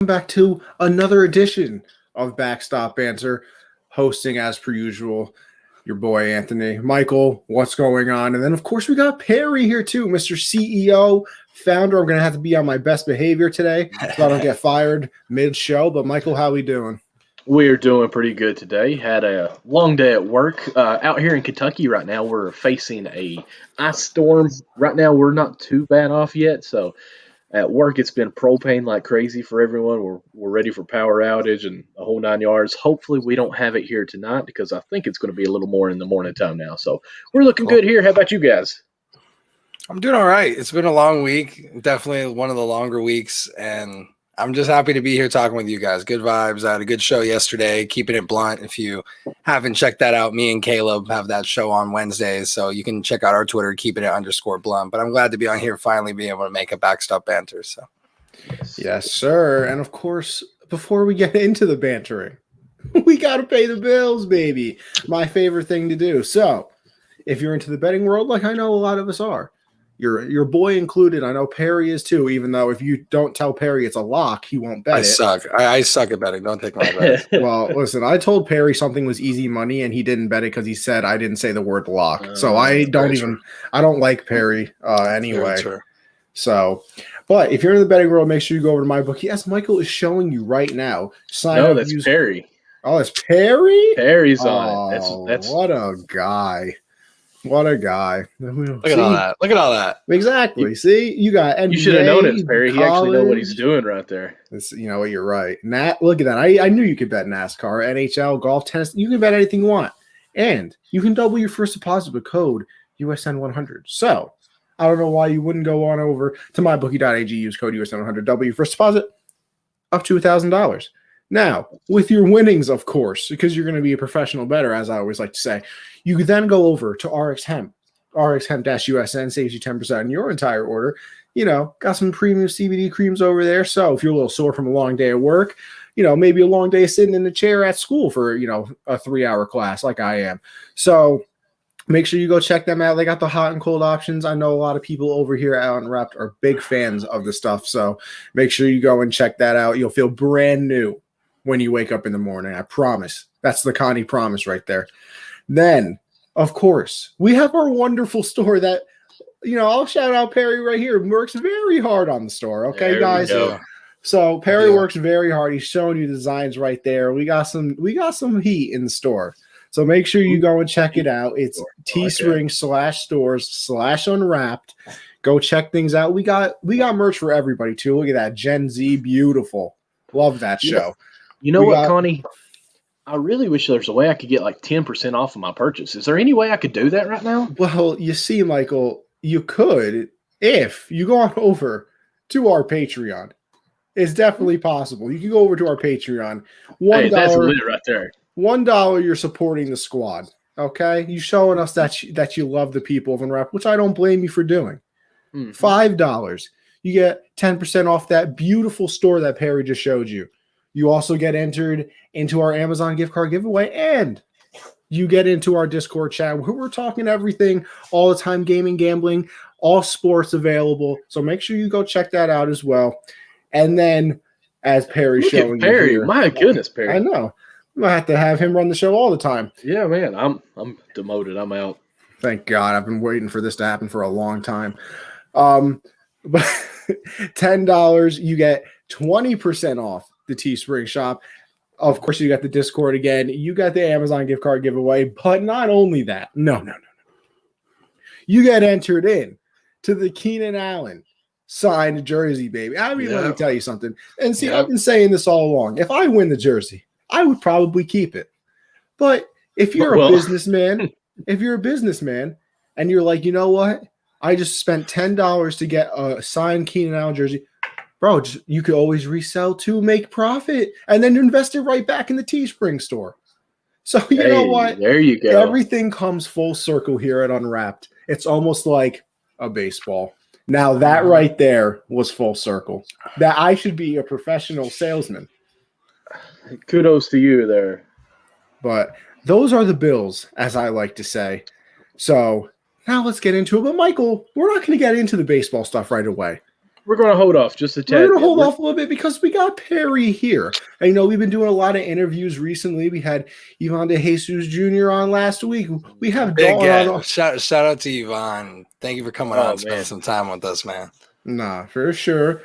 back to another edition of Backstop Banter, hosting as per usual. Your boy Anthony, Michael, what's going on? And then, of course, we got Perry here too, Mr. CEO, founder. I'm going to have to be on my best behavior today so I don't get fired mid-show. But Michael, how we doing? We're doing pretty good today. Had a long day at work. Out here in Kentucky right now, we're facing a ice storm. Right now, we're not too bad off yet. So at work, it's been propane like crazy for everyone. We're ready for power outage and a whole 9 yards. Hopefully, we don't have it here tonight because I think it's going to be a little more in the morning time now. So we're looking good here. How about you guys? I'm doing all right. It's been a long week, definitely one of the longer weeks, and I'm just happy to be here talking with you guys. Good vibes. I had a good show yesterday, Keeping It Blunt. If you haven't checked that out, me and Caleb have that show on Wednesdays, so you can check out our Twitter, keeping it_blunt. But I'm glad to be on here finally being able to make a Backstop Banter. So, yes, sir. And of course, before we get into the bantering, we got to pay the bills, baby. My favorite thing to do. So if you're into the betting world, like I know a lot of us are, your boy included. I know Perry is too, even though if you don't tell Perry it's a lock, he won't bet it. I suck at betting. Don't take my advice. Well, listen, I told Perry something was easy money and he didn't bet it because he said I didn't say the word lock. So I don't like Perry anyway. So, but if you're in the betting world, make sure you go over to my bookie. As Michael is showing you right now. That's Perry. Oh, it's Perry? Perry's on it. That's what a guy. What a guy. Look at all that. Look at all that. Exactly. See, you got NBA, you should have known it, Perry. College. He actually knows what he's doing right there. You know what? You're right. Look at that. I knew you could bet NASCAR, NHL, golf, tennis. You can bet anything you want. And you can double your first deposit with code USN100. So I don't know why you wouldn't go on over to mybookie.ag, use code USN100, double your first deposit up to $1,000. Now, with your winnings, of course, because you're going to be a professional bettor, as I always like to say, you could then go over to RX Hemp. RX Hemp-USN saves you 10% on your entire order. You know, got some premium CBD creams over there. So if you're a little sore from a long day at work, you know, maybe a long day sitting in the chair at school for, you know, a 3-hour class like I am. So make sure you go check them out. They got the hot and cold options. I know a lot of people over here at Unwrapped are big fans of the stuff. So make sure you go and check that out. You'll feel brand new when you wake up in the morning. I promise. That's the Connie promise right there. Then, of course, we have our wonderful store that, you know, I'll shout out Perry right here. Works very hard on the store. Okay, there guys. So Perry works very hard. He's showing you designs right there. We got some heat in the store. So make sure you go and check it out. It's teespring/stores/unwrapped. Go check things out. We got merch for everybody too. Look at that. Gen Z, beautiful. Love that show. You know what, Connie? I really wish there was a way I could get like 10% off of my purchase. Is there any way I could do that right now? Well, you see, Michael, you could if you go on over to our Patreon. It's definitely possible. You can go over to our Patreon. $1, that's lit right there. $1, you're supporting the squad. Okay, you showing us that you love the people of Unwrapped, which I don't blame you for doing. Mm-hmm. $5, you get 10% off that beautiful store that Perry just showed you. You also get entered into our Amazon gift card giveaway, and you get into our Discord chat where we're talking everything all the time, gaming, gambling, all sports available. So make sure you go check that out as well. And then, as Perry's showing you here, my goodness, Perry. I know. I'm going to have to have him run the show all the time. Yeah, man. I'm demoted. I'm out. Thank God. I've been waiting for this to happen for a long time. But $10, you get 20% off the Teespring shop. Of course, you got the Discord again. You got the Amazon gift card giveaway. But not only that. No. You get entered in to the Keenan Allen signed jersey, baby. I mean, let me tell you something. And see, I've been saying this all along. If I win the jersey, I would probably keep it. But if you're a businessman, and you're like, you know what? I just spent $10 to get a signed Keenan Allen jersey. Bro, you could always resell to make profit and then invest it right back in the Teespring store. So you know what? There you go. Everything comes full circle here at Unwrapped. It's almost like a baseball. Now that right there was full circle. That I should be a professional salesman. Kudos to you there. But those are the bills, as I like to say. So now let's get into it. But Michael, we're not going to get into the baseball stuff right away. we're going to hold off just a tad. We're going to hold off a little bit because we got Perry here. And, we've been doing a lot of interviews recently. We had Ivan De Jesus Jr. on last week. We have Dalton on. Shout out to Yvonne. Thank you for coming on and spending some time with us, man. Nah, for sure.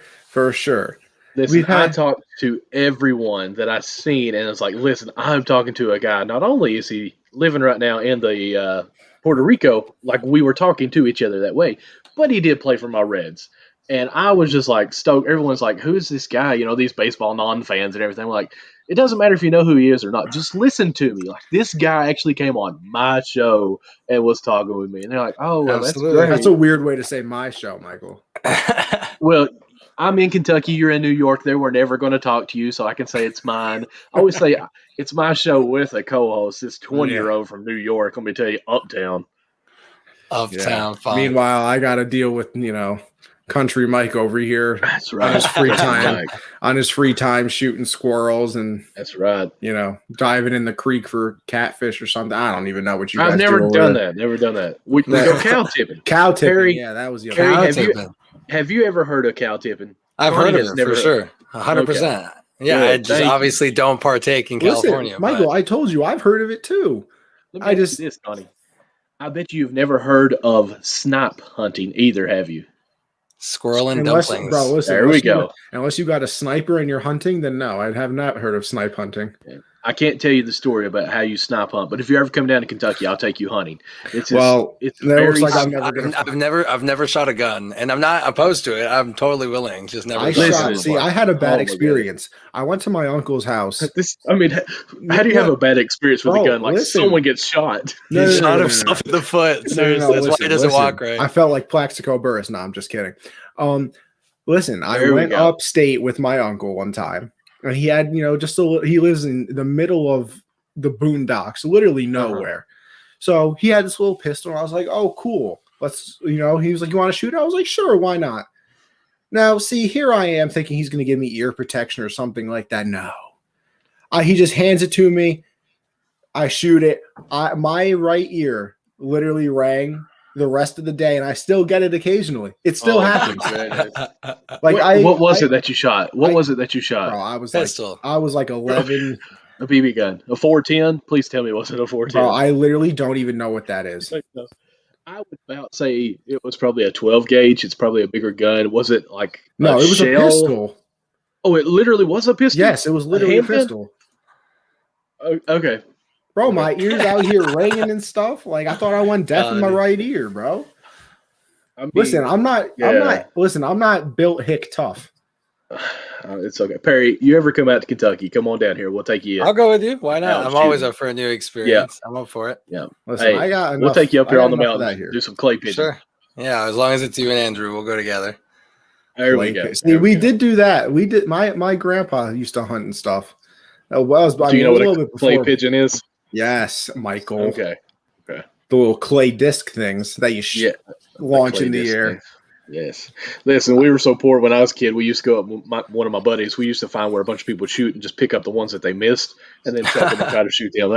Listen, I talked to everyone that I've seen, and it's like, listen, I'm talking to a guy. Not only is he living right now in the Puerto Rico, like we were talking to each other that way, but he did play for my Reds. And I was just like stoked. Everyone's like, who's this guy? These baseball non-fans and everything. We're like, it doesn't matter if you know who he is or not. Just listen to me. Like, this guy actually came on my show and was talking with me. And they're like, oh, well, Absolutely. that's great. That's a weird way to say my show, Michael. Well, I'm in Kentucky. You're in New York. They were never going to talk to you, so I can say it's mine. I always say it's my show with a co-host, this 20-year-old from New York. Let me tell you, Uptown. Fine. Meanwhile, I got to deal with, Country Mike over here. That's right. On his free time shooting squirrels and that's right. Diving in the creek for catfish or something. I don't even know what you guys I've never done that. We go cow tipping. Cow tipping. Perry, yeah, that was the Perry, other. have you ever heard of cow tipping? I've heard of it for sure. 100%. Okay. Yeah, I just obviously don't partake in California. Michael, I told you I've heard of it too. It's funny. I bet you've never heard of snipe hunting either, have you? Squirrel and dumplings. Bro, listen, there we go. Unless you got a sniper and you're hunting, then no, I have not heard of snipe hunting. Yeah. I can't tell you the story about how you snipe hunt, but if you ever come down to Kentucky, I'll take you hunting. It's looks like I've never shot a gun, and I'm not opposed to it. I'm totally willing. Just never. I had a bad experience. I went to my uncle's house. How do you have a bad experience with a gun? Like someone gets shot. He shot himself in the foot. That's why he doesn't walk right. I felt like Plaxico Burress. No, I'm just kidding. Listen, I went upstate with my uncle one time. And he had, he lives in the middle of the boondocks, literally nowhere. So he had this little pistol. And I was like, oh, cool. Let's, he was like, you want to shoot? I was like, sure, why not? Now, see, here I am thinking he's going to give me ear protection or something like that. No. He just hands it to me. I shoot it. My right ear literally rang the rest of the day, and I still get it occasionally. It still happens. What was it that you shot? Bro, I was like 11. A BB gun, a 410. Please tell me, was it a 410? Bro, I literally don't even know what that is. I would about say it was probably a 12 gauge. It's probably a bigger gun. Was it like no? It was a pistol. Oh, it literally was a pistol. Yes, it was literally a pistol. Okay. Bro, my ears out here ringing and stuff. Like I thought I went deaf in my right ear, bro. Listen, I'm not built hick tough. It's okay. Perry, you ever come out to Kentucky, come on down here. We'll take you. I'll go with you. Why not? I'm always up for a new experience. Yeah. I'm up for it. Yeah. Listen, we'll take you up here on the mountain. Do some clay pitching. Sure. Yeah, as long as it's you and Andrew, we'll go together. There we go. See, we did do that. We did. My grandpa used to hunt and stuff. Do you know what a clay pigeon is? Yes, Michael. Okay. The little clay disc things that you launch in the air. Things. Yes. Listen, we were so poor when I was a kid. We used to go up with one of my buddies. We used to find where a bunch of people would shoot and just pick up the ones that they missed and then chuck them and try to shoot them.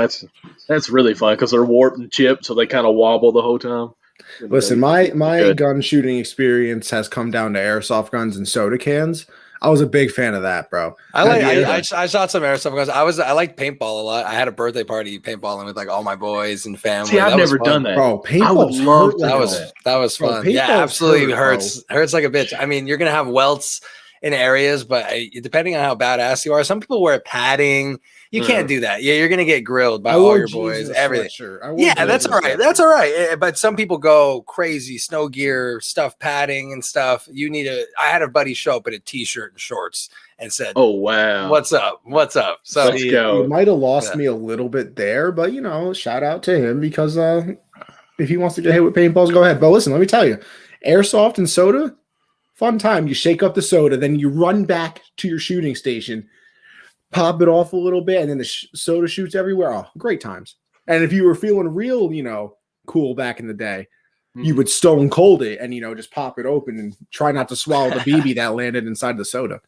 That's really fun because they're warped and chipped, so they kind of wobble the whole time. Listen, my gun shooting experience has come down to airsoft guns and soda cans. I was a big fan of that, bro. I shot some airsoft guns. I like paintball a lot. I had a birthday party paintballing with like all my boys and family. See, I've never done that, bro. Paintball, that was fun. Yeah, absolutely hurts like a bitch. I mean, you're gonna have welts in areas, but depending on how badass you are, some people wear padding. You can't do that. Yeah, you're gonna get grilled by all your boys. Everything. Yeah, that's all right. That's all right. But some people go crazy, snow gear, stuff, padding and stuff. I had a buddy show up in a t-shirt and shorts and said, "Oh wow, what's up? So let's go." You might have lost me a little bit there, but shout out to him because if he wants to get hit with paintballs, go ahead. But listen, let me tell you, airsoft and soda, fun time. You shake up the soda, then you run back to your shooting station. Pop it off a little bit, and then the soda shoots everywhere. Oh, great times. And if you were feeling real, cool back in the day, you would stone cold it and, just pop it open and try not to swallow the BB that landed inside the soda.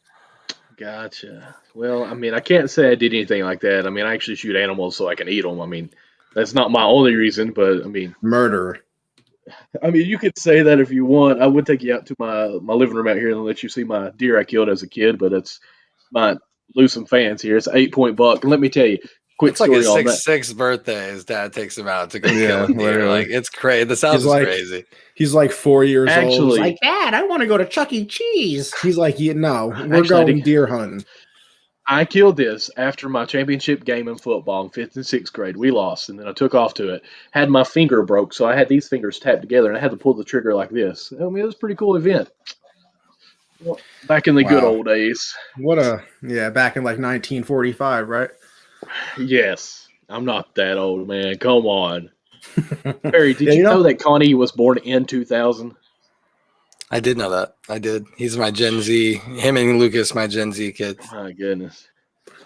Gotcha. Well, I mean, I can't say I did anything like that. I mean, I actually shoot animals so I can eat them. I mean, that's not my only reason, but I mean. Murderer. I mean, you could say that if you want. I would take you out to my living room out here and let you see my deer I killed as a kid, but it's might lose some fans here. It's an 8-point buck, and let me tell you, quick It's like his story on that. 6th birthday. His dad takes him out to go Yeah, kill a deer. literally. Like it's crazy. The South He's is like- crazy. He's like 4 years old. He's Actually- like, Dad, I want to go to Chuck E. Cheese. He's like, yeah, no, we're Actually, I going did- deer hunting. I killed this after my championship game in football in 5th and 6th grade. We lost, and then I took off to it. Had my finger broke, so I had these fingers tapped together, and I had to pull the trigger like this. I mean, it was a pretty cool event. Well, back in the good Wow. old days. Back in like 1945, right? Yes. I'm not that old, man. Come on. Perry, did Yeah, you you know know- that Connie was born in 2000? I did know that. I did. He's my Gen Z. Him and Lucas, my Gen Z kids. My goodness.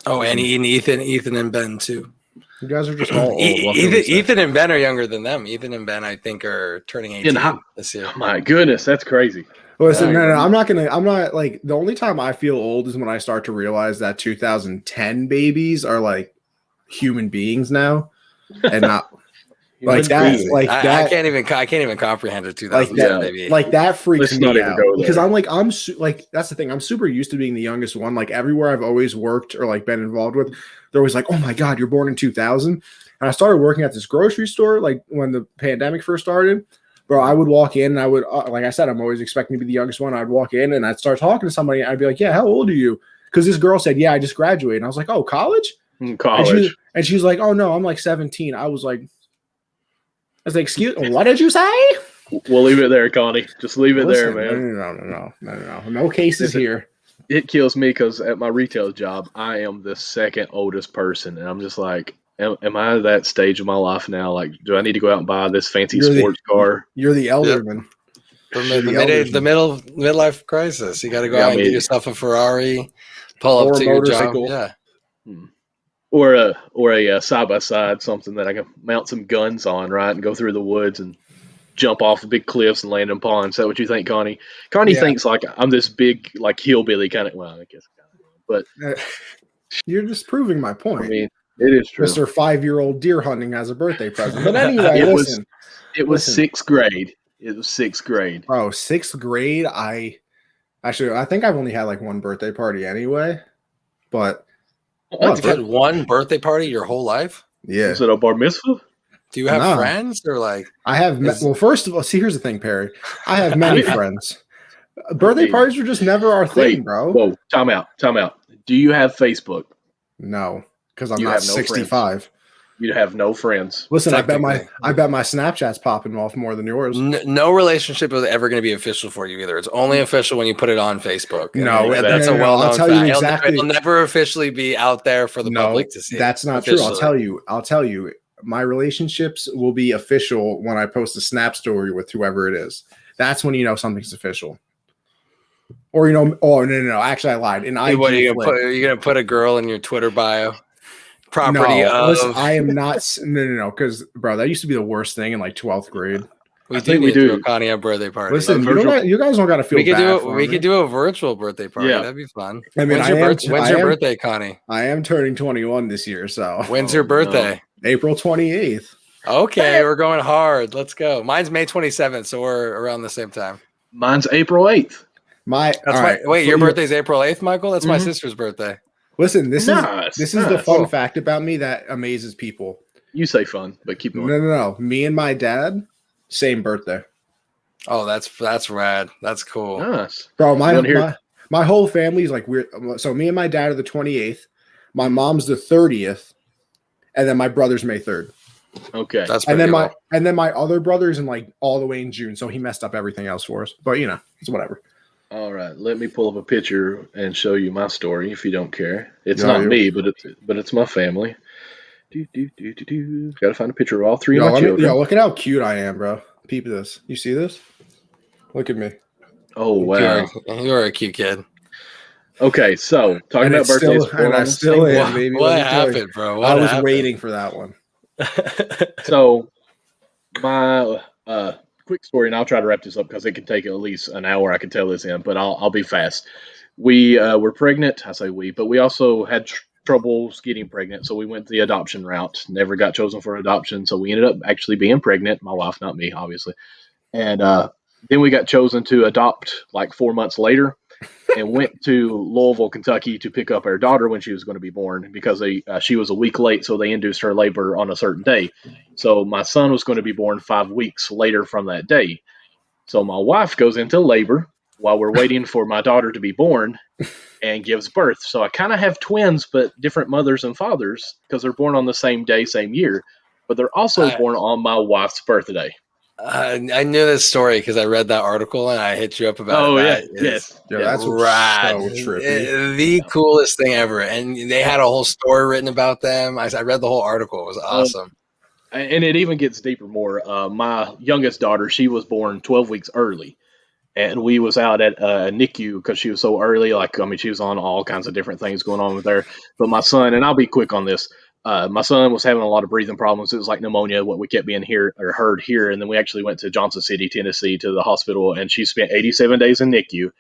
Oh, and Ethan and Ben too. You guys are just all old. What can we say? Ethan and Ben are younger than them. Ethan and Ben, I think, are turning 18 this year. My goodness, that's crazy. Listen, no, Yeah. I'm not like the only time I feel old is when I start to realize that 2010 babies are like human beings now and not like that. Human Like I that. can't even comprehend a Like 2010 that, baby. like that freaks Let's not me even out go there. because like that's the thing. I'm super used to being the youngest one. Like everywhere I've always worked or like been involved with, they're always like, "Oh my God, you're born in 2000." And I started working at this grocery store like when the pandemic first started. Bro, I would walk in and I would, like I said, I'm always expecting to be the youngest one. I'd walk in and I'd start talking to somebody. And I'd be like, "Yeah, how old are you?" Because this girl said, "Yeah, I just graduated." And I was like, "Oh, college?" College. And she's like, "Oh no, I'm like 17." I was like, "Excuse, what did you say?" We'll leave it there, Connie. Just leave it Listen, there, man. No cases Listen. here. It kills me because at my retail job, I am the second oldest person, and I'm just like, am I at that stage of my life now? Like, do I need to go out and buy this fancy You're the- sports car? You're the elderman. The elderman. midlife crisis. You got to go Yeah, out and get maybe. yourself a Ferrari, pull Or up a to your job. motorcycle. Yeah. Or a side by side, something that I can mount some guns on, right, and go through the woods and jump off the big cliffs and land in ponds. Is that what you think, Connie? Connie Yeah. thinks like I'm this big like hillbilly kind of. Well, I guess kind of, but You're just proving my point. I mean, it is true. Mr. 5-year-old deer hunting as a birthday present. But anyway, It was- listen, It was listen. 6th grade. It was 6th grade. bro, 6th grade, I think I've only had like one birthday party anyway. But What? You've had one birthday party your whole life? yeah, Was it a bar mitzvah? Do you have No. friends or like? I have Is- well, first of all, see, here's the thing, Perry. I have many friends. Birthday mean, parties were just never our thing, wait, bro. Whoa, time out. Do you have Facebook? No, because I'm You not have no friends. 65. You have no friends. Listen, I bet my Technically. Snapchat's popping off more than yours. No relationship is ever going to be official for you either. It's only official when you put it on Facebook. And No, that's no, a no, well-known I'll tell fact. you It'll exactly- It'll never officially be out there for the No, public to see. that's not true. I'll officially. tell you. My relationships will be official when I post a Snap story with whoever it is. That's when you know something's official. Or oh no. Actually, I lied. In IG, What are you flick. gonna put? Are you gonna put a girl in your Twitter bio? Property No, of. listen, I am not. No. Because bro, that used to be the worst thing in like 12th grade. we I do think we need to do. throw Connie a birthday party. Listen, virtual- you guys don't got to feel we could bad do for we me. could do a virtual birthday party. Yeah. That'd be fun. I mean, When's your birthday, Connie? I am turning 21 this year, so When's Oh, your birthday? April 28th. Okay, we're going hard. Let's go. Mine's May 27th, so we're around the same time. Mine's April 8th. My That's all my, right, wait, for your you- birthday's April 8th, Michael? That's my Mhm. sister's birthday. Listen, this Nice, is the nice. fun Cool. fact about me that amazes people. You say fun, but keep going. No. Me and my dad, same birthday. Oh, that's rad. That's cool. Nice. Bro, You wanna hear- my whole family's like weird. So me and my dad are the 28th. My mom's the 30th, and then my brother's May 3rd. Okay. That's And pretty then cool. my other brother's in like all the way in June, so he messed up everything else for us. But it's whatever. All right. Let me pull up a picture and show you my story if you don't care. It's No, not you- me, but it's my family. Got to find a picture of all three of my children. Look at how cute I am, bro. Peep this. You see this? Look at me. Oh wow. You're a cute kid. Okay, so talking And about it's still- birthdays. and I still am. What, baby, what let me tell you. happened, bro? I What was happened? waiting for that one. So my quick story, and I'll try to wrap this up because it could take at least an hour. I could tell this in, but I'll be fast. We were pregnant. I say we, but we also had troubles getting pregnant, so we went the adoption route. Never got chosen for adoption, so we ended up actually being pregnant. My wife, not me, obviously. And then we got chosen to adopt like 4 months later, and went to Louisville, Kentucky to pick up our daughter when she was going to be born because she was a week late, so they induced her labor on a certain day. So my son was going to be born 5 weeks later from that day. So my wife goes into labor while we're waiting for my daughter to be born and gives birth. So I kind of have twins, but different mothers and fathers because they're born on the same day, same year, but they're also born on my wife's birthday. I knew this story because I read that article and I hit you up about it. That yes. Yeah, that's rad. so trippy. The coolest thing ever. And they had a whole story written about them. I read the whole article. It was awesome. And it even gets deeper more. My youngest daughter, she was born 12 weeks early. And we was out at NICU because she was so early. She was on all kinds of different things going on with her. But my son, and I'll be quick on this, my son was having a lot of breathing problems. It was like pneumonia, what we kept being heard here. And then we actually went to Johnson City, Tennessee, to the hospital, and she spent 87 days in NICU.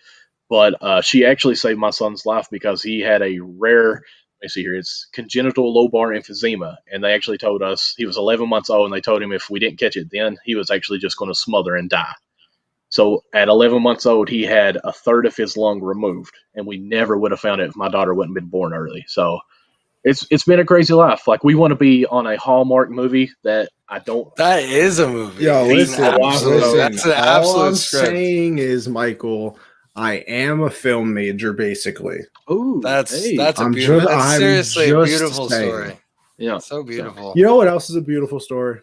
But she actually saved my son's life because he had a rare, let me see here, it's congenital lobar emphysema. And they actually told us he was 11 months old, and they told him if we didn't catch it then, he was actually just going to smother and die. So at 11 months old, he had a third of his lung removed, and we never would have found it if my daughter wouldn't have been born early. So it's been a crazy life. Like, we want to be on a Hallmark movie that I don't. That is a movie. Yo, listen, that's an absolute all I'm script. saying is, Michael, I am a film major, basically. Oh, that's a I'm beautiful. just- That's I'm seriously a just beautiful saying. story. Yeah. So beautiful. You know what else is a beautiful story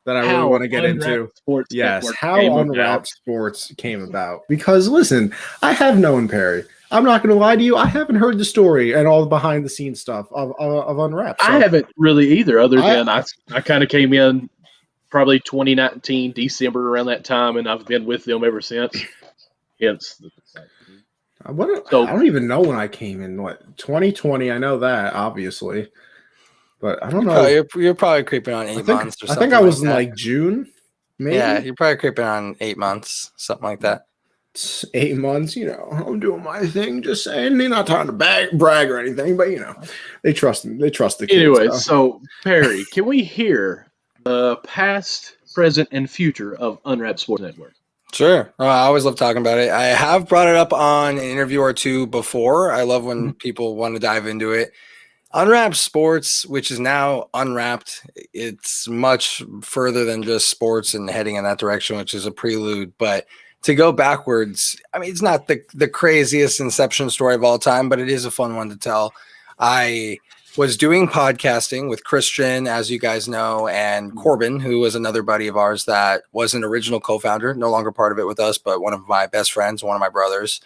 that I really How want to get into? Unwrapped Sports Yes, Network how came Unwrapped about. Sports came about. Because listen, I have known Perry. I'm not going to lie to you. I haven't heard the story and all the behind the scenes stuff of Unwrapped. So I haven't really either, other than I kind of came in probably 2019, December, around that time, and I've been with them ever since. Hence, I don't even know when I came in. What, 2020? I know that, obviously. But I don't know. You're probably creeping on 8 months or I something. think I was in that. like June, maybe. Yeah, you're probably creeping on 8 months, something like that. 8 months, I'm doing my thing, just saying. They're not trying to brag or anything, but they trust them. They trust the kids. Anyway, so Perry, can we hear the past, present, and future of Unwrapped Sports Network? Sure. I always love talking about it. I have brought it up on an interview or two before. I love when people want to dive into it. Unwrapped Sports, which is now Unwrapped, it's much further than just sports and heading in that direction, which is a prelude. But to go backwards, it's not the craziest inception story of all time, but it is a fun one to tell. I was doing podcasting with Christian, as you guys know, and Corbin, who was another buddy of ours that was an original co-founder, no longer part of it with us, but one of my best friends, one of my brothers.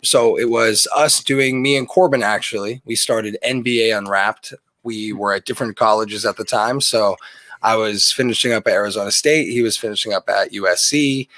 So it was us doing, me and Corbin, actually. We started NBA Unwrapped. We were at different colleges at the time. So I was finishing up at Arizona State. He was finishing up at USC,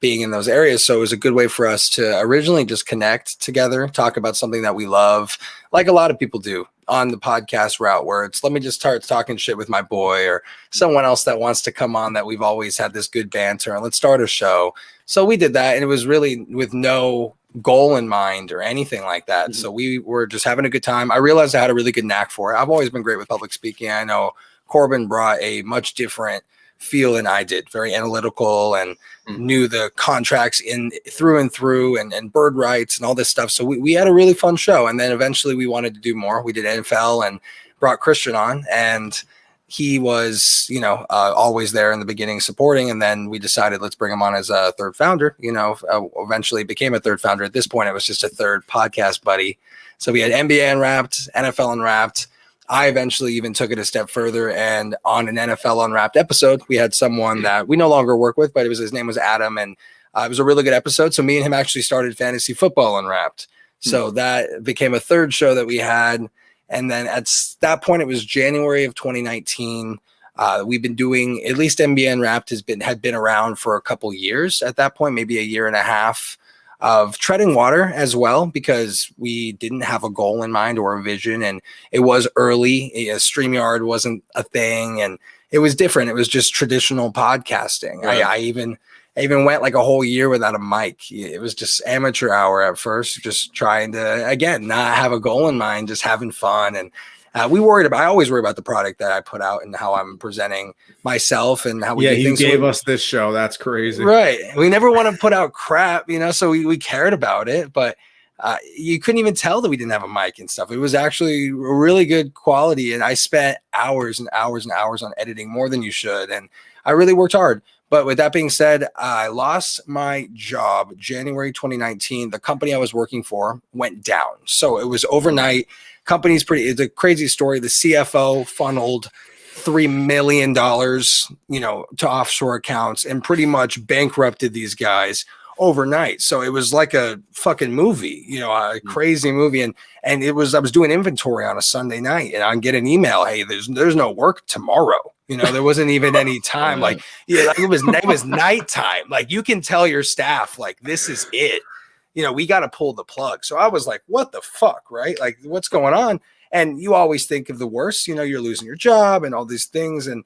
being in those areas. So it was a good way for us to originally just connect together, talk about something that we love, like a lot of people do on the podcast route, where it's, let me just start talking shit with my boy or someone else that wants to come on that we've always had this good banter, and let's start a show. So we did that, and it was really with no goal in mind or anything like that. Mm-hmm. So we were just having a good time. I realized I had a really good knack for it. I've always been great with public speaking. I know Corbin brought a much different feel than I did, very analytical, and knew the contracts through and bird rights and all this stuff. So we had a really fun show. And then eventually we wanted to do more. We did NFL and brought Christian on, and he was, always there in the beginning supporting. And then we decided, let's bring him on as a third founder, eventually became a third founder. At this point, it was just a third podcast buddy. So we had NBA Unwrapped, NFL Unwrapped. I eventually even took it a step further, and on an NFL Unwrapped episode, we had someone that we no longer work with, but his name was Adam, and it was a really good episode. So me and him actually started Fantasy Football Unwrapped. So that became a third show that we had. And then at that point, it was January of 2019. We've been doing, at least NBA Unwrapped had been around for a couple years at that point, maybe a year and a half of treading water as well, because we didn't have a goal in mind or a vision, and it was early. StreamYard wasn't a thing, and it was different. It was just traditional podcasting. Right. I even went like a whole year without a mic. It was just amateur hour at first, just trying to, again, not have a goal in mind, just having fun. And I always worry about the product that I put out and how I'm presenting myself and how we do you things. gave us this show. That's crazy. Right. We never want to put out crap, so we cared about it, but you couldn't even tell that we didn't have a mic and stuff. It was actually really good quality. And I spent hours and hours and hours on editing, more than you should. And I really worked hard. But with that being said, I lost my job January 2019. The company I was working for went down. So it was overnight. It's a crazy story. The CFO funneled $3 million, to offshore accounts and pretty much bankrupted these guys overnight. So it was like a fucking movie, a crazy movie. And I was doing inventory on a Sunday night and I get an email, hey, there's no work tomorrow. There wasn't even any time. It was nighttime. Like, you can tell your staff, like, this is it. We got to pull the plug. So I was like, what the fuck, right? Like, what's going on? And you always think of the worst, you're losing your job and all these things. And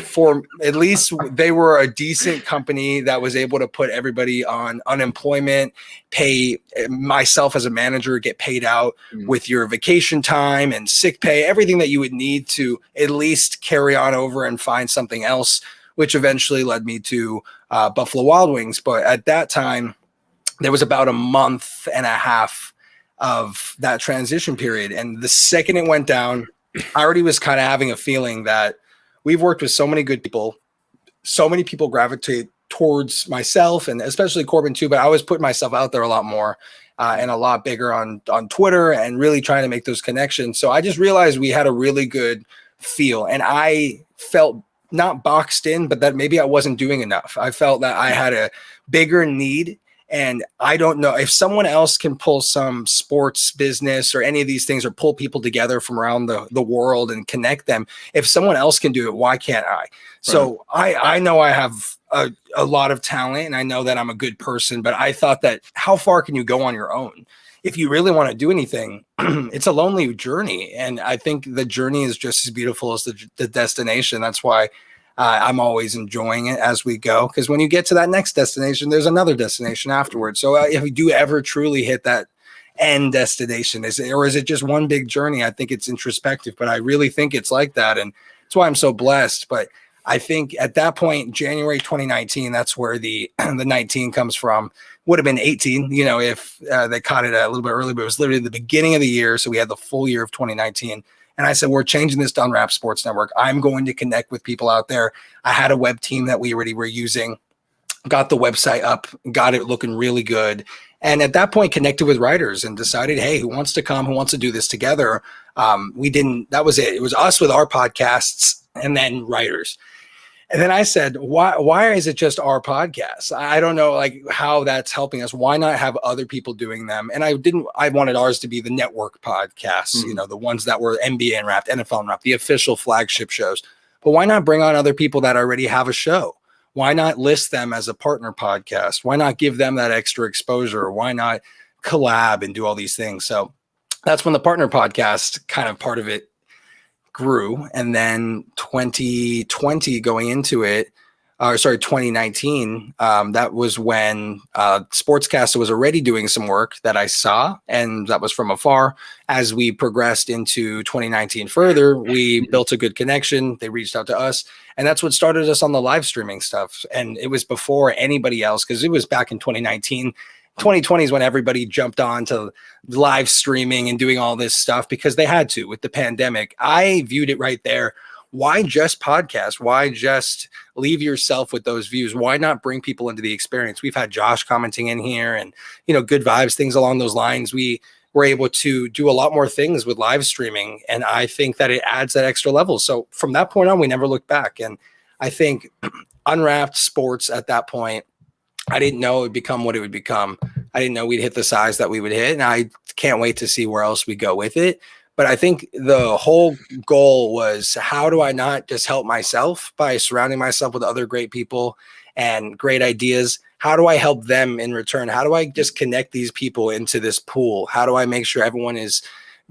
for at least they were a decent company that was able to put everybody on unemployment, pay myself as a manager, get paid out with your vacation time and sick pay, everything that you would need to at least carry on over and find something else, which eventually led me to Buffalo Wild Wings. But at that time, there was about a month and a half of that transition period. And the second it went down, I already was kind of having a feeling that we've worked with so many good people. So many people gravitate towards myself, and especially Corbin too, but I was putting myself out there a lot more and a lot bigger on Twitter and really trying to make those connections. So I just realized we had a really good feel, and I felt not boxed in, but that maybe I wasn't doing enough. I felt that I had a bigger need. And I don't know if someone else can pull some sports business or any of these things, or pull people together from around the world and connect them. If someone else can do it, why can't I? Right. So I know I have a lot of talent, and I know that I'm a good person, but I thought that how far can you go on your own? If you really want to do anything, it's a lonely journey. And I think the journey is just as beautiful as the destination. That's why I'm always enjoying it as we go, because when you get to that next destination, there's another destination afterwards. So if you do ever truly hit that end destination, is it just one big journey? I think it's introspective, but I really think it's like that. And that's why I'm so blessed. But I think at that point, January 2019, that's where the 19 comes from. Would have been 18, if they caught it a little bit early, but it was literally the beginning of the year. So we had the full year of 2019. And I said, we're changing this to Unwrapped Sports Network. I'm going to connect with people out there. I had a web team that we already were using, got the website up, got it looking really good. And at that point, connected with writers and decided, hey, who wants to come? Who wants to do this together? That was it. It was us with our podcasts and then writers. And then I said, why is it just our podcast? I don't know how that's helping us. Why not have other people doing them? And I wanted ours to be the network podcasts, the ones that were NBA Unwrapped, NFL Unwrapped, the official flagship shows. But why not bring on other people that already have a show? Why not list them as a partner podcast? Why not give them that extra exposure? Why not collab and do all these things? So that's when the partner podcast kind of part of it grew. And then 2020 going into it, 2019, that was when Sportscaster was already doing some work that I saw, and that was from afar. As we progressed into 2019 further, we built a good connection. They reached out to us, and that's what started us on the live streaming stuff. And it was before anybody else, because it was back in 2019. 2020 is when everybody jumped on to live streaming and doing all this stuff because they had to with the pandemic. I viewed it right there. Why just podcast? Why just leave yourself with those views? Why not bring people into the experience? We've had Josh commenting in here and, good vibes, things along those lines. We were able to do a lot more things with live streaming. And I think that it adds that extra level. So from that point on, we never looked back. And I think Unwrapped Sports at that point, I didn't know it would become what it would become. I didn't know we'd hit the size that we would hit. And I can't wait to see where else we go with it. But I think the whole goal was, how do I not just help myself by surrounding myself with other great people and great ideas? How do I help them in return? How do I just connect these people into this pool? How do I make sure everyone is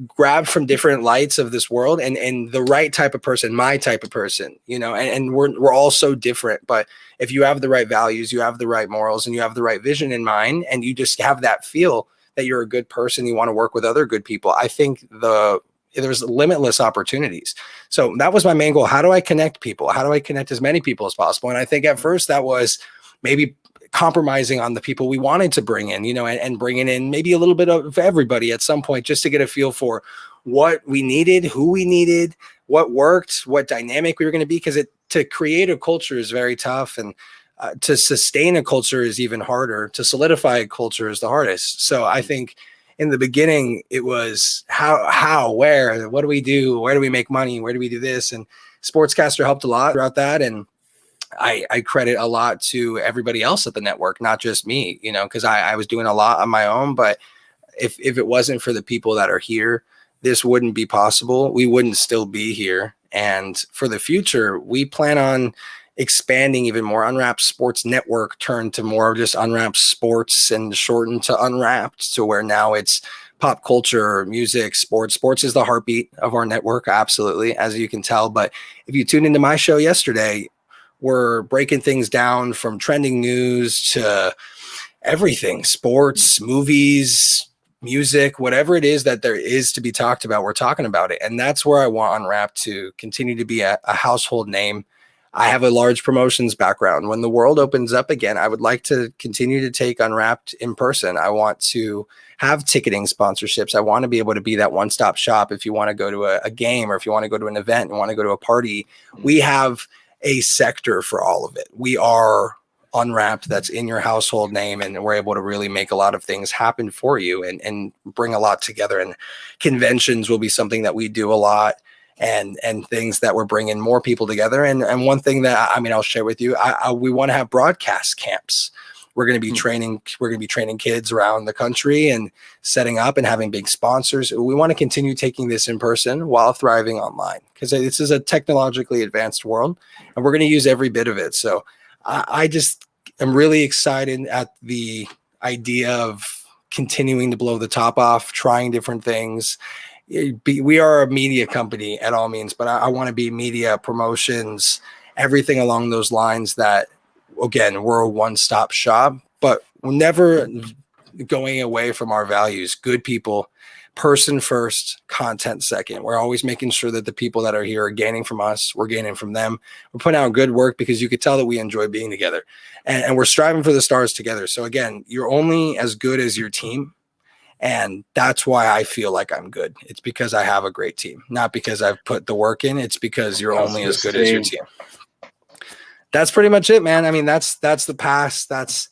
grabbed from different lights of this world and the right type of person, my type of person, and we're all so different. But if you have the right values, you have the right morals, and you have the right vision in mind, and you just have that feel that you're a good person, you want to work with other good people, I think the there's limitless opportunities. So that was my main goal. How do I connect people? How do I connect as many people as possible? And I think at first that was maybe compromising on the people we wanted to bring in, and bringing in maybe a little bit of everybody at some point, just to get a feel for what we needed, who we needed, what worked, what dynamic we were going to be. Because to create a culture is very tough, and to sustain a culture is even harder. To solidify a culture is the hardest. So I think in the beginning, it was how, where, what do we do? Where do we make money? Where do we do this? And Sportscaster helped a lot throughout that. And I credit a lot to everybody else at the network, not just me, because I was doing a lot on my own. But if it wasn't for the people that are here, this wouldn't be possible. We wouldn't still be here. And for the future, we plan on expanding even more. Unwrapped Sports Network turned to more of just Unwrapped Sports and shortened to Unwrapped, to where now it's pop culture, music, sports. Sports is the heartbeat of our network, absolutely, as you can tell. But if you tuned into my show yesterday, we're breaking things down from trending news to everything, sports, movies, music, whatever it is that there is to be talked about, we're talking about it. And that's where I want Unwrapped to continue to be a household name. I have a large promotions background. When the world opens up again, I would like to continue to take Unwrapped in person. I want to have ticketing sponsorships. I want to be able to be that one-stop shop. If you want to go to a game, or if you want to go to an event and want to go to a party, we have a sector for all of it. We are Unwrapped, that's in your household name, and we're able to really make a lot of things happen for you and bring a lot together. And conventions will be something that we do a lot, and things that we're bringing more people together. And one thing that I'll share with you, we want to have broadcast camps. We're going to be training kids around the country and setting up and having big sponsors. We want to continue taking this in person while thriving online, because this is a technologically advanced world, and we're going to use every bit of it. So I just am really excited at the idea of continuing to blow the top off, trying different things. We are a media company at all means, but I want to be media, promotions, everything along those lines. That, again, we're a one-stop shop, but we're never going away from our values. Good people, person first, content second. We're always making sure that the people that are here are gaining from us. We're gaining from them. We're putting out good work because you could tell that we enjoy being together, and we're striving for the stars together. So again, you're only as good as your team. And that's why I feel like I'm good. It's because I have a great team, not because I've put the work in. It's because you're only as good as your team. That's pretty much it, man. I mean, that's the past. That's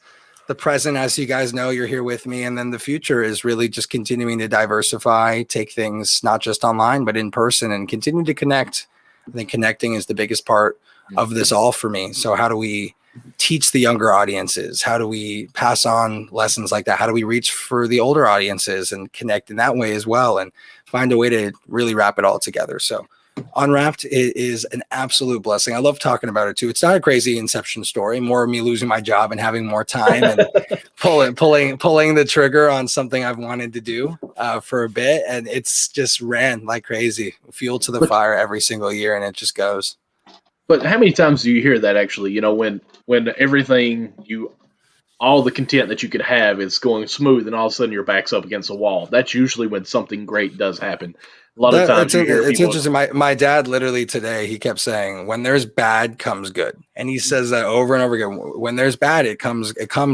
the present. As you guys know, you're here with me. And then the future is really just continuing to diversify, take things not just online, but in person, and continue to connect. I think connecting is the biggest part of this all for me. So how do we teach the younger audiences? How do we pass on lessons like that? How do we reach for the older audiences and connect in that way as well, and find a way to really wrap it all together? So Unwrapped is an absolute blessing. I love talking about it too. It's not a crazy inception story, more of me losing my job and having more time and pulling the trigger on something I've wanted to do for a bit. And it's just ran like crazy, fuel to the fire every single year. And it just goes. But how many times do you hear that actually? When everything all the content that you could have is going smooth, and all of a sudden your back's up against a wall. That's usually when something great does happen. A lot of times it's interesting. My dad literally today, he kept saying, when there's bad comes good. And he says that over and over again. When there's bad, it comes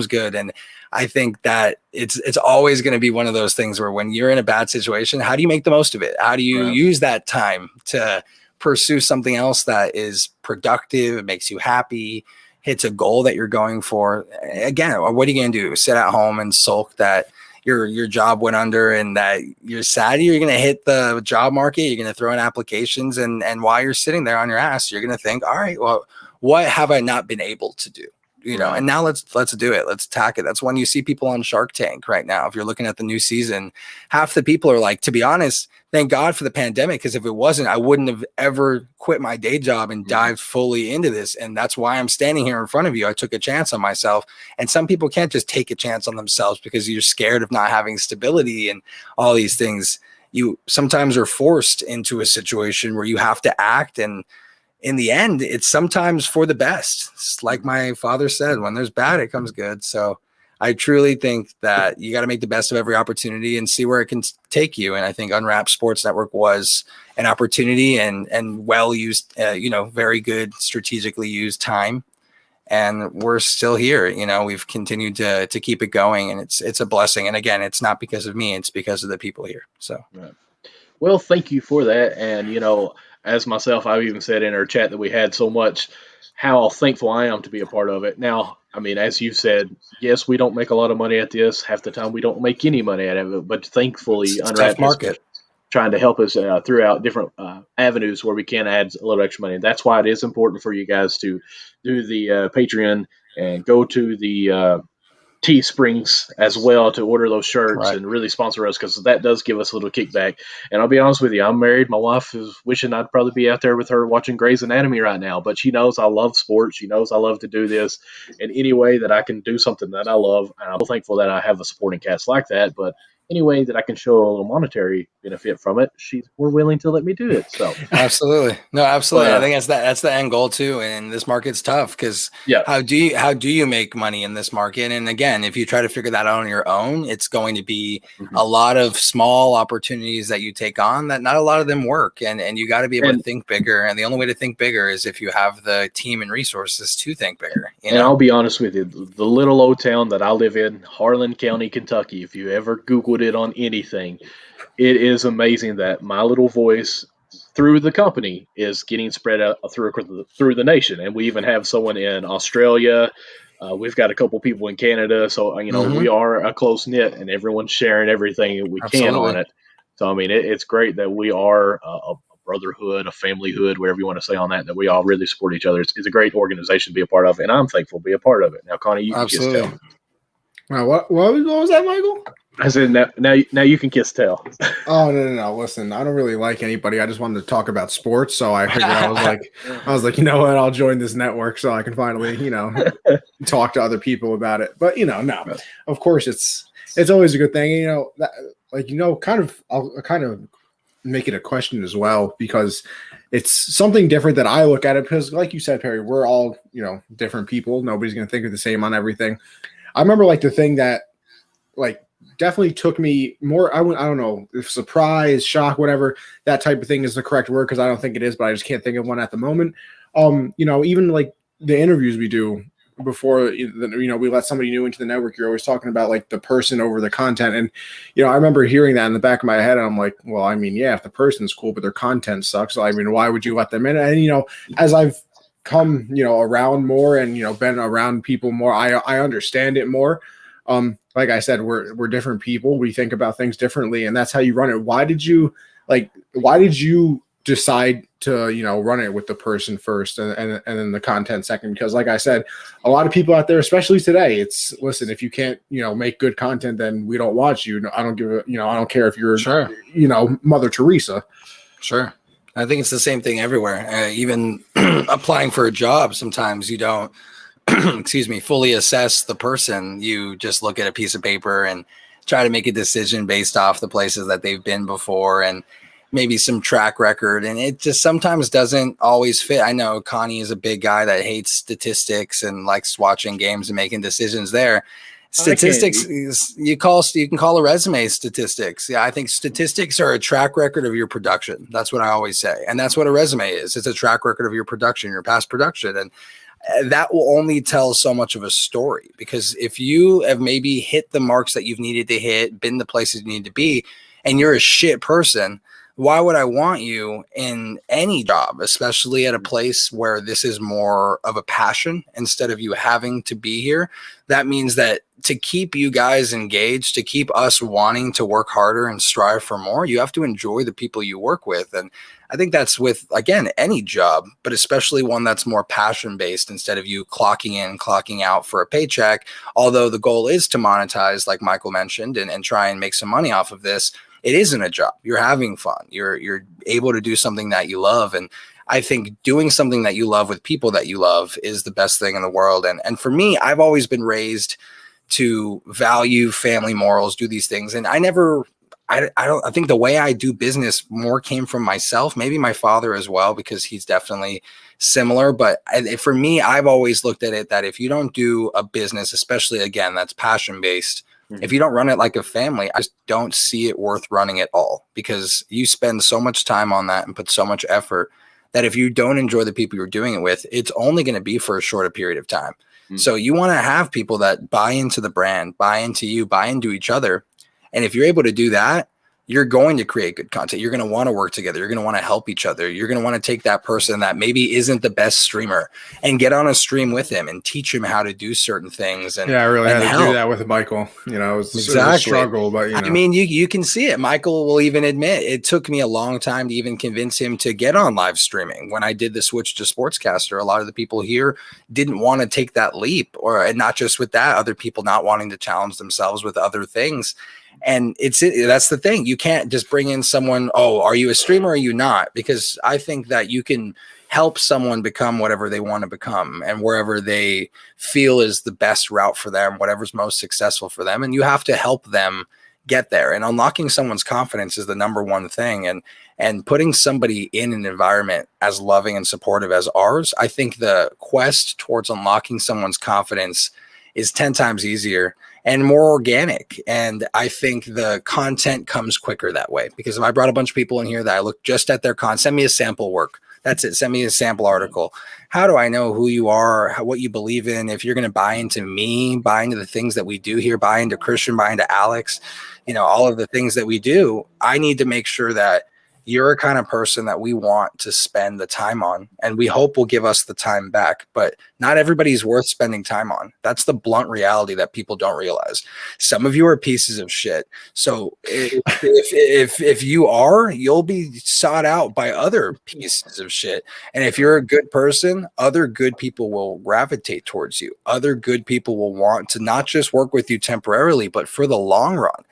good. And I think that it's always going to be one of those things where when you're in a bad situation, how do you make the most of it? How do you use that time to pursue something else that is productive, it makes you happy, hits a goal that you're going for? Again, what are you going to do? Sit at home and sulk that your job went under and that you're sad? You're going to hit the job market, you're going to throw in applications, and while you're sitting there on your ass, you're going to think, all right, well, what have I not been able to do? And now let's do it. Let's attack it. That's when you see people on Shark Tank right now. If you're looking at the new season, half the people are like, to be honest, thank God for the pandemic, because if it wasn't, I wouldn't have ever quit my day job and dived fully into this. And that's why I'm standing here in front of you. I took a chance on myself. And some people can't just take a chance on themselves because you're scared of not having stability and all these things. You sometimes are forced into a situation where you have to act, and in the end, it's sometimes for the best. It's like my father said, when there's bad, it comes good. So I truly think that you got to make the best of every opportunity and see where it can take you. And I think Unwrapped Sports Network was an opportunity and well used, very good strategically used time. And we're still here. We've continued to keep it going, and it's a blessing. And again, it's not because of me; it's because of the people here. So, Right. Well, thank you for that. And, as myself, I've even said in our chat that we had so much how thankful I am to be a part of it. Now, I mean, as you said, yes, we don't make a lot of money at this. Half the time we don't make any money out of it. But thankfully, it's a tough Unwrapped has been market. trying to help us throughout different avenues where we can add a little extra money. And that's why it is important for you guys to do the Patreon and go to the Teesprings as well to order those shirts Right. and really sponsor us, because that does give us a little kickback. And I'll be honest with you, I'm married. My wife is wishing I'd probably be out there with her watching Grey's Anatomy right now, but she knows I love sports. She knows I love to do this in any way that I can do something that I love. And I'm thankful that I have a supporting cast like that. But any way that I can show a little monetary benefit from it, we're willing to let me do it. So Absolutely. No, absolutely. Well, I think that's the end goal too. And this market's tough because yeah. how do you make money in this market? And again, if you try to figure that out on your own, it's going to be a lot of small opportunities that you take on that not a lot of them work. And you got to be able to think bigger. And the only way to think bigger is if you have the team and resources to think bigger. And I'll be honest with you, the little old town that I live in, Harlan County, Kentucky, if you ever Googled it on anything, it is amazing that my little voice through the company is getting spread out through the nation. And we even have someone in Australia. We've got a couple people in Canada. So, we are a close knit and everyone's sharing everything we can on it. So, I mean, it's great that we are a brotherhood, a familyhood, whatever you want to say on that we all really support each other. It's a great organization to be a part of, and I'm thankful to be a part of it. Now, Connie, you can kiss tell. What was that, Michael? I said, now you can kiss tell. Oh, no. Listen, I don't really like anybody. I just wanted to talk about sports. So I figured I was like, you know what? I'll join this network so I can finally, talk to other people about it. But, no, of course it's always a good thing. I'll kind of make it a question as well, because it's something different that I look at it, because like you said, Perry, we're all, different people. Nobody's going to think of the same on everything. I remember the thing that definitely took me more, I don't know if surprise, shock, whatever that type of thing is the correct word, because I don't think it is, but I just can't think of one at the moment. Even the interviews we do before, we let somebody new into the network, you're always talking about the person over the content. And, I remember hearing that in the back of my head, and I'm like, well, I mean, yeah, if the person's cool, but their content sucks, I mean, why would you let them in? And, as I've come, around more and, been around people more, I understand it more. Like I said, we're different people. We think about things differently, and that's how you run it. Why did you decide to, run it with the person first and then the content second? Because like I said, a lot of people out there, especially today, listen, if you can't, make good content, then we don't watch you. I don't I don't care if you're, sure, Mother Teresa. Sure. I think it's the same thing everywhere. Even applying for a job, sometimes you don't, fully assess the person. You just look at a piece of paper and try to make a decision based off the places that they've been before and maybe some track record. And it just sometimes doesn't always fit. I know Connie is a big guy that hates statistics and likes watching games and making decisions there. Statistics you can call a resume statistics. Yeah, I think statistics are a track record of your production. That's what I always say. And that's what a resume is. It's a track record of your production, your past production. And that will only tell so much of a story, because if you have maybe hit the marks that you've needed to hit, been the places you need to be, and you're a shit person, why would I want you in any job, especially at a place where this is more of a passion instead of you having to be here? That means that to keep you guys engaged, to keep us wanting to work harder and strive for more, you have to enjoy the people you work with. And I think that's with, again, any job, but especially one that's more passion based instead of you clocking in, clocking out for a paycheck. Although the goal is to monetize, like Michael mentioned, and try and make some money off of this. It isn't a job. You're having fun. You're able to do something that you love. And I think doing something that you love with people that you love is the best thing in the world. And for me, I've always been raised to value family morals, do these things. And I I think the way I do business more came from myself, maybe my father as well, because he's definitely similar. But for me, I've always looked at it that if you don't do a business, especially again, that's passion based, if you don't run it like a family, I just don't see it worth running at all, because you spend so much time on that and put so much effort that if you don't enjoy the people you're doing it with, it's only going to be for a shorter period of time. So you want to have people that buy into the brand, buy into you, buy into each other. And if you're able to do that, you're going to create good content. You're going to want to work together. You're going to want to help each other. You're going to want to take that person that maybe isn't the best streamer and get on a stream with him and teach him how to do certain things. And I really had to help. do that with Michael. It was Exactly. a struggle, but I mean, you can see it. Michael will even admit it took me a long time to even convince him to get on live streaming. When I did the switch to sportscaster, a lot of the people here didn't want to take that leap, and not just with that, other people not wanting to challenge themselves with other things. And that's the thing. You can't just bring in someone, oh, are you a streamer or are you not? Because I think that you can help someone become whatever they want to become and wherever they feel is the best route for them, whatever's most successful for them. And you have to help them get there. And unlocking someone's confidence is the number one thing. And putting somebody in an environment as loving and supportive as ours, I think the quest towards unlocking someone's confidence is 10 times easier and more organic. And I think the content comes quicker that way, because if I brought a bunch of people in here that I look just at their content, send me a sample work. That's it. Send me a sample article. How do I know who you are, what you believe in? If you're going to buy into me, buy into the things that we do here, buy into Christian, buy into Alex, all of the things that we do, I need to make sure that you're a kind of person that we want to spend the time on, and we hope will give us the time back. But not everybody's worth spending time on. That's the blunt reality that people don't realize. Some of you are pieces of shit. So if you are, you'll be sought out by other pieces of shit. And if you're a good person, other good people will gravitate towards you. Other good people will want to not just work with you temporarily, but for the long run.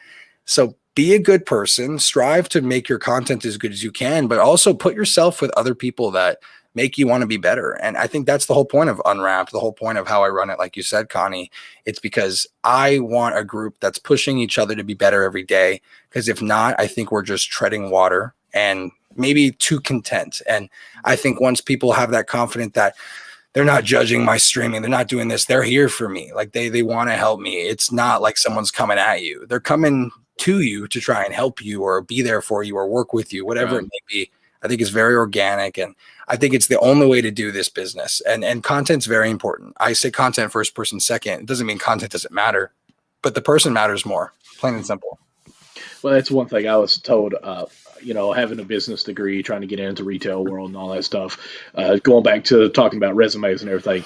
So be a good person, strive to make your content as good as you can, but also put yourself with other people that make you want to be better. And I think that's the whole point of Unwrapped, the whole point of how I run it. Like you said, Connie, it's because I want a group that's pushing each other to be better every day. Because if not, I think we're just treading water and maybe too content. And I think once people have that confidence that they're not judging my streaming, they're not doing this, they're here for me. Like they want to help me. It's not like someone's coming at you. They're coming to you to try and help you or be there for you or work with you, whatever it may be. I think it's very organic, and I think it's the only way to do this business. And content's very important. I say content first, person second. It doesn't mean content doesn't matter, but the person matters more, plain and simple. Well, that's one thing I was told, having a business degree, trying to get into retail world and all that stuff, going back to talking about resumes and everything.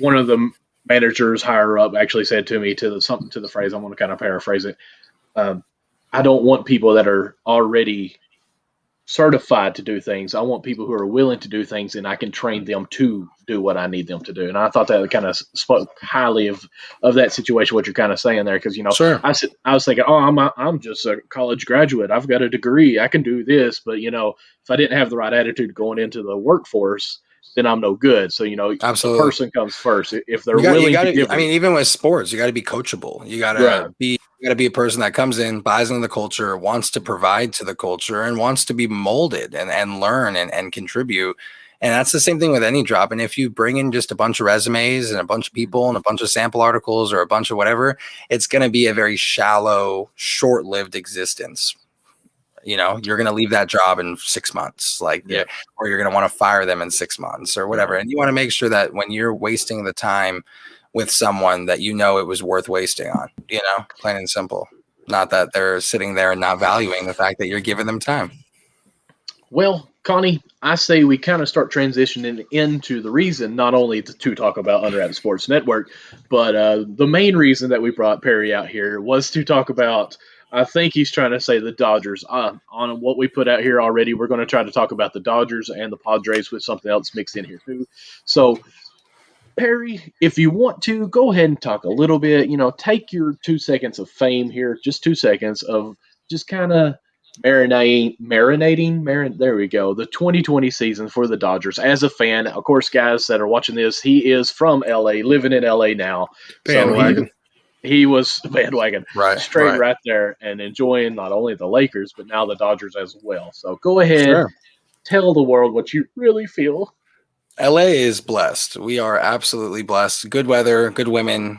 One of the managers higher up actually said to me something to the phrase, I'm going to kind of paraphrase it. I don't want people that are already certified to do things. I want people who are willing to do things, and I can train them to do what I need them to do. And I thought that kind of spoke highly of that situation, what you're kind of saying there. Because, Sure. I was thinking, I'm just a college graduate. I've got a degree. I can do this. But, if I didn't have the right attitude going into the workforce, then I'm no good. So, Absolutely. The person comes first. If they're willing to give I mean, even with sports, you got to be coachable. You got to be a person that comes in, buys into the culture, wants to provide to the culture, and wants to be molded and learn and contribute. And that's the same thing with any job. And if you bring in just a bunch of resumes and a bunch of people and a bunch of sample articles or a bunch of whatever, it's going to be a very shallow, short-lived existence. You're going to leave that job in 6 months, or you're going to want to fire them in 6 months or whatever. And you want to make sure that when you're wasting the time with someone that it was worth wasting on, plain and simple. Not that they're sitting there and not valuing the fact that you're giving them time. Well, Connie, I say we kind of start transitioning into the reason, not only to talk about Unwrapped Sports Network, but the main reason that we brought Perry out here was to talk about, I think he's trying to say the Dodgers. On what we put out here already, we're going to try to talk about the Dodgers and the Padres with something else mixed in here too. So, Perry, if you want to, go ahead and talk a little bit. Take your 2 seconds of fame here, just 2 seconds of just kind of marinating. There we go. The 2020 season for the Dodgers. As a fan, of course, guys that are watching this, he is from LA, living in LA now. Bandwagon. he was bandwagon Right, straight right. right there and enjoying not only the Lakers, but now the Dodgers as well. So go ahead, Sure. tell the world what you really feel. LA is blessed. We are absolutely blessed. Good weather, good women,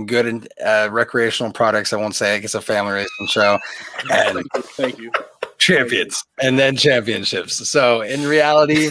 good recreational products. I won't say it's a family racing show, and Thank you. champions, and then championships. So in reality,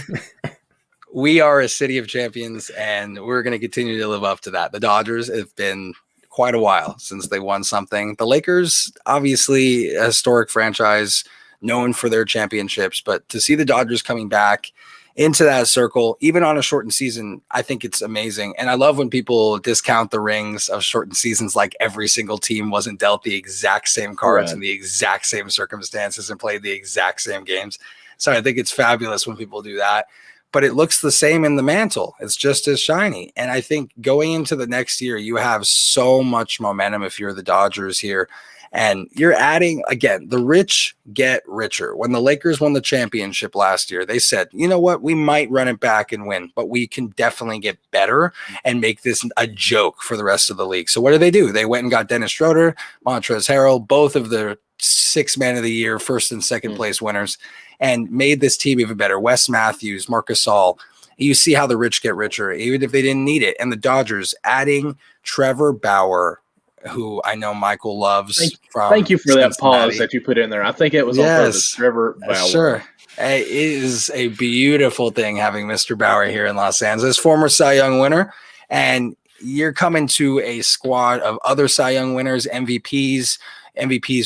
we are a city of champions, and we're going to continue to live up to that. The Dodgers have been quite a while since they won something. The Lakers, obviously, a historic franchise known for their championships, but to see the Dodgers coming back into that circle, even on a shortened season, I think it's amazing. And I love when people discount the rings of shortened seasons, like every single team wasn't dealt the exact same cards in the exact same circumstances and played the exact same games. So I think it's fabulous when people do that. But it looks the same in the mantle. It's just as shiny. And I think going into the next year, you have so much momentum if you're the Dodgers here. And you're adding, again, the rich get richer. When the Lakers won the championship last year, they said, you know what, we might run it back and win, but we can definitely get better and make this a joke for the rest of the league. So what do? They went and got Dennis Schroeder, Montrezl Harrell, both of the 6 man of the year, first and second place winners, and made this team even better. Wes Matthews, Marc Gasol. You see how the rich get richer, even if they didn't need it. And the Dodgers adding Trevor Bauer, who I know Michael loves. Thank you for that pause that you put in there. I think it was on purpose. Trevor Bauer. Sure. It is a beautiful thing having Mr. Bauer here in Los Angeles, former Cy Young winner. And you're coming to a squad of other Cy Young winners, MVPs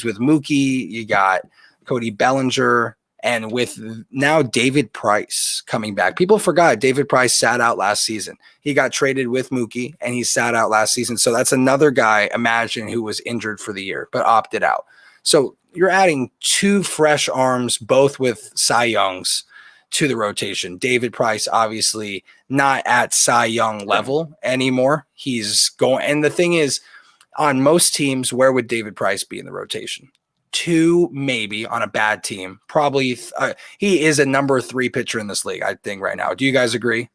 with Mookie. You got Cody Bellinger. And with now David Price coming back, people forgot David Price sat out last season. He got traded with Mookie and he sat out last season. So that's another guy, imagine, who was injured for the year, but opted out. So you're adding 2 fresh arms, both with Cy Youngs, to the rotation. David Price, obviously not at Cy Young level anymore. He's going. And the thing is, on most teams, where would David Price be in the rotation? 2, maybe on a bad team. Probably he is a number 3 pitcher in this league, I think, right now. Do you guys agree?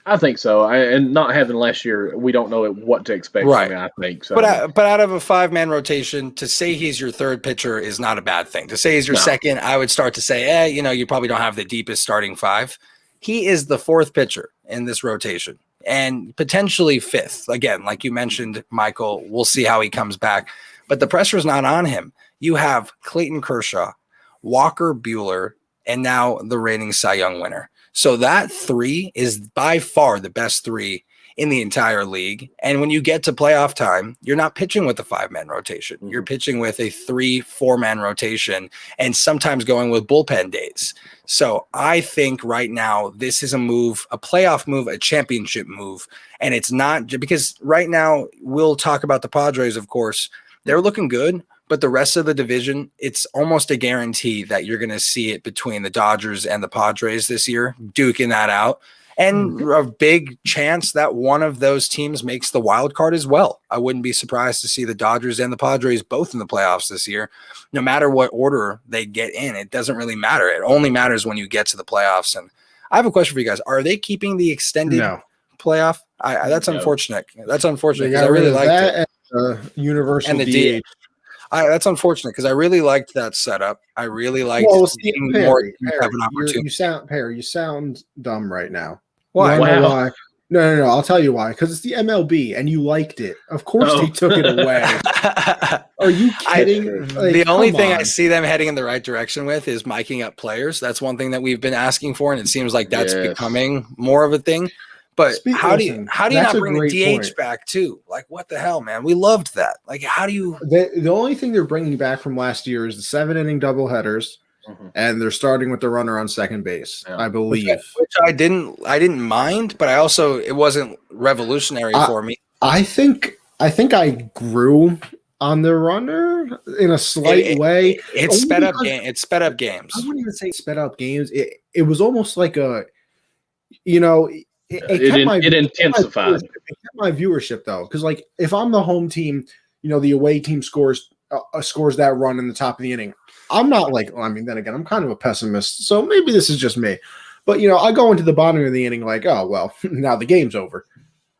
I think so. And not having last year, we don't know what to expect. Right. I think so. But out of a 5-man rotation, to say he's your 3rd pitcher is not a bad thing. To say he's your 2nd, I would start to say, you probably don't have the deepest starting 5. He is the 4th pitcher in this rotation and potentially 5th. Again, like you mentioned, Michael, we'll see how he comes back. But the pressure is not on him. You have Clayton Kershaw, Walker Buehler, and now the reigning Cy Young winner. So that 3 is by far the best 3 in the entire league. And when you get to playoff time, you're not pitching with a 5-man rotation. Mm-hmm. You're pitching with a 3-4-man rotation and sometimes going with bullpen days. So I think right now this is a move, a playoff move, a championship move. And it's not because right now we'll talk about the Padres, of course. They're looking good. But the rest of the division, it's almost a guarantee that you're going to see it between the Dodgers and the Padres this year, duking that out. And a big chance that one of those teams makes the wild card as well. I wouldn't be surprised to see the Dodgers and the Padres both in the playoffs this year. No matter what order they get in, it doesn't really matter. It only matters when you get to the playoffs. And I have a question for you guys. Are they keeping the extended playoff? That's unfortunate. That's unfortunate because I really liked it. Universal and the DH. That's unfortunate because I really liked that setup. I really liked seeing more have an opportunity. You sound dumb right now. Why? Why? No. I'll tell you why. Because it's the MLB and you liked it. Of course they took it away. Are you kidding? The only thing I see them heading in the right direction with is miking up players. That's one thing that we've been asking for, and it seems like that's becoming more of a thing. But how do you not bring the DH back too? Like, what the hell, man? We loved that. Like, how do you? The only thing they're bringing back from last year is the 7-inning doubleheaders, and they're starting with the runner on second base. I believe, which I didn't mind, but it wasn't revolutionary for me. I think I grew on the runner in a slight way. It sped up games. It sped up games. I wouldn't even say sped up games. It was almost like It intensified. It kept my viewership though, because like if I'm the home team, the away team scores that run in the top of the inning. I'm not like, then again, I'm kind of a pessimist, so maybe this is just me. But I go into the bottom of the inning like, oh well, now the game's over.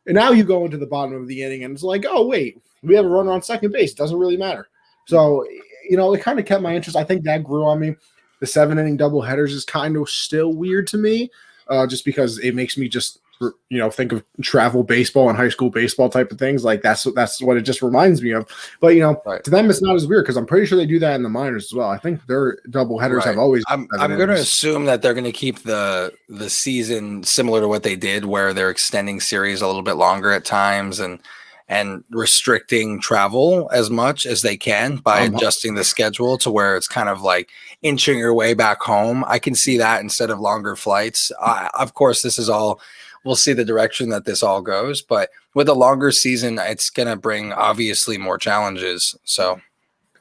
And now you go into the bottom of the inning and it's like, oh wait, We have a runner on second base. Doesn't really matter. So, it kind of kept my interest. I think that grew on me. The 7-inning double headers is kind of still weird to me, just because it makes me just think of travel baseball and high school baseball type of things. Like that's what it just reminds me of. But Right. to them it's not as weird because I'm pretty sure they do that in the minors as well. I think their double headers have always. I'm going to assume that they're going to keep the season similar to what they did, where they're extending series a little bit longer at times and restricting travel as much as they can by adjusting the schedule to where it's kind of like inching your way back home. I can see that instead of longer flights. Of course, this is all. We'll see the direction that this all goes, but with a longer season, it's going to bring obviously more challenges. So,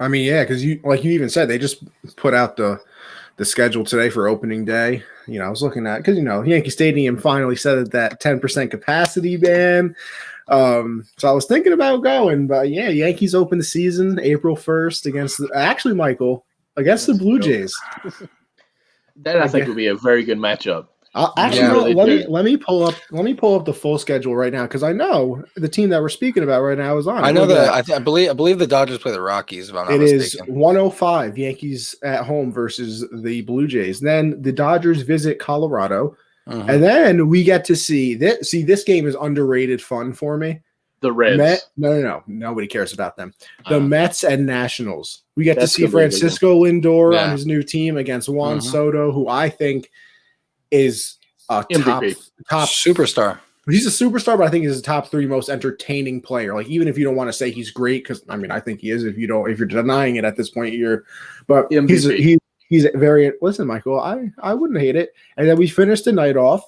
I mean, yeah, because you even said, they just put out the schedule today for opening day. I was looking at, because Yankee Stadium finally set that 10% capacity ban. So I was thinking about going, but yeah, Yankees open the season April 1st against the Blue Jays. That I think would be a very good matchup. Let me pull up the full schedule right now, because I know the team that we're speaking about right now is on. I know that I believe the Dodgers play the Rockies. If I'm not mistaken. Is 105 Yankees at home versus the Blue Jays. Then the Dodgers visit Colorado, and then we get to see this. See, this game is underrated fun for me. The Reds. No. Nobody cares about them. The Mets and Nationals. We get to see Francisco Lindor on his new team against Juan Soto, who I think is a top superstar. He's a superstar, but I think he's a top 3 most entertaining player. Like, even if you don't want to say he's great, because I think he is. If you're denying it at this point, but MVP. he's very. Listen, Michael, I wouldn't hate it. And then we finished the night off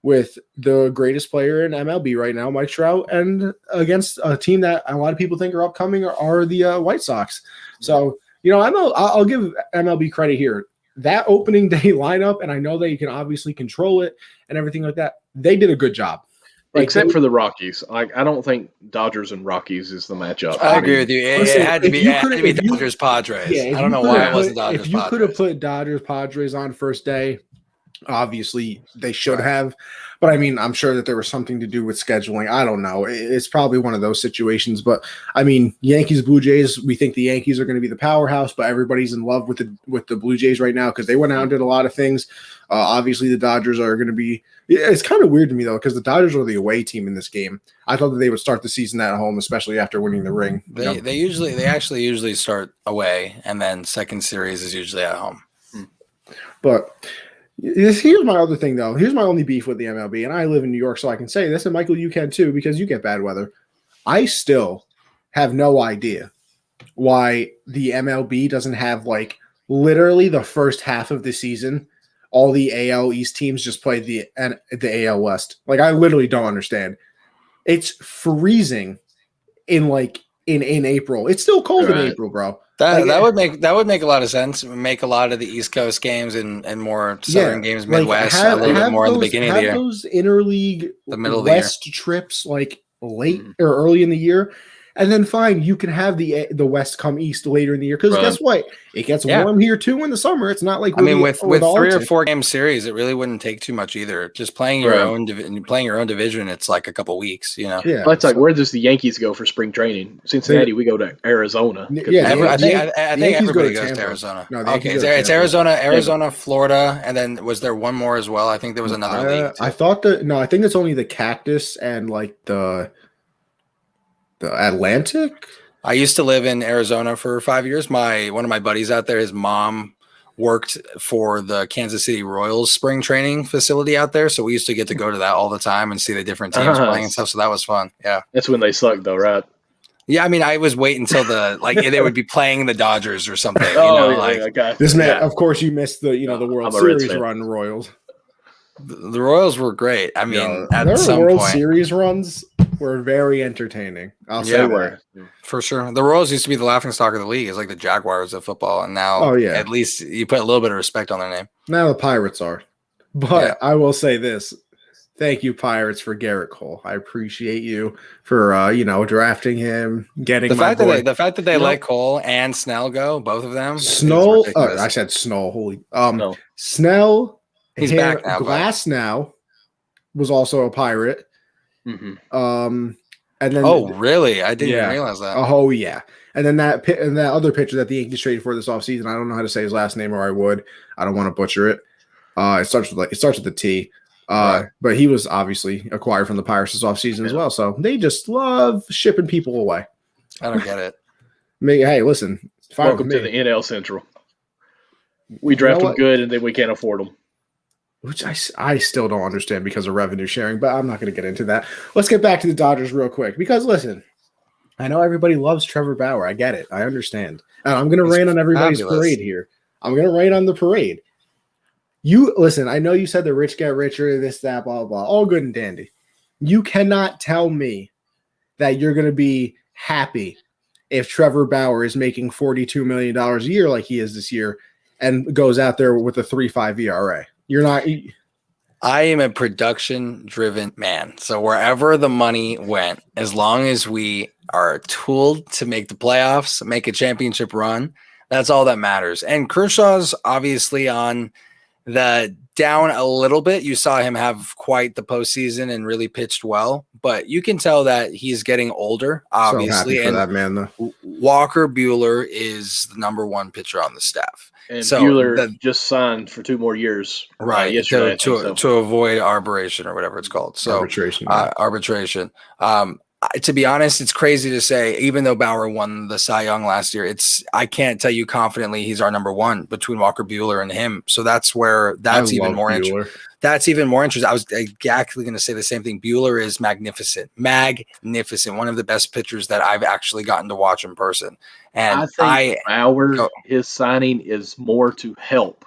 with the greatest player in MLB right now, Mike Trout, and against a team that a lot of people think are upcoming are the White Sox. So I'll give MLB credit here. That opening day lineup, and I know that you can obviously control it and everything like that, they did a good job. Except for the Rockies. I don't think Dodgers and Rockies is the matchup. I agree with you. It had to be Dodgers Padres. Yeah, I don't know why it wasn't Dodgers Padres. If you could have put Dodgers Padres on first day, obviously they should have. But I'm sure that there was something to do with scheduling. I don't know. It's probably one of those situations. But Yankees, Blue Jays, we think the Yankees are going to be the powerhouse, but everybody's in love with the Blue Jays right now because they went out and did a lot of things. Obviously, the Dodgers are going to be. It's kind of weird to me though, because the Dodgers are the away team in this game. I thought that they would start the season at home, especially after winning the ring. They usually start away, and then second series is usually at home. But here's my other thing, though. Here's my only beef with the MLB, and I live in New York, so I can say this, and Michael, you can too, because you get bad weather. I still have no idea why the MLB doesn't have, literally the first half of the season, all the AL East teams just play the AL West. I literally don't understand. It's freezing in April. It's still cold in April, bro. That would make a lot of sense. It would make a lot of the East Coast games and more Southern games, Midwest, a little bit more in the beginning of the year. Have those interleague the middle of West the year. Trips late or early in the year. And then fine, you can have the West come East later in the year because guess what? It gets warm here too in the summer. It's not like with 3 or 4 game series, it really wouldn't take too much either. Just playing your own division, it's like a couple weeks, Yeah, that's where does the Yankees go for spring training? Cincinnati, we go to Arizona. Yeah, I think everybody goes to Arizona. No, okay, it's Arizona, Florida, and then was there one more as well? I think there was another league. I think it's only the Cactus and the Atlantic. I used to live in Arizona for 5 years. One of my buddies out there, his mom worked for the Kansas City Royals spring training facility out there. So we used to get to go to that all the time and see the different teams playing and stuff. So that was fun. Yeah. That's when they sucked though, right? Yeah. I was waiting until they would be playing the Dodgers or something. This man, of course you missed the World Series run Royals. The Royals were great. At their some World point. Series runs were very entertaining. I'll say that. For sure. The Royals used to be the laughingstock of the league. It's like the Jaguars of football. And now at least you put a little bit of respect on their name. Now the Pirates are. But I will say this. Thank you, Pirates, for Garrett Cole. I appreciate you for drafting him, getting the fact that they let Cole and Snell go, both of them. Snell. I said Snell. Holy. Snell. He's back now. Glass now was also a Pirate. Mm-hmm. And then Oh, really? I didn't even yeah. realize that. Oh yeah. And then that other pitcher that the Yankees traded for this offseason, I don't know how to say his last name, or I would. I don't want to butcher it. It starts with a T. Right. But he was obviously acquired from the Pirates this offseason as well. So they just love shipping people away. I don't get it. Hey, listen. Welcome to the NL Central. We draft them good, and then we can't afford them. Which I still don't understand because of revenue sharing, but I'm not going to get into that. Let's get back to the Dodgers real quick because, listen, I know everybody loves Trevor Bauer. I get it. I understand. And I'm going to rain on everybody's parade here. I'm going to rain on the parade. Listen, I know you said the rich get richer, this, that, blah, blah, all good and dandy. You cannot tell me that you're going to be happy if Trevor Bauer is making $42 million a year like he is this year and goes out there with a 3.5 ERA. You're not. I am a production-driven man. So wherever the money went, as long as we are tooled to make the playoffs, make a championship run, that's all that matters. And Kershaw's obviously on the down a little bit. You saw him have quite the postseason and really pitched well, but you can tell that he's getting older, obviously. So happy for that man, though. Walker Buehler is the number one pitcher on the staff. And so Buehler just signed for 2 more years, right? Yesterday, to avoid arbitration or whatever it's called. So arbitration. Arbitration. To be honest, it's crazy to say, even though Bauer won the Cy Young last year, I can't tell you confidently he's our number one between Walker Buehler and him. So that's even more interesting. That's even more interesting. I was exactly going to say the same thing. Buehler is magnificent. One of the best pitchers that I've actually gotten to watch in person. And I think Bauer, his signing is more to help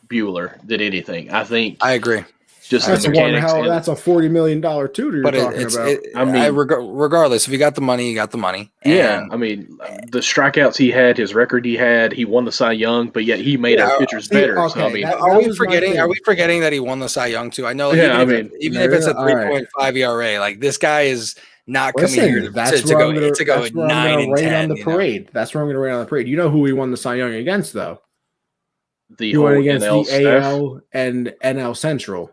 Buehler than anything. I agree. Just that's that's a $40 million tutor you're talking about. Regardless, if you got the money, you got the money. Yeah, I mean, the strikeouts he had, his record he won the Cy Young, but yet he made our pitchers better. Okay, so I mean, are we forgetting that he won the Cy Young too? I know. Yeah, even if it's a 3.5 ERA, like this guy is not coming here to go 9-10 on the parade. That's where I'm going to rain on the parade. You know who he won the Cy Young against, though? He won against the AL and NL Central.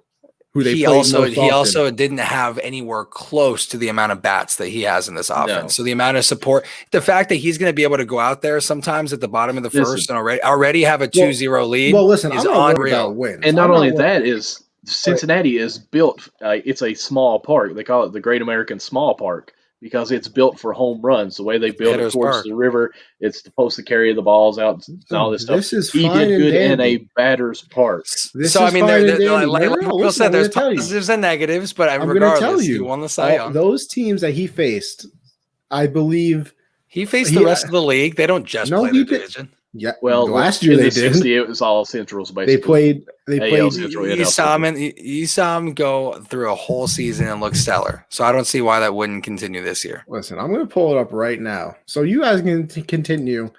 He also didn't have anywhere close to the amount of bats that he has in this offense. No. So the amount of support, the fact that he's going to be able to go out there sometimes at the bottom of the first and already have a 2-0 lead. Well, listen, is unreal. Wins. And not only that is Cincinnati is built. It's a small park. They call it the Great American Small Park because it's built for home runs. The way they build it towards the river, it's supposed to carry the balls out and all this stuff. He did good in a batter's park. So I mean, like Michael said, there's positives and negatives, but regardless, he won the Cy Young. Those teams that he faced, I believe he faced the rest of the league. They don't just play the division. Yeah, well, last year they did. It was all Centrals basically. They played. You saw him go through a whole season and look stellar. So I don't see why that wouldn't continue this year. Listen, I'm going to pull it up right now, so you guys can continue.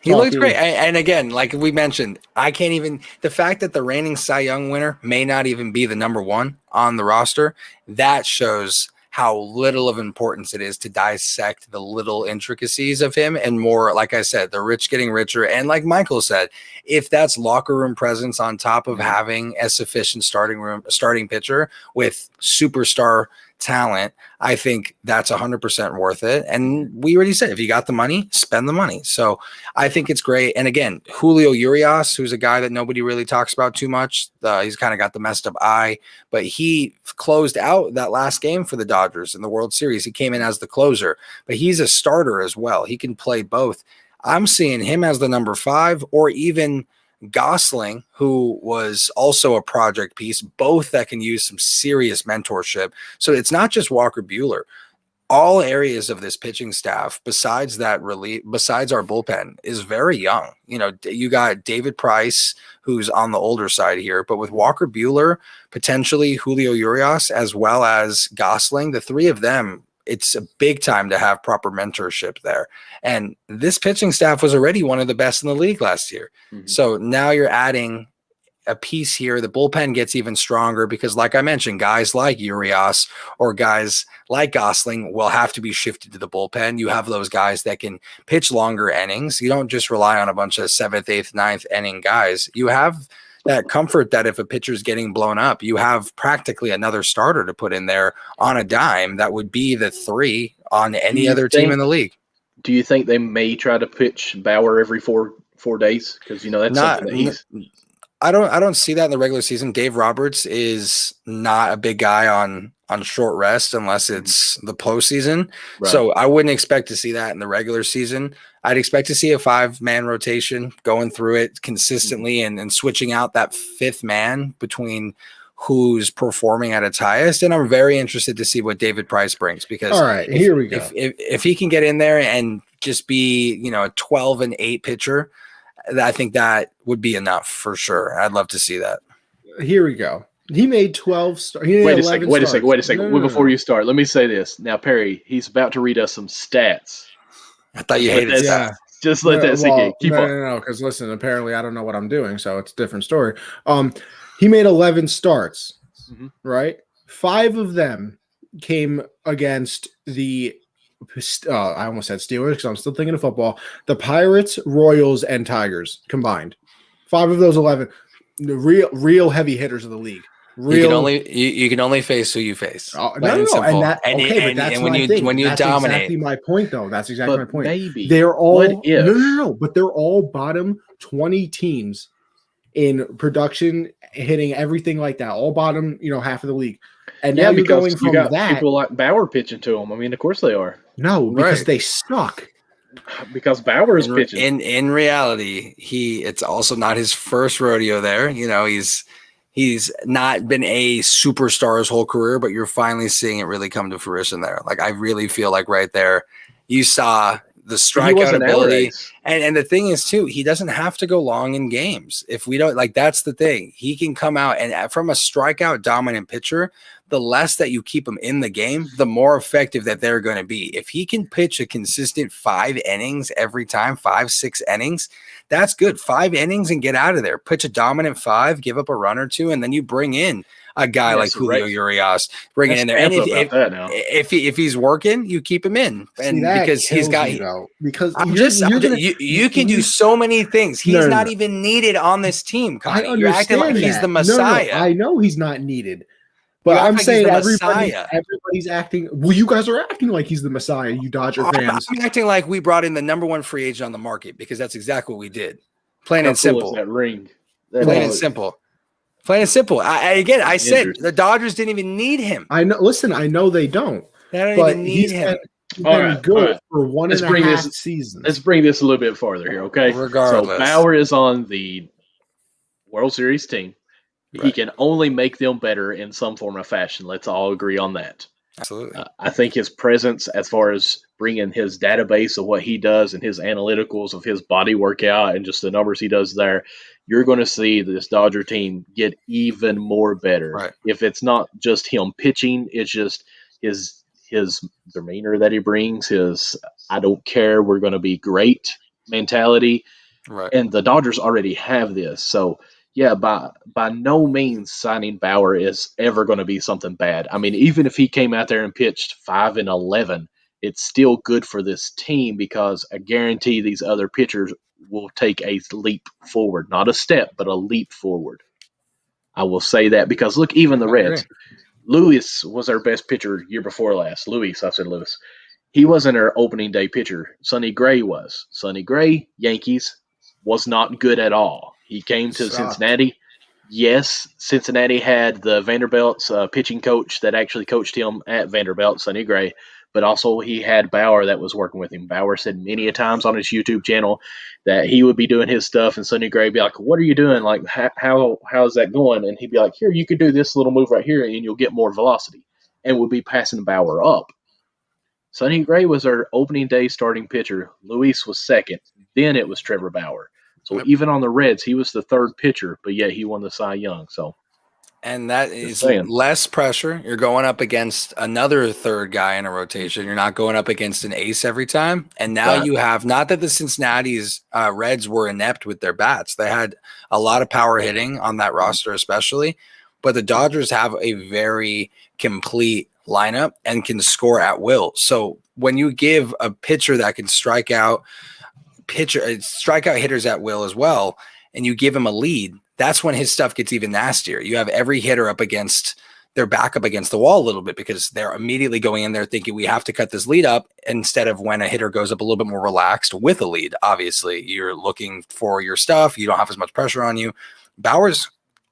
He looked great, and again, like we mentioned, I can't even. The fact that the reigning Cy Young winner may not even be the number one on the roster, that shows how little of importance it is to dissect the little intricacies of him and more, like I said, the rich getting richer. And like Michael said, if that's locker room presence on top of having a sufficient starting pitcher with superstar talent, I think that's 100% worth it. And we already said, if you got the money, spend the money. So I think it's great. And again, Julio Urias, who's a guy that nobody really talks about too much. He's kind of got the messed up eye, but he closed out that last game for the Dodgers in the World Series. He came in as the closer, but he's a starter as well. He can play both. I'm seeing him as the number 5, or even Gosling, who was also a project piece, both that can use some serious mentorship. So it's not just Walker Buehler. All areas of this pitching staff, besides our bullpen, is very young. You know, you got David Price, who's on the older side here, but with Walker Buehler, potentially Julio Urias, as well as Gosling, the three of them, it's a big time to have proper mentorship there. And this pitching staff was already one of the best in the league last year. Mm-hmm. So now you're adding a piece here. The bullpen gets even stronger because, like I mentioned, guys like Urias or guys like Gosling will have to be shifted to the bullpen. You have those guys that can pitch longer innings. You don't just rely on a bunch of 7th, 8th, 9th inning guys. You have that comfort that if a pitcher's getting blown up, you have practically another starter to put in there on a dime that would be the 3 on any other team in the league. Do you think they may try to pitch Bauer every four days? Because that's something that he's. I don't see that in the regular season. Dave Roberts is not a big guy on short rest unless it's the postseason. Right. So I wouldn't expect to see that in the regular season. I'd expect to see a 5-man rotation going through it consistently and switching out that 5th man between who's performing at its highest. And I'm very interested to see what David Price brings, because all right, here we go. If he can get in there and just be, a 12-8 pitcher, I think that would be enough for sure. I'd love to see that. Here we go. He made 12 stars. Wait a second. No. Before you start, let me say this. Now, Perry, he's about to read us some stats. I thought you hated that. Yeah. Just let that sink in. Keep on. No, because listen, apparently I don't know what I'm doing, so it's a different story. He made 11 starts, right? 5 of them came against the I almost said Steelers because I'm still thinking of football. The Pirates, Royals, and Tigers combined. 5 of those 11, the real heavy hitters of the league. You can only face who you face. No, and that's when you dominate. Exactly my point, though. That's exactly my point. Maybe they're all but they're all bottom 20 teams in production, hitting everything like that. All bottom, half of the league. And now you're going from that. People like Bauer pitching to them. I mean, of course they are. No, because they suck. Because Bauer is pitching. In reality, it's also not his first rodeo there. He's not been a superstar his whole career, but you're finally seeing it really come to fruition there. Like, I really feel like right there, you saw the strikeout ability. And the thing is, too, he doesn't have to go long in games. If we don't, that's the thing. He can come out, and from a strikeout dominant pitcher, the less that you keep him in the game, the more effective that they're going to be. If he can pitch a consistent 5 innings every time, 5-6 innings, that's good. 5 innings and get out of there. Pitch a dominant 5, give up a run or 2, and then you bring in a guy like Julio Urias, bring it in there. And if he's working, you keep him in, and because he's got. You can do so many things. He's not even needed on this team. Connie. You're acting like he's the Messiah. No, I know he's not needed. But I'm saying everybody's acting. Well, you guys are acting like he's the Messiah, you Dodger fans. I'm acting like we brought in the number 1 free agent on the market, because that's exactly what we did. Plain and simple. That ring. Plain and simple. Plain and simple. I said the Dodgers didn't even need him. I know. Listen, I know they don't. They don't even need him. He's been good for 1.5 seasons. Let's bring this a little bit farther here, okay? Regardless. So Bauer is on the World Series team. Right. He can only make them better in some form of fashion. Let's all agree on that. Absolutely. I think his presence, as far as bringing his database of what he does and his analyticals of his body workout and just the numbers he does there, you're going to see this Dodger team get even more better. Right. If it's not just him pitching, it's just his demeanor that he brings, his I don't care, we're going to be great mentality. Right. And the Dodgers already have this. So, yeah, by no means signing Bauer is ever going to be something bad. I mean, even if he came out there and pitched 5-11, it's still good for this team, because I guarantee these other pitchers will take a leap forward. Not a step, but a leap forward. I will say that, because, look, even the Reds. Lewis was our best pitcher year before last. I said Lewis. He wasn't our opening day pitcher. Sonny Gray was. Sonny Gray, Yankees, was not good at all. He came to Cincinnati. Yes, Cincinnati had the Vanderbilt's pitching coach that actually coached him at Vanderbilt, Sonny Gray, but also he had Bauer that was working with him. Bauer said many a times on his YouTube channel that he would be doing his stuff, and Sonny Gray would be like, "What are you doing? Like, how's that going?" And he'd be like, "Here, you could do this little move right here, and you'll get more velocity," and would be passing Bauer up. Sonny Gray was our opening day starting pitcher. Luis was second. Then it was Trevor Bauer. So even on the Reds, he was the 3rd pitcher, but yet he won the Cy Young. And that is less pressure. You're going up against another 3rd guy in a rotation. You're not going up against an ace every time. And now you have, not that the Cincinnati's Reds were inept with their bats. They had a lot of power hitting on that roster especially. But the Dodgers have a very complete lineup and can score at will. So when you give a pitcher that can strike out hitters at will as well, and you give him a lead, that's when his stuff gets even nastier. You have every hitter up against their back up against the wall a little bit because they're immediately going in there thinking we have to cut this lead up, instead of when a hitter goes up a little bit more relaxed with a lead. Obviously, you're looking for your stuff. You don't have as much pressure on you. Bauer's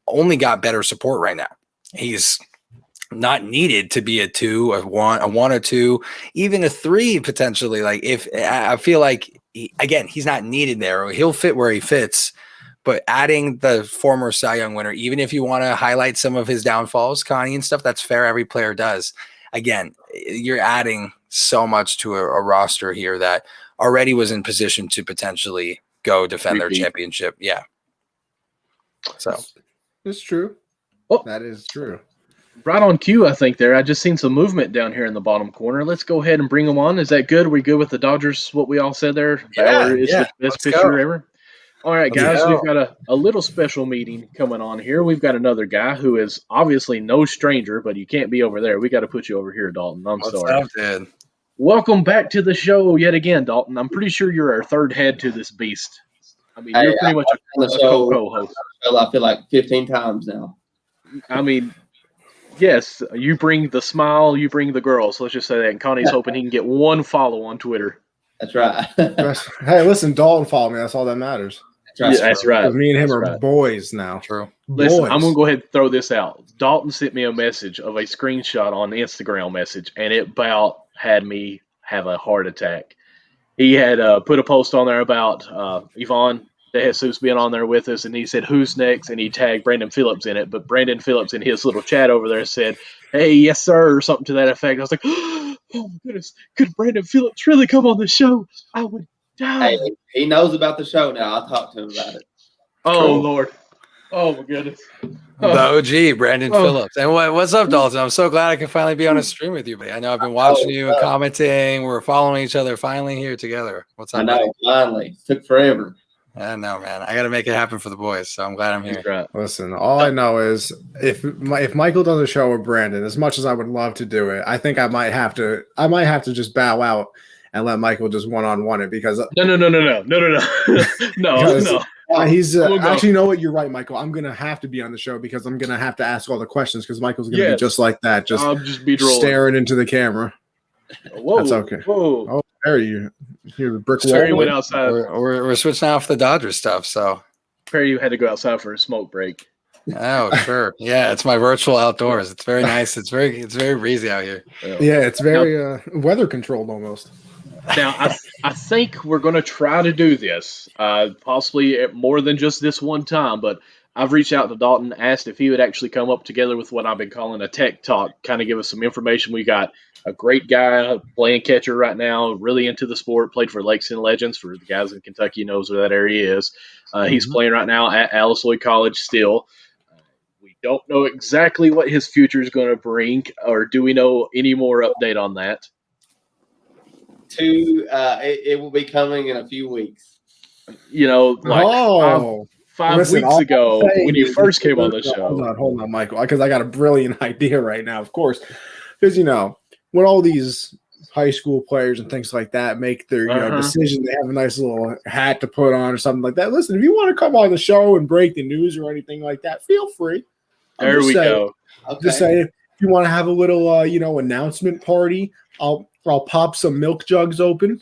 only got better support right now. He's not needed to be a 2, a 1 or 2, even a 3 potentially. Like, if I feel like he's not needed there. He'll fit where he fits. But adding the former Cy Young winner, even if you want to highlight some of his downfalls, Connie and stuff, that's fair. Every player does. Again, you're adding so much to a roster here that already was in position to potentially go defend their championship. Yeah. So it's true. Oh, that is true. Right on cue, I think there. I just seen some movement down here in the bottom corner. Let's go ahead and bring them on. Is that good? Are we good with the Dodgers? What we all said there? Bauer is the best pitcher ever. All right, guys, we've got a little special meeting coming on here. We've got another guy who is obviously no stranger, but you can't be over there. We got to put you over here, Dalton. I'm sorry. What's up, dude? Welcome back to the show yet again, Dalton. I'm pretty sure you're our third head to this beast. I mean, you're pretty much a co-host. I feel like 15 times now. I mean, yes, you bring the smile, you bring the girls. Let's just say that. And Connie's hoping he can get one follow on Twitter. That's right. Hey, listen, Dalton followed me. That's all that matters. That's right. Me and him are boys now. True. Listen, I'm going to go ahead and throw this out. Dalton sent me a message of a screenshot on the Instagram message, and it about had me have a heart attack. He had put a post on there about Yvonne De Jesus being on there with us, and he said, "Who's next?" And he tagged Brandon Phillips in it, but Brandon Phillips in his little chat over there said, "Hey, yes, sir," or something to that effect. I was like, oh, my goodness, could Brandon Phillips really come on the show? I would die. Hey, he knows about the show now. I'll talk to him about it. Oh, cool. Lord. Oh, my goodness. The OG, Brandon Phillips. And what's up, Dalton? I'm so glad I can finally be on a stream with you, buddy. I know I've been watching you and commenting. We're following each other finally here together. What's up, I know, buddy? Finally. It took forever. I know, man. I got to make it happen for the boys, so I'm glad I'm here. Right. Listen, all I know is if Michael does a show with Brandon, as much as I would love to do it, I think I might have to just bow out and let Michael just one-on-one it because no. He's actually, you know what? You're right, Michael. I'm gonna have to be on the show because I'm gonna have to ask all the questions because Michael's gonna be just like that, just be staring into the camera. Whoa, that's okay. Whoa, oh, there you hear the brick wall. Perry went outside. We're switching off the Dodgers stuff, so Perry had to go outside for a smoke break. Oh, sure. Yeah, it's my virtual outdoors. It's very nice. It's very breezy out here. Yeah, it's very weather controlled almost. Now, I think we're going to try to do this, possibly more than just this one time, but I've reached out to Dalton, asked if he would actually come up together with what I've been calling a tech talk, kind of give us some information. We got a great guy playing catcher right now, really into the sport, played for Lexington Legends, for the guys in Kentucky knows where that area is. He's playing right now at Alice Lloyd College still. We don't know exactly what his future is going to bring, or do we know any more update on that? It will be coming in a few weeks. You know, like five weeks ago when you first came on the show. Hold on, Michael, because I got a brilliant idea right now, of course. Because, when all these high school players and things like that make their decision, they have a nice little hat to put on or something like that. Listen, if you want to come on the show and break the news or anything like that, feel free. There we go. Okay. Just saying, if you want to have a little, announcement party, I'll pop some milk jugs open.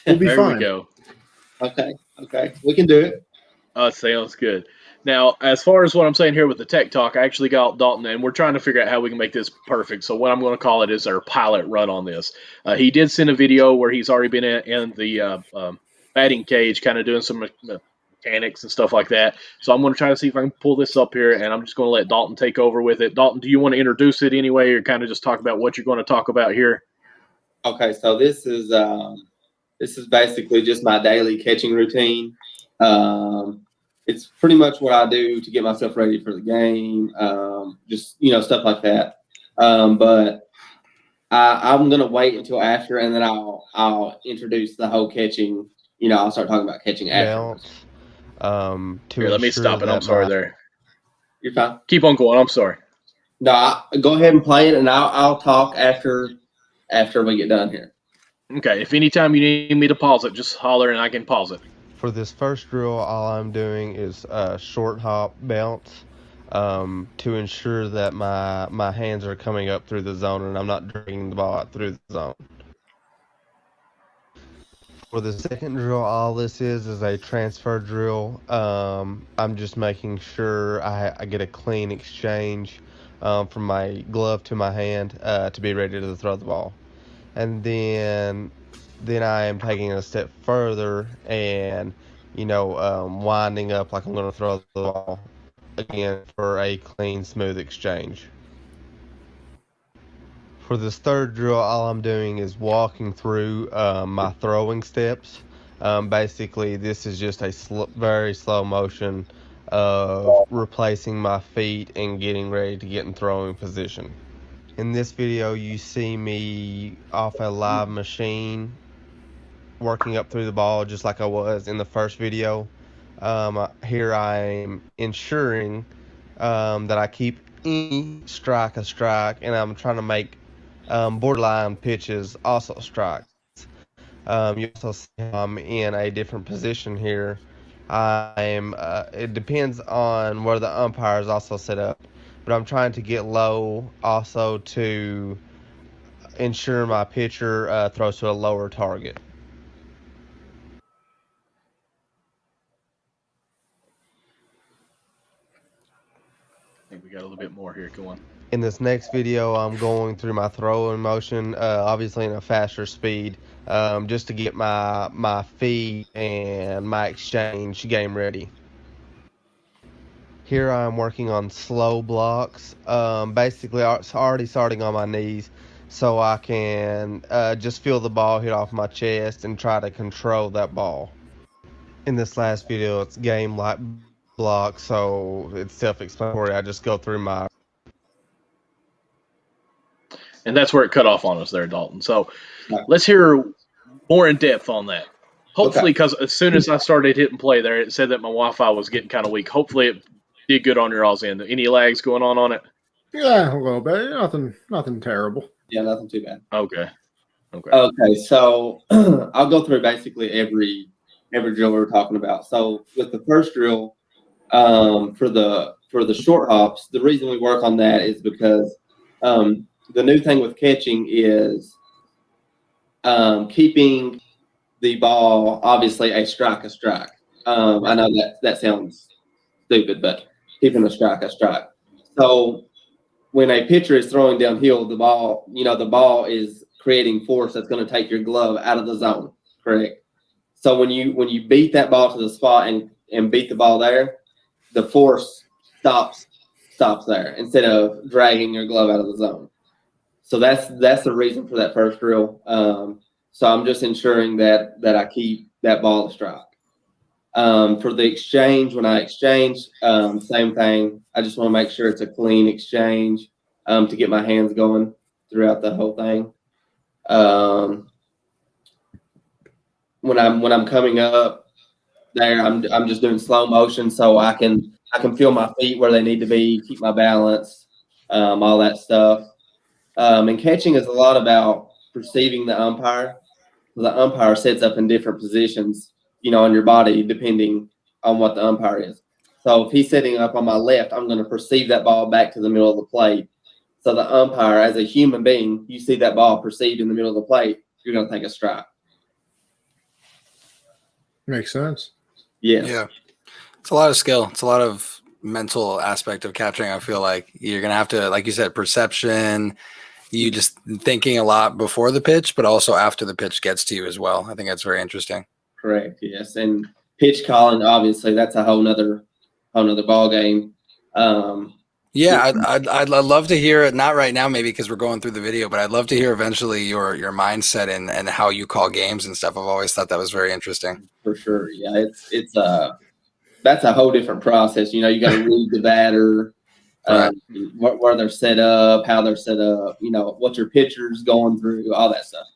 We'll be fine. There we go. Okay. We can do it. Sounds good. Now, as far as what I'm saying here with the tech talk, I actually got Dalton, and we're trying to figure out how we can make this perfect. So what I'm going to call it is our pilot run on this. He did send a video where he's already been in the batting cage, kind of doing some mechanics and stuff like that. So I'm going to try to see if I can pull this up here, and I'm just going to let Dalton take over with it. Dalton, do you want to introduce it anyway, or kind of just talk about what you're going to talk about here? Okay, so this is basically just my daily catching routine. It's pretty much what I do to get myself ready for the game, just stuff like that. But I'm gonna wait until after, and then I'll introduce the whole catching. I'll start talking about catching after. Here, let me stop it. I'm sorry there. You're fine. Keep on going. I'm sorry. No, go ahead and play it, and I'll talk after we get done here. Okay. If anytime you need me to pause it, just holler and I can pause it. For this first drill, all I'm doing is short hop bounce to ensure that my hands are coming up through the zone and I'm not dragging the ball out through the zone. For the second drill, all this is a transfer drill. I'm just making sure I get a clean exchange from my glove to my hand to be ready to throw the ball. And then I am taking it a step further and, winding up like I'm going to throw the ball again for a clean, smooth exchange. For this third drill, all I'm doing is walking through my throwing steps. Basically, this is just a very slow motion of replacing my feet and getting ready to get in throwing position. In this video, you see me off a live machine working up through the ball just like I was in the first video. Here I'm ensuring that I keep any strike a strike, and I'm trying to make borderline pitches also strikes. You also see I'm in a different position here. It depends on where the umpire is also set up, but I'm trying to get low also to ensure my pitcher throws to a lower target. I think we got a little bit more here. Go on. In this next video, I'm going through my throwing motion, obviously in a faster speed, just to get my feet and my exchange game ready. Here I'm working on slow blocks, basically already starting on my knees, so I can just feel the ball hit off my chest and try to control that ball. In this last video, it's game like blocks, so it's self-explanatory. I just go through my... And that's where it cut off on us there, Dalton. So let's hear more in depth on that. Hopefully, because as soon as I started hitting play there, it said that my Wi-Fi was getting kind of weak. Hopefully, it did good on your all's end. Any lags going on it? Yeah, a little bit. Nothing terrible. Yeah, nothing too bad. Okay. So I'll go through basically every drill we were talking about. So with the first drill, for the short hops, the reason we work on that is because the new thing with catching is keeping the ball obviously a strike. I know that sounds stupid, but keeping a strike. So when a pitcher is throwing downhill, the ball is creating force that's going to take your glove out of the zone, correct? So when you beat that ball to the spot and beat the ball there, the force stops there instead of dragging your glove out of the zone. So that's the reason for that first drill. So I'm just ensuring that I keep that ball a strike. For the exchange, when I exchange, same thing. I just want to make sure it's a clean exchange to get my hands going throughout the whole thing. When I'm coming up there, I'm just doing slow motion so I can feel my feet where they need to be, keep my balance, all that stuff. And catching is a lot about perceiving the umpire. The umpire sets up in different positions, on your body, depending on what the umpire is. So if he's setting up on my left, I'm going to perceive that ball back to the middle of the plate. So the umpire, as a human being, you see that ball perceived in the middle of the plate, you're going to take a strike. Makes sense. Yes. Yeah. It's a lot of skill. It's a lot of mental aspect of catching. I feel like you're going to have to, like you said, perception, you just thinking a lot before the pitch, but also after the pitch gets to you as well. I think that's very interesting. Correct. Yes. And pitch calling, obviously, that's a whole nother ball game. Yeah, I'd love to hear it. Not right now, maybe because we're going through the video, but I'd love to hear eventually your mindset and how you call games and stuff. I've always thought that was very interesting. For sure. Yeah, it's that's a whole different process. You got to read the batter, Right. where they're set up, how they're set up. What your pitcher's going through, all that stuff.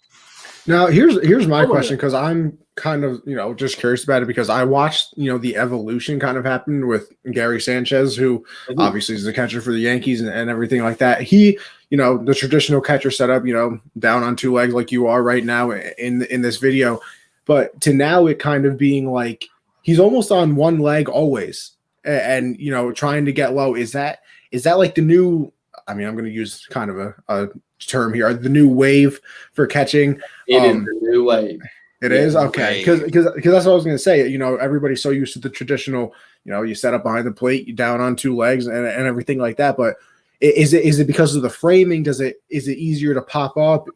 Now, here's my question, because I'm kind of, just curious about it, because I watched, the evolution kind of happen with Gary Sanchez, who obviously is the catcher for the Yankees and everything like that. He, the traditional catcher setup, down on two legs like you are right now in this video. But to now it kind of being like he's almost on one leg always, and trying to get low. Is that like the new? I mean, I'm going to use kind of a term here. The new wave for catching. It is the new wave. It is okay, because that's what I was going to say. Everybody's so used to the traditional. You set up behind the plate, you down on two legs, and everything like that. But is it because of the framing? Is it easier to pop up?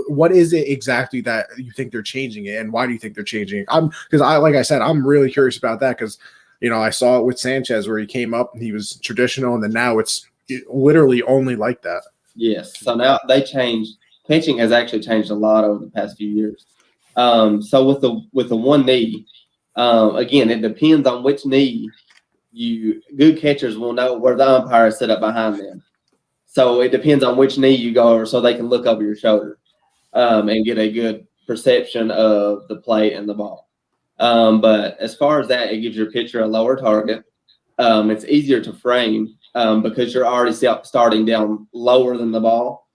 What is it exactly that you think they're changing it, and why do you think they're changing it? Like I said, I'm really curious about that because I saw it with Sanchez where he came up and he was traditional, and then now it's literally only like that. Yes. So now they changed. Pitching has actually changed a lot over the past few years. So with the one knee, again, it depends on which knee. Good catchers will know where the umpire is set up behind them. So it depends on which knee you go over, so they can look over your shoulder and get a good perception of the plate and the ball. But as far as that, it gives your pitcher a lower target. It's easier to frame because you're already starting down lower than the ball.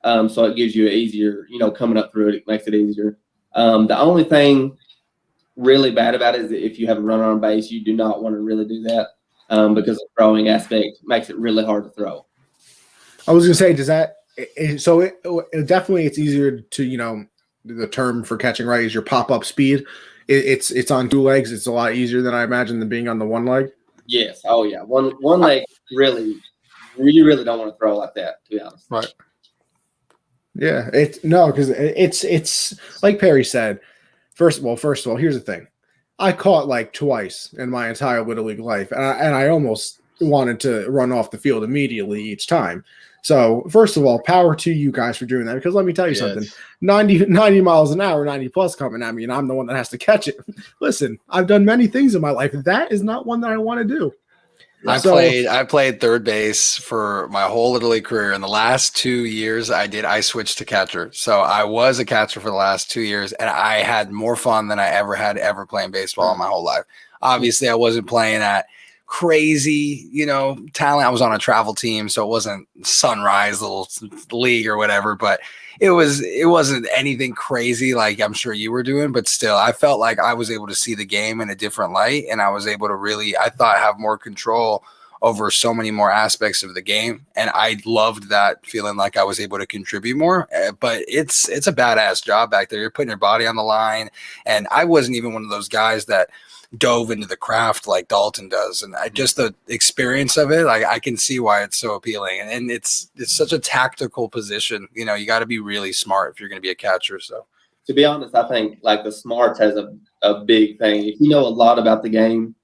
So it gives you an easier, coming up through it. It makes it easier. The only thing really bad about it is that if you have a runner on base, you do not want to really do that because the throwing aspect makes it really hard to throw. I was going to say, does that – so it definitely it's easier to, the term for catching right is your pop-up speed. It's on two legs. It's a lot easier than I imagine than being on the one leg. Yes. Oh, yeah. One leg you really don't want to throw like that, to be honest. Right. Yeah. Because it's like Perry said. First of all, here's the thing. I caught like twice in my entire Little League life, and I almost wanted to run off the field immediately each time. So, first of all, power to you guys for doing that, because let me tell you something. 90 miles an hour, 90 plus coming at me, and I'm the one that has to catch it. Listen, I've done many things in my life. That is not one that I want to do. I played third base for my whole Little League career. In the last 2 years I switched to catcher. So I was a catcher for the last 2 years, and I had more fun than I ever playing baseball in my whole life. Obviously, I wasn't playing at crazy, talent. I was on a travel team, so it wasn't Sunrise little league or whatever, but it wasn't anything crazy like I'm sure you were doing, but still I felt like I was able to see the game in a different light, and I was able to really, I thought, have more control over so many more aspects of the game, and I loved that feeling like I was able to contribute more. But it's a badass job back there. You're putting your body on the line, and I wasn't even one of those guys that dove into the craft like Dalton does, and just the experience of it, like I can see why it's so appealing, and it's such a tactical position. You got to be really smart if you're going to be a catcher. So to be honest, I think like the smarts has a big thing. If you know a lot about the game,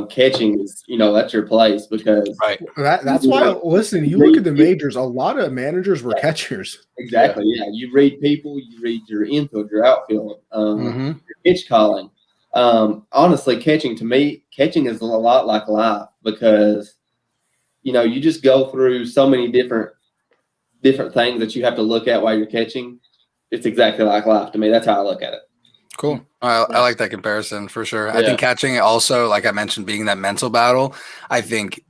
catching is that's your place, because that's why. Listen, you look at the majors, a lot of managers were catchers. Exactly. Yeah, you read people, you read your infield, your outfield, your pitch calling. Honestly, catching is a lot like life, because you just go through so many different things that you have to look at while you're catching. It's exactly like life to me. That's how I look at it. Cool. I like that comparison for sure. Yeah. I think catching also, like I mentioned, being that mental battle, I think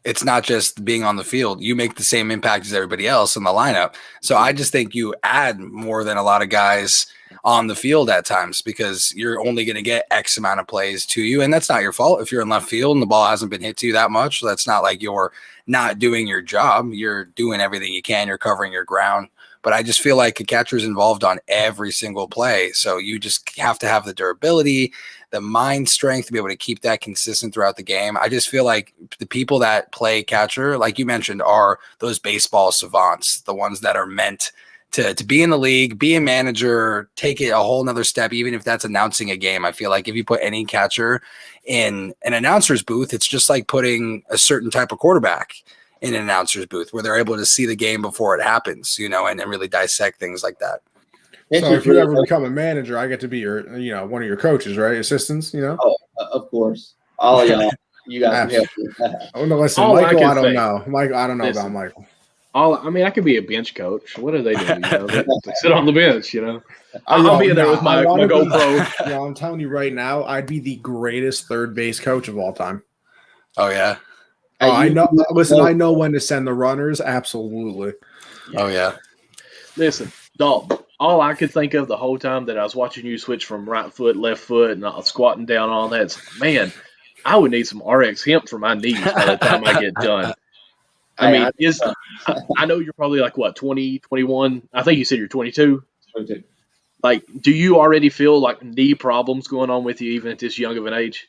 it's not just being on the field. You make the same impact as everybody else in the lineup. So I just think you add more than a lot of guys on the field at times, because you're only going to get X amount of plays to you. And that's not your fault. If you're in left field and the ball hasn't been hit to you that much, that's not like you're not doing your job. You're doing everything you can. You're covering your ground. But I just feel like a catcher is involved on every single play. So you just have to have the durability, the mind strength to be able to keep that consistent throughout the game. I just feel like the people that play catcher, like you mentioned, are those baseball savants, the ones that are meant to be in the league, be a manager, take it a whole nother step, even if that's announcing a game. I feel like if you put any catcher in an announcer's booth, it's just like putting a certain type of quarterback in an announcer's booth, where they're able to see the game before it happens, and really dissect things like that. So if you ever become a manager, I get to be your, one of your coaches, right? Assistants, Oh, of course. All of y'all, you guys can help me. Oh, no, listen, Michael, I don't know. Michael, I don't know about Michael. I could be a bench coach. What do they do? They sit on the bench, I'll be there with my GoPro. I'm telling you right now, I'd be the greatest third base coach of all time. Oh, yeah. Oh, I know. Listen, I know when to send the runners. Absolutely. Oh, yeah. Listen, Dalton, all I could think of the whole time that I was watching you switch from right foot, left foot, and I was squatting down on that, is, man, I would need some RX hemp for my knees by the time I get done. I mean, I know you're probably like, what, 20, 21? I think you said you're 22. 22. Like, do you already feel like knee problems going on with you even at this young of an age?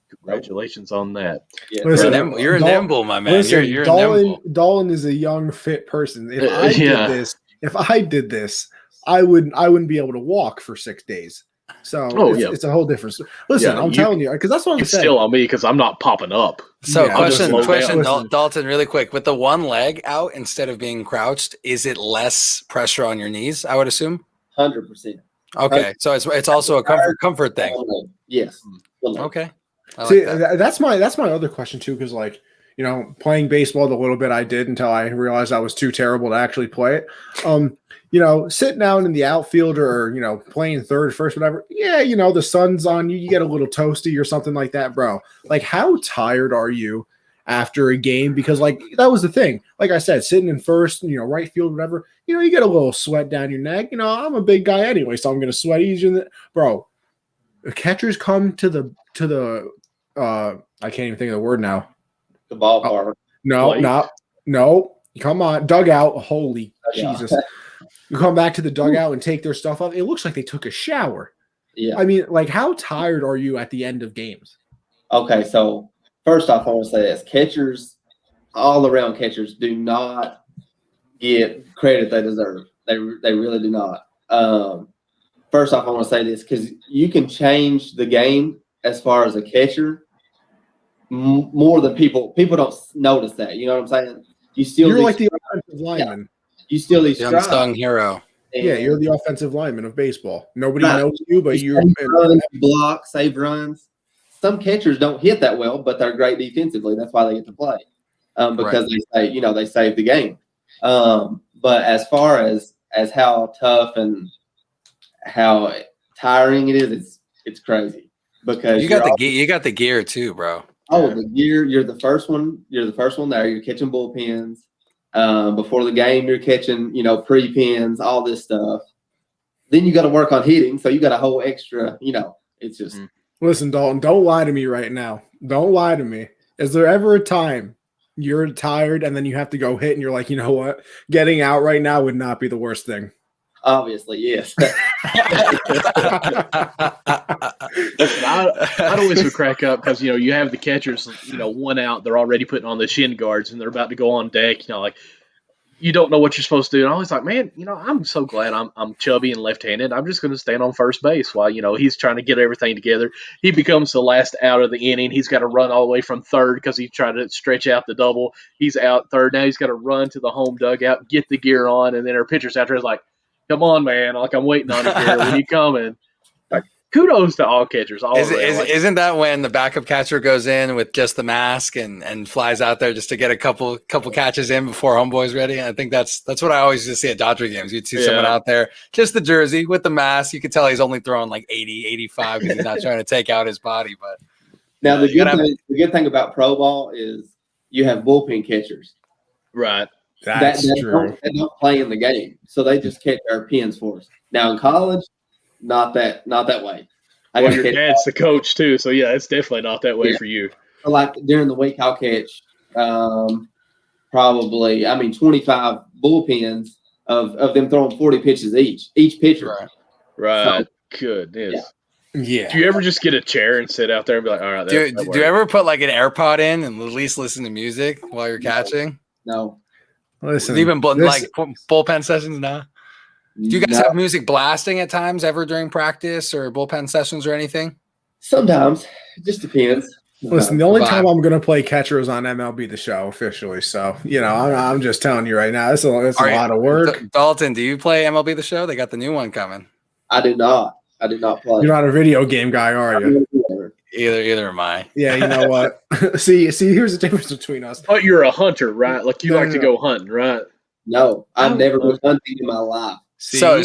Congratulations on that. Yeah. Listen, You're nimble, my man. Listen, You're nimble. Dalton is a young, fit person. If I did this, I wouldn't be able to walk for 6 days. So it's a whole different story. Listen, I'm telling you, because that's what I'm saying. Still on me because I'm not popping up. So question, Listen. Dalton, really quick. With the one leg out instead of being crouched, is it less pressure on your knees, I would assume? 100%. Okay, so it's also a comfort thing. Yes. Okay. See, that's my other question too, because like, you know, playing baseball the little bit I did until I realized I was too terrible to actually play it. You know, sitting down in the outfield or, you know, playing third, first, whatever. Yeah, you know, the sun's on you, you get a little toasty or something like that, bro. Like, how tired are you after a game? Because like that was the thing. Like I said, sitting in first, you know, right field, whatever, you know, you get a little sweat down your neck. You know, I'm a big guy anyway, so I'm gonna sweat easier than bro. The catchers come to the I can't even think of the word now. The ballpark. No. Come on, dugout. Holy Jesus! You come back to the dugout and take their stuff off. It looks like they took a shower. Yeah. I mean, like, how tired are you at the end of games? Okay, so first off, I want to say this: catchers, all around catchers, do not get credit they deserve. They really do not. First off, I want to say this because you can change the game as far as a catcher more than people don't notice that. You know what I'm saying? You're like the offensive lineman. Yeah. You steal these the unsung hero. Yeah, you're the offensive lineman of baseball. Nobody knows you, but you're block, save runs. Some catchers don't hit that well, but they're great defensively. That's why they get to play because they save the game. But as far as how tough and how tiring it is, it's crazy because you got the gear too, bro. Oh, the gear! You're the first one. You're the first one there. You're catching bullpens. Before the game, you're catching, you know, pre-pins, all this stuff. Then you got to work on hitting, so you got a whole extra. You know, it's just. Listen, Dalton, don't lie to me right now. Don't lie to me. Is there ever a time you're tired and then you have to go hit and you're like, you know what? Getting out right now would not be the worst thing. Obviously, yes. Listen, I'd always would crack up because, you know, you have the catchers, you know, one out, they're already putting on the shin guards and they're about to go on deck. You know, like, you don't know what you're supposed to do. And I always like, man, you know, I'm so glad I'm chubby and left-handed. I'm just going to stand on first base while, you know, he's trying to get everything together. He becomes the last out of the inning. He's got to run all the way from third because he's trying to stretch out the double. He's out third. Now he's got to run to the home dugout, get the gear on, and then our pitcher's out there is like, come on, man. Like, I'm waiting on you here. When you coming? Like, kudos to all catchers. Isn't that when the backup catcher goes in with just the mask and flies out there just to get a couple catches in before homeboy's ready? I think that's what I always just see at Dodger games. You'd see someone out there, just the jersey with the mask. You could tell he's only throwing like 80, 85 because he's not trying to take out his body. But now the good thing about pro ball is you have bullpen catchers. Right. That's true. They don't play in the game, so they just catch our pins for us. Now in college, not that way. Well, your dad's the coach too, so yeah, it's definitely not that way for you. So like during the week, I'll catch probably 25 bullpens of them throwing 40 pitches each pitcher. Right. So, goodness. Yeah. Do you ever just get a chair and sit out there and be like, all right? Do you ever put like an AirPod in and at least listen to music while you're catching? No. Listen, even like bullpen sessions now. Do you guys have music blasting at times ever during practice or bullpen sessions or anything? Sometimes. It just depends. Listen, the only time I'm going to play catcher is on MLB The Show officially. So, you know, I'm just telling you right now, it's a lot of work. Dalton, do you play MLB The Show? They got the new one coming. I do not play. You're not a video game guy, are you? Either am I. Yeah, you know what? see, here's the difference between us. But you're a hunter, right? Like you like to go hunting, right? No, I've never been hunting in my life. So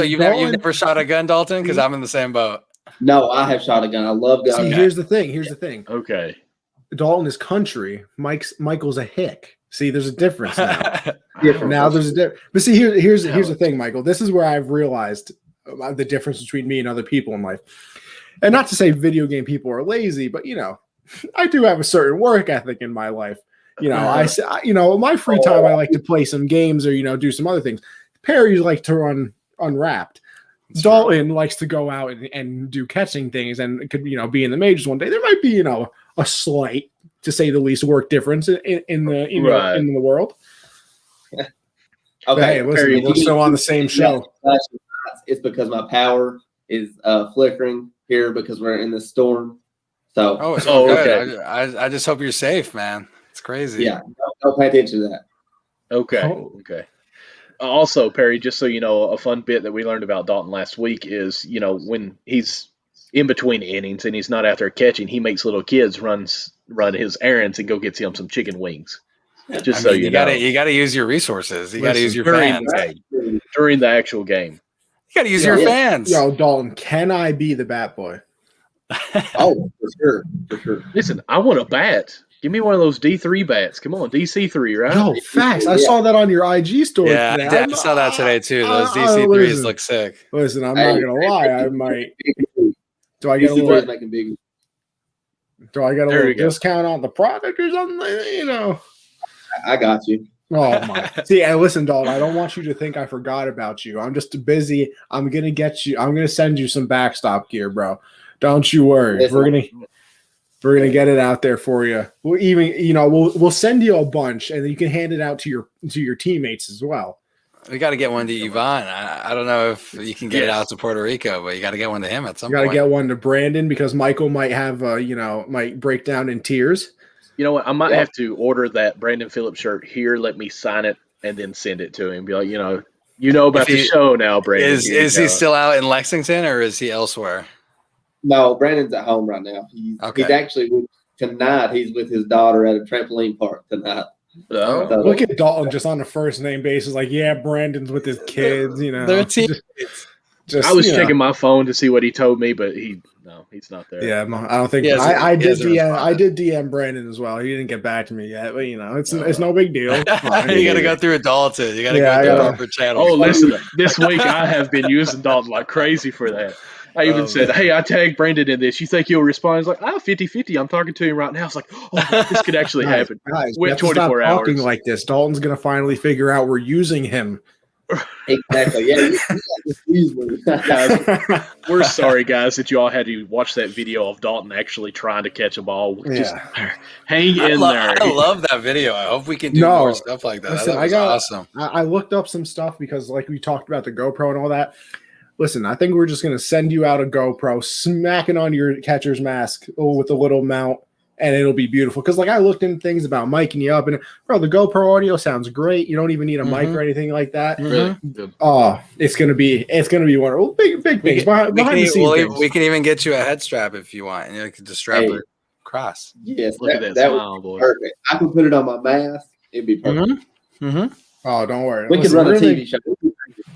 you've never shot a gun, Dalton? Because I'm in the same boat. No, I have shot a gun. I love guns. See, here's the thing. Okay. Dalton is country. Michael's a hick. See, there's a difference now. Now there's a difference. But see, here's the thing, Michael. This is where I've realized the difference between me and other people in life. And not to say video game people are lazy, but I do have a certain work ethic in my life. My free time I like to play some games or do some other things. Perry likes to run unwrapped. Dalton likes to go out and do catching things and could be in the majors one day. There might be a slight, to say the least, work difference in the world. Okay, hey, listen, Perry, we're still on the same show. It's because my power is flickering here because we're in this storm. So, okay. I just hope you're safe, man. It's crazy. Yeah, don't pay attention to that. Okay. Okay. Also, Perry, just so you know, a fun bit that we learned about Dalton last week is, when he's in between innings and he's not out there catching, he makes little kids run his errands and go get him some chicken wings. Just so you know. You got to use your resources. You got to use your fans. During the actual game. You got to use your fans. Yo, Dalton, can I be the bat boy? Oh, for sure. Listen, I want a bat. Give me one of those D3 bats. Come on, DC3, right? Yo, facts. I saw that on your IG story. Yeah, today. I saw that today too. Those DC3s look sick. Listen, I'm not gonna lie. I might. Do I get a little discount on the product or something? I got you. Oh my! See, and listen, Dalton. I don't want you to think I forgot about you. I'm just busy. I'm gonna send you some backstop gear, bro. Don't you worry. We're gonna get it out there for you. We'll even, we'll send you a bunch, and then you can hand it out to your teammates as well. We got to get one to Yvonne. I don't know if you can get it out to Puerto Rico, but you got to get one to him at some point. You got to get one to Brandon because Michael might have, might break down in tears. You know what? I might have to order that Brandon Phillips shirt here. Let me sign it and then send it to him. Be like, you know about the show now, Brandon. Is he still out in Lexington or is he elsewhere? No, Brandon's at home right now. He's actually tonight. He's with his daughter at a trampoline park tonight. Oh. So, look at Dalton just on a first name basis. Like, yeah, Brandon's with his kids. They're teammates. I was checking my phone to see what he told me, but he's not there. Yeah, I don't think I did DM Brandon as well. He didn't get back to me yet, but it's no big deal. You got to go through Dalton. You got to go through proper channels. Oh, listen, this week I have been using Dalton like crazy for that. I even said, hey, I tagged Brandon in this. You think he'll respond? He's like, 50-50. I'm talking to him right now. It's like, this could actually happen. Guys, wait 24 hours. Talking like this. Dalton's going to finally figure out we're using him. Exactly. Yeah. Guys, we're sorry, guys, that you all had to watch that video of Dalton actually trying to catch a ball. Just hang in there. I love that video. I hope we can do more stuff like that. Listen, that was awesome. I looked up some stuff because, like we talked about the GoPro and all that. Listen, I think we're just going to send you out a GoPro, smack it on your catcher's mask with a little mount, and it'll be beautiful. Because, I looked into things about miking you up, and, bro, the GoPro audio sounds great. You don't even need a mic or anything like that. Really? Oh, it's going to be wonderful. Big things. We can even get you a head strap if you want, and you can just strap it across. Yes, look at that smile, boy. Perfect. I can put it on my mask. It'd be perfect. Oh, don't worry. We can run a TV show.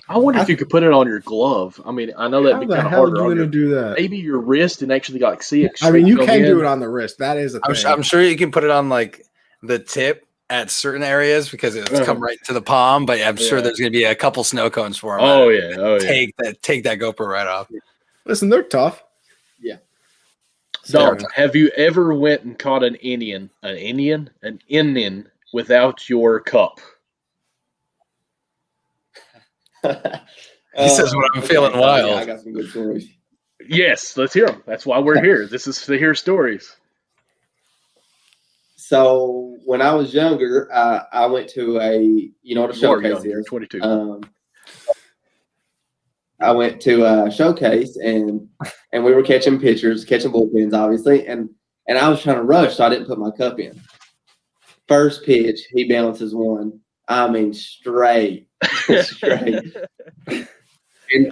I wonder if you could put it on your glove. I mean, I know that'd be kind of harder. How the hell are you going to do that? Maybe your wrist and actually see it. I mean, you can do it on the wrist. That is a thing. I'm sure you can put it on the tip at certain areas because it's come right to the palm. But I'm sure there's going to be a couple snow cones for them. Oh yeah. Take that GoPro right off. Listen, they're tough. Yeah. Dalton, have you ever went and caught an Indian without your cup? He says what I'm feeling wild. Yeah, I got some good stories. Yes, let's hear them. That's why we're here. This is to hear stories. So when I was younger, I went to a showcase here. 22. I went to a showcase and we were catching pitchers, catching bullpens, obviously, and I was trying to rush, so I didn't put my cup in. First pitch, he balances one. I mean, straight. And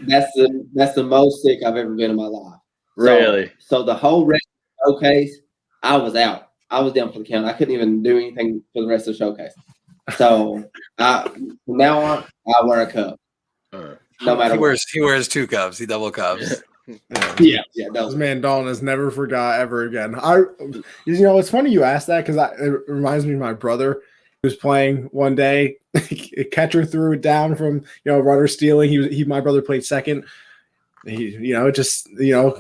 that's the most sick I've ever been in my life. Really? So the whole rest of the showcase, I was out. I was down for the count. I couldn't even do anything for the rest of the showcase. So from now on, I wear a cup. No matter he wears 2 cups. He double cups. Yeah. This man Dalton has never forgot ever again. It's funny you asked that because it reminds me of my brother. was playing one day. Catcher threw it down from runner stealing. My brother played second. He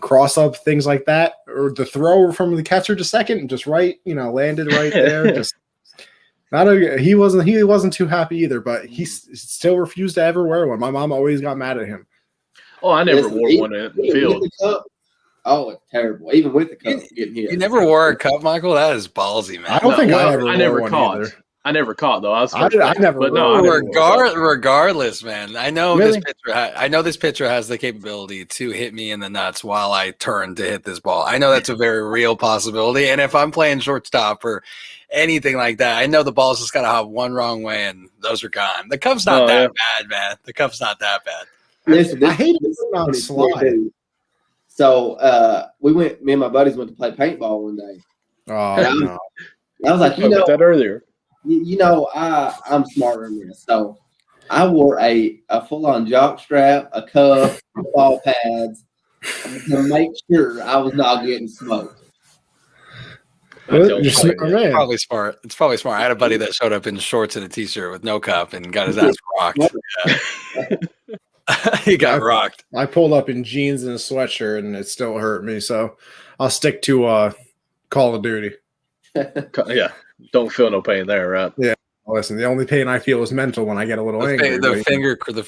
cross up things like that, or the throw from the catcher to second and just landed right there. Just he wasn't too happy either, but he still refused to ever wear one. My mom always got mad at him. Oh, I never wore one in the field. Oh, it's terrible. Even with the cup getting hit. You never wore a cup, Michael? That is ballsy, man. I don't think I never caught. Either. I never caught though. I never. But no, regardless, man. I know really? this pitcher has the capability to hit me in the nuts while I turn to hit this ball. I know that's a very real possibility. And if I'm playing shortstop or anything like that, I know the ball's just got to have one wrong way, and those are gone. The cup's not bad, man. The cup's not that bad. Listen, I hate it on slide. So me and my buddies went to play paintball one day. Oh no! I was like, that earlier. I'm smarter than this. So I wore a full-on jock strap, a cup, ball pads to make sure I was not getting smoked. It's probably smart. It's probably smart. I had a buddy that showed up in shorts and a t-shirt with no cup and got his ass rocked. He got rocked. I pulled up in jeans and a sweatshirt, and it still hurt me. So I'll stick to Call of Duty. Yeah, don't feel no pain there, right? Yeah. Listen, the only pain I feel is mental when I get a little angry. The finger cramp. The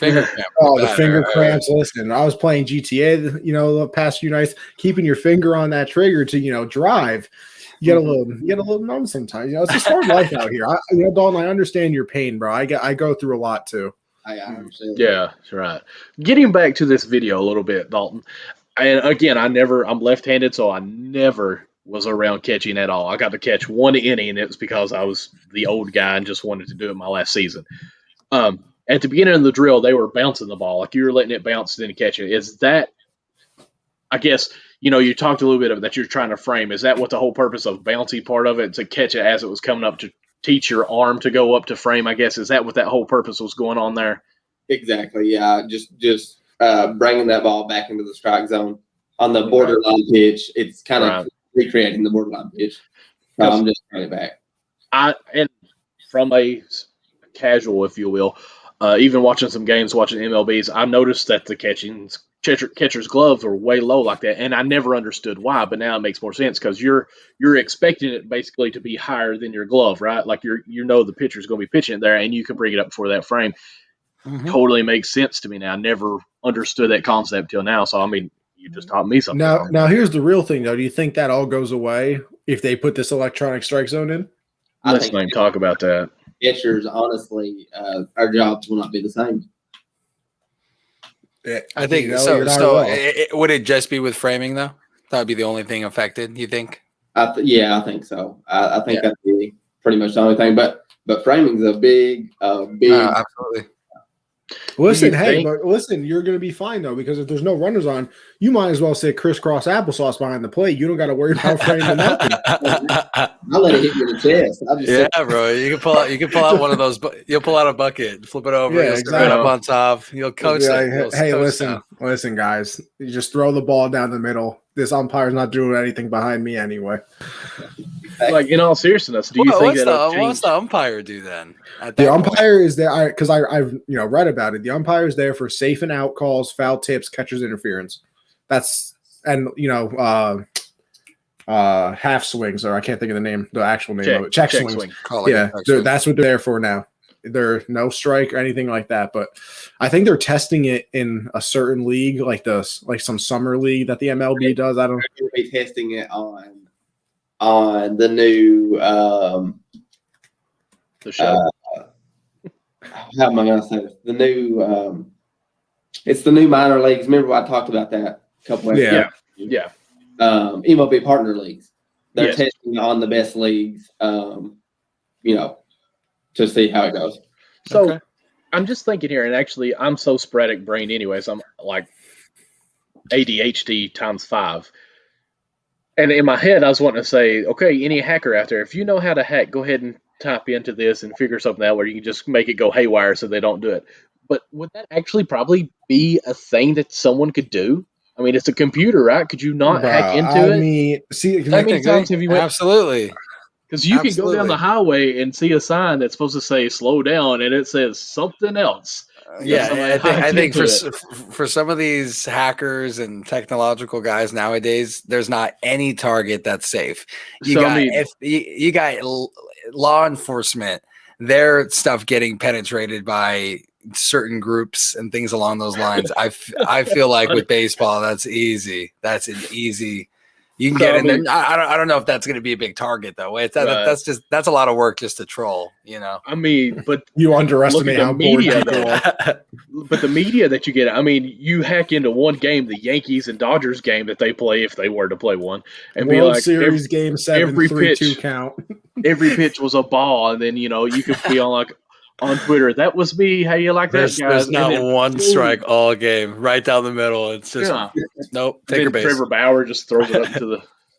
finger cramps. Listen, I was playing GTA, the past few nights, keeping your finger on that trigger to, drive. You get a little numb sometimes. It's just hard life out here. Dalton, I understand your pain, bro. I go through a lot too. I understand. Yeah, that's right. Getting back to this video a little bit, Dalton. And again, I'm left-handed, so I never was around catching at all. I got to catch one inning, and it was because I was the old guy and just wanted to do it my last season. At the beginning of the drill, they were bouncing the ball. Like you were letting it bounce and then catching it. Is that, I guess, you talked a little bit of that you're trying to frame. Is that what the whole purpose of bouncy part of it, to catch it as it was coming up, to teach your arm to go up to frame, I guess? Is that what that whole purpose was going on there? Exactly, yeah. Just bringing that ball back into the strike zone. On the borderline pitch, it's kind of recreating the borderline pitch. So I'm just trying it back. And from a casual, if you will, even watching some games, watching MLBs, I noticed that the catcher's gloves were way low like that, and I never understood why, but now it makes more sense because you're expecting it basically to be higher than your glove, right? Like the pitcher's going to be pitching it there, and you can bring it up before that frame. Mm-hmm. Totally makes sense to me now. I never understood that concept till now, so you just taught me something. Now here's the real thing, though. Do you think that all goes away if they put this electronic strike zone in? Let's not even talk about that. Pitchers, honestly, our jobs will not be the same. I think so. Would it just be with framing, though? That would be the only thing affected, you think? I think so. I think that'd be pretty much the only thing. But framing's a big. Absolutely. Listen, you're going to be fine, though, because if there's no runners on, you might as well say crisscross applesauce behind the plate. You don't got to worry about framing nothing. I'll let it hit you in the chest. Bro. You can pull out one of those. You'll pull out a bucket, flip it over, you'll stick it up on top. You'll coach it. Listen, guys. You just throw the ball down the middle. This umpire's not doing anything behind me anyway. Like, in all seriousness, do you think what's the umpire do then? The umpire is there because I've read about it. The umpire is there for safe and out calls, foul tips, catcher's interference. That's half swings, or I can't think of the name, the actual name of it. Check swings. Swing. That's what they're there for now. They're no strike or anything like that, but I think they're testing it in a certain league, like some summer league that the MLB does. I don't know. They'll be testing it on the new the show. How am I going to say this? The new it's the new minor leagues. Remember I talked about that a couple of weeks ago? Yeah. MLB partner leagues. They're testing on the best leagues, to see how it goes. So I'm just thinking here, and actually I'm so sporadic brain anyways. I'm like ADHD times 5. And in my head, I was wanting to say, okay, any hacker out there, if you know how to hack, go ahead and type into this and figure something out where you can just make it go haywire so they don't do it. But would that actually probably be a thing that someone could do? I mean, it's a computer, right? Could you not hack into it? See, how many times have you went? Absolutely. Because you can go down the Absolutely. highway and see a sign that's supposed to say "slow down" and it says something else. Yeah, somebody I think hacked into for some of these hackers and technological guys nowadays, there's not any target that's safe. You So, I got mean- if you got law enforcement, their stuff getting penetrated by certain groups and things along those lines. I feel like with baseball, that's easy. That's an easy. You can So, get I in there. mean- I don't know if that's going to be a big target though. Right. That's a lot of work just to troll. I mean, but You underestimate the how bored media, people are. but the media that you get, I mean, you hack into one game, the Yankees and Dodgers game that they play if they were to play one, and be World like, Series Game 7, every 3-2 pitch- count. every pitch was a ball, and then you could be on Twitter. That was me. How you like that, guys? There's And not then, one boom. strike all game, right down the middle. It's just Yeah. nope. Take Then your base. Trevor Bauer just throws it up into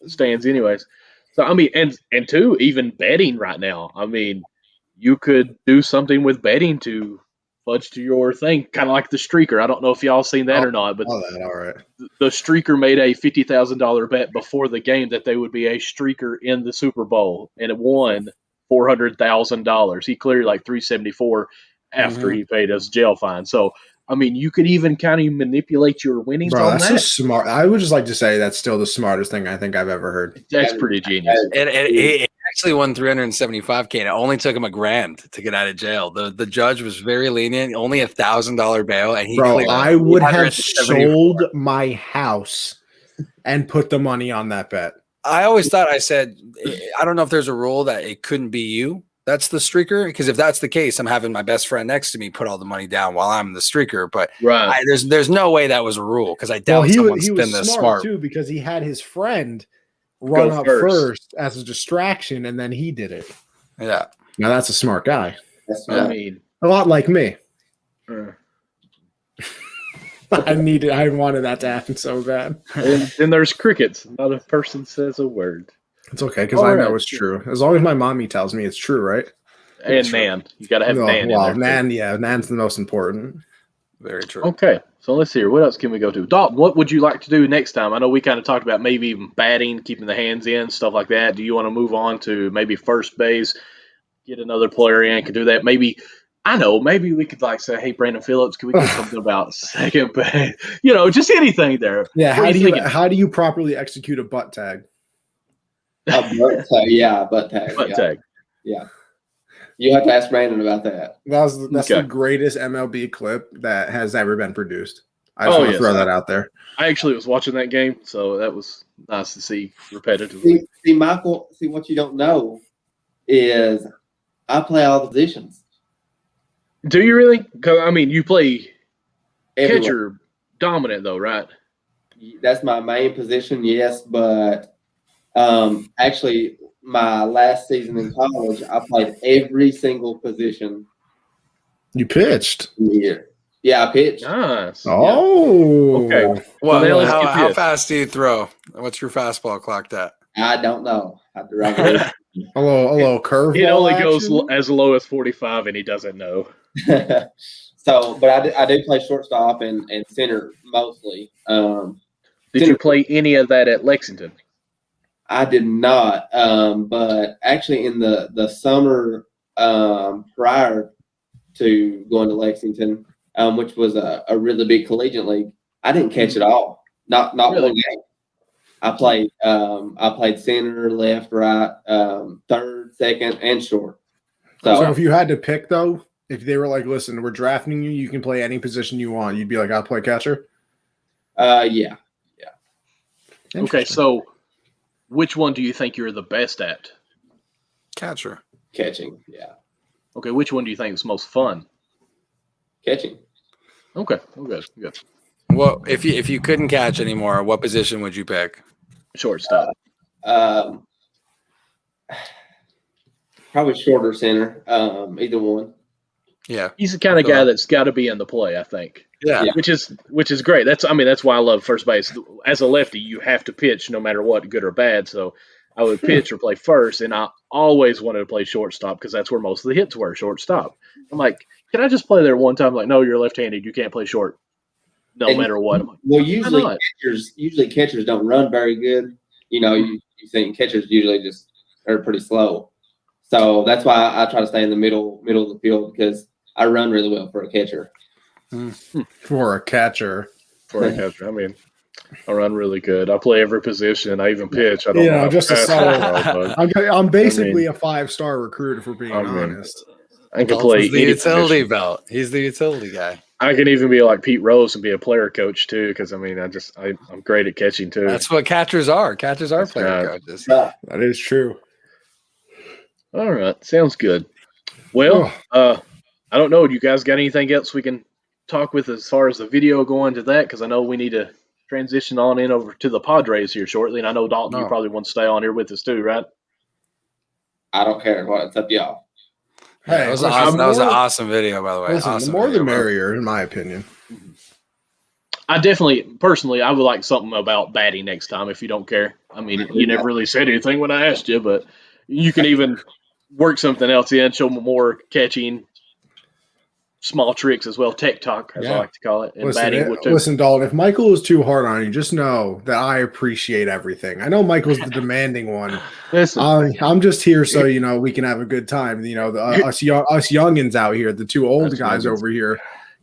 the stands, anyways. So I mean, and two, even betting right now. I mean, you could do something with betting to fudge to your thing, kind of like the streaker. I don't know if y'all seen that or not, but Oh, that all right. the streaker made a $50,000 bet before the game that they would be a streaker in the Super Bowl, and it won $400,000. He cleared like $374 after he paid his jail fine. So I mean, you could even kind of manipulate your winnings Bro, on that's that. so smart. I would just like to say that's still the smartest thing I think I've ever heard. That's pretty genius. And he actually won $375K. And it only took him $1,000 to get out of jail. The judge was very lenient, only $1,000 bail, and he Bro, cleared I would have 374. sold my house and put the money on that bet. I always thought I said I don't know if there's a rule that it couldn't be you. That's the streaker, because if that's the case, I'm having my best friend next to me put all the money down while I'm the streaker. But Right. there's no way that was a rule, because I doubt Well, he someone's was been this smart smart. too because he had his friend run Go up first. as a distraction, and then he did it. Yeah. Now that's a smart guy. That's I right. mean, A lot like me. uh, I wanted that to happen so bad. and then there's crickets. Not a person says a word. It's okay because All I know right. it's true. As long as my mommy tells me it's true, right? And Sure. Nan. You got to have No, Nan well, in there. Nan, yeah, Nan's the most important. Very true. Okay, so let's see. What else can we go to? Dalton, what would you like to do next time? I know we kind of talked about maybe even batting, keeping the hands in, stuff like that. Do you want to move on to maybe first base, get another player in, could do that? Maybe, I know, maybe we could say, hey, Brandon Phillips, can we get something about second base? Just anything there. Yeah, What are you thinking? how do you properly execute a butt tag? A butt tag, yeah, butt tag. Butt yeah. tag. Yeah. You have to ask Brandon about that. That's Okay. the greatest MLB clip that has ever been produced. I just Oh, want to yes. throw that out there. I actually was watching that game, so that was nice to see repetitively. See, Michael, what you don't know is I play all the positions. Do you really? Because, I mean, you play Everywhere. catcher dominant, though, right? That's my main position, yes, but actually my last season in college, I played every single position You pitched. in the year. Yeah, I pitched. Nice. Oh, Okay. Well, now let's get how this. fast do you throw? What's your fastball clocked at? I don't know. I have to write it A little curveball. It only goes action? as low as 45, and he doesn't know. down. So, but I do play shortstop and center mostly. Did you play any of that at Lexington? I did not, but actually in the summer prior to going to Lexington, which was a really big collegiate league, I didn't catch it all. Not Really? one game. I played center, left, right, third, second, and short. So if you had to pick, though, if they were like, listen, we're drafting you, you can play any position you want, you'd be like, I'll play catcher? Yeah, Okay, so which one do you think you're the best at? Catcher. catching. Yeah, Okay, which one do you think is most fun? catching. Okay, good. Well, if you couldn't catch anymore, what position would you pick? Shortstop. Probably shorter center. Either one. Yeah. He's the kind of guy that's got to be in the play, I think. Yeah. Yeah. Which is great. That's why I love first base. As a lefty, you have to pitch no matter what, good or bad. So I would pitch or play first, and I always wanted to play shortstop because that's where most of the hits were, shortstop. I'm like, can I just play there one time? Like, no, you're left-handed. You can't play short no And- matter what. I'm like, Well, Why not? usually catchers don't run very good. You think catchers usually just are pretty slow. So that's why I try to stay in the middle of the field because I run really well for a catcher. For a catcher. For a catcher, I mean, I run really good. I play every position. I even pitch. I don't know how just a fast subtle. I throw, but I'm basically a 5-star recruit, if we're being honest. I can play the any utility position. belt. He's the utility guy. I can even be like Pete Rose and be a player coach too, because I mean, I'm great at catching too. That's what catchers are. Catchers are That's player right. coaches. That is true. All right, sounds good. Well, I don't know. Do you guys got anything else we can talk with as far as the video going to that? Because I know we need to transition on in over to the Padres here shortly, and I know Dalton, you probably want to stay on here with us too, right? I don't care. It's up to y'all. Hey, that was an awesome video, by the way. Listen, awesome the more video, the merrier, in my opinion. I definitely, personally, I would like something about batting next time if you don't care. I mean, you never really said anything when I asked you, but you can even work something else in, show more catching, small tricks as well, tech talk, as I like to call it, and batting would too. Listen, Dalton, if Michael is too hard on you, just know that I appreciate everything. I know Michael's the demanding one. Listen, I'm just here so, we can have a good time. Us youngins out here, the two old guys over here,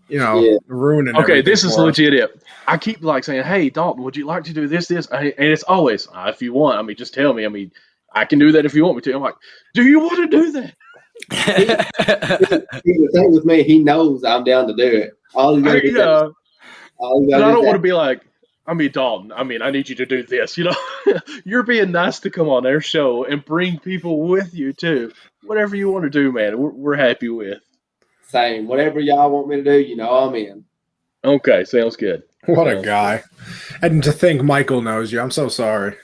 ruining okay, this is for us. legit it. I keep saying, hey, Dalton, would you like to do this? And it's always, if you want, just tell me. I can do that if you want me to. I'm like, do you want to do that? He was saying with me, he knows I'm down to do it. All you gotta do I don't want to be like, Dalton, I need you to do this. You're being nice to come on their show and bring people with you too. Whatever you want to do, man, we're happy with. Same. Whatever y'all want me to do, I'm in. Okay, sounds good. What a guy. And to think Michael knows you. I'm so sorry.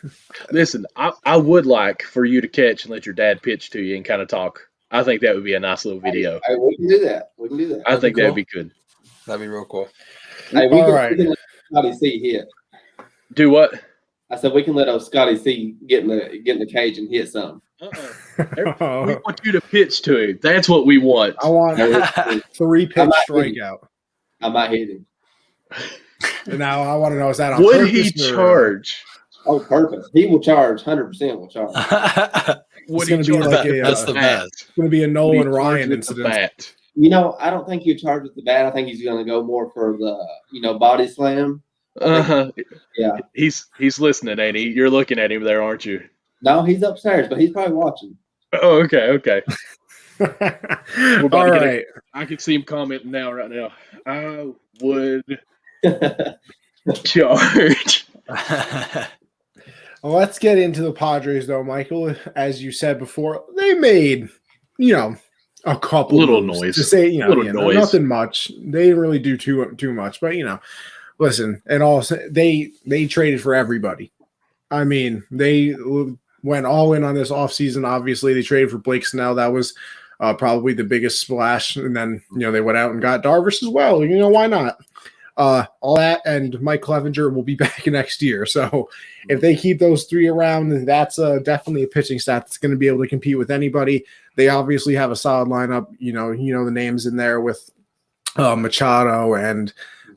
Listen, I would like for you to catch and let your dad pitch to you and kind of talk. I think that would be a nice little video. Hey, we can do that. I think that'd be good. That'd be real cool. Hey, we can let Scotty C hit. Do what? I said we can let Scotty C get in the cage and hit something. We want you to pitch to him. That's what we want. I want a 3-pitch strikeout. I might hit him. Now I want to know, is that on would purpose he charge? Oh, purpose. He will charge. 100% will charge. It's going to be like that's the best. It's going to be a Nolan Ryan incident. I don't think he'll charge with the bat. I think he's going to go more for the body slam. Yeah. He's listening, ain't he? You're looking at him there, aren't you? No, he's upstairs, but he's probably watching. Oh, okay. All right. I can see him commenting right now. I would charge. Well, let's get into the Padres, though, Michael. As you said before, they made, a couple little moves noise to say, noise. Nothing much. They didn't really do too much, but listen, and also they traded for everybody. They went all in on this offseason. Obviously, they traded for Blake Snell. That was probably the biggest splash. And then, they went out and got Darvish as well. Why not? All that, and Mike Clevenger will be back next year. So if they keep those three around, that's definitely a pitching staff that's going to be able to compete with anybody. They obviously have a solid lineup. The names in there with Machado and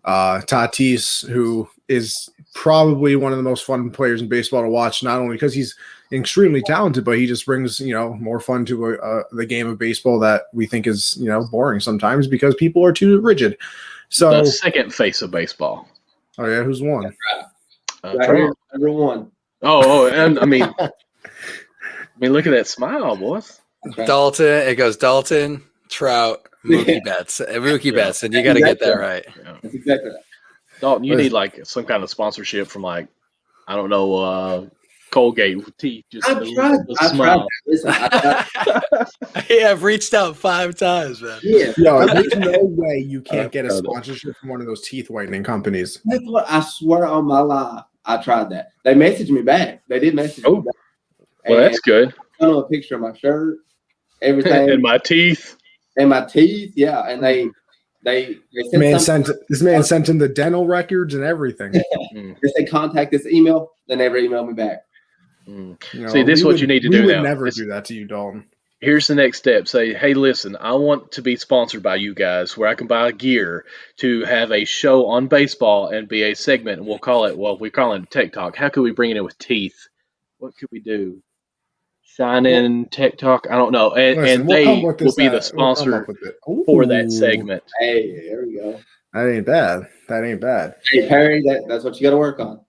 Tatis, who is probably one of the most fun players in baseball to watch, not only because he's extremely talented, but he just brings, more fun to the game of baseball that we think is, boring sometimes because people are too rigid. So the second face of baseball. Oh yeah, who's won? Right, number one. And look at that smile, boys. Dalton. It goes Dalton, Trout, Mookie Betts, and you got to get that right. Yeah. That's exactly right. Dalton, you need some kind of sponsorship from I don't know, Colgate with teeth. Just I tried that. Listen, I've reached out 5 times, man. Yeah. Yo, there's no way you can't get a sponsorship from one of those teeth whitening companies. That's what I swear on my life. I tried that. They messaged me back. They did message me back. Well, that's good. I sent them a picture of my shirt, everything, and my teeth. Yeah, and they this man sent in the dental records and everything. They say contact this email. They never emailed me back. See, this is what you need to do now. We would never do that to you, Dalton. Here's the next step. Say, hey, listen, I want to be sponsored by you guys where I can buy gear to have a show on baseball and be a segment. And we're calling it Tech Talk. How could we bring it in with teeth? What could we do? Sign in Tech Talk. I don't know, and, Listen, and we'll come they with will this, be the we'll come sponsor up with it. for that Ooh, segment. Hey, there we go. That ain't bad. That ain't bad. Hey, Perry, that's what you got to work on.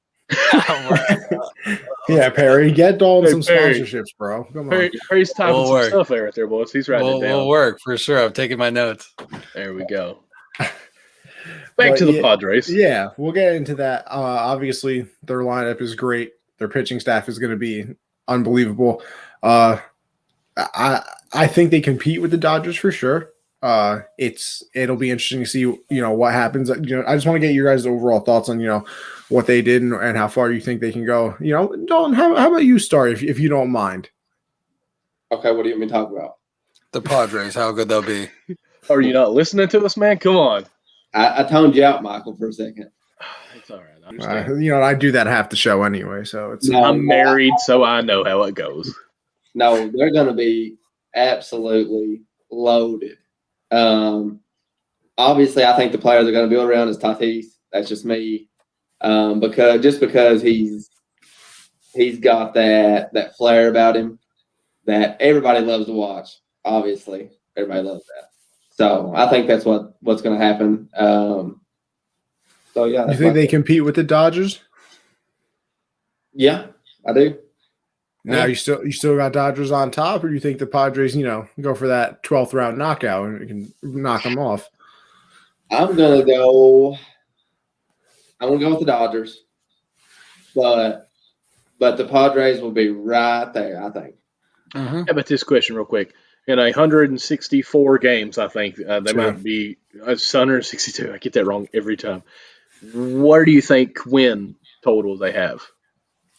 Yeah, Perry, get Dalton some Perry. sponsorships, bro. Come on. Perry's typing We'll some work. stuff there, boys. He's writing it down. We'll work for sure. I'm taking my notes. There we go. Back But to the Padres. Yeah, we'll get into that. Obviously, their lineup is great. Their pitching staff is going to be unbelievable. I think they compete with the Dodgers for sure. It'll be interesting to see what happens. I just want to get your guys' overall thoughts on what they did and how far you think they can go. Dalton, how about you start if you don't mind? Okay, what do you want me to talk about? The Padres, how good they'll be. Are you not listening to us, man? Come on. I toned you out, Michael, for a second. It's all right. I understand. I do that half the show anyway, so it's No, I'm married, so I know how it goes. No, they're going to be absolutely loaded. Obviously, I think the players are going to build around is Tatis. That's just me, because he's got that flair about him that everybody loves to watch. Obviously, everybody loves that. So I think that's what's going to happen. So yeah, you think they compete with the Dodgers? Yeah, I do. Now you still got Dodgers on top, or do you think the Padres, go for that 12th round knockout and you can knock them off? I'm gonna go with the Dodgers, but the Padres will be right there, I think. How about this question real quick? In 164 games, I think they might be 162. I get that wrong every time. What do you think win total they have?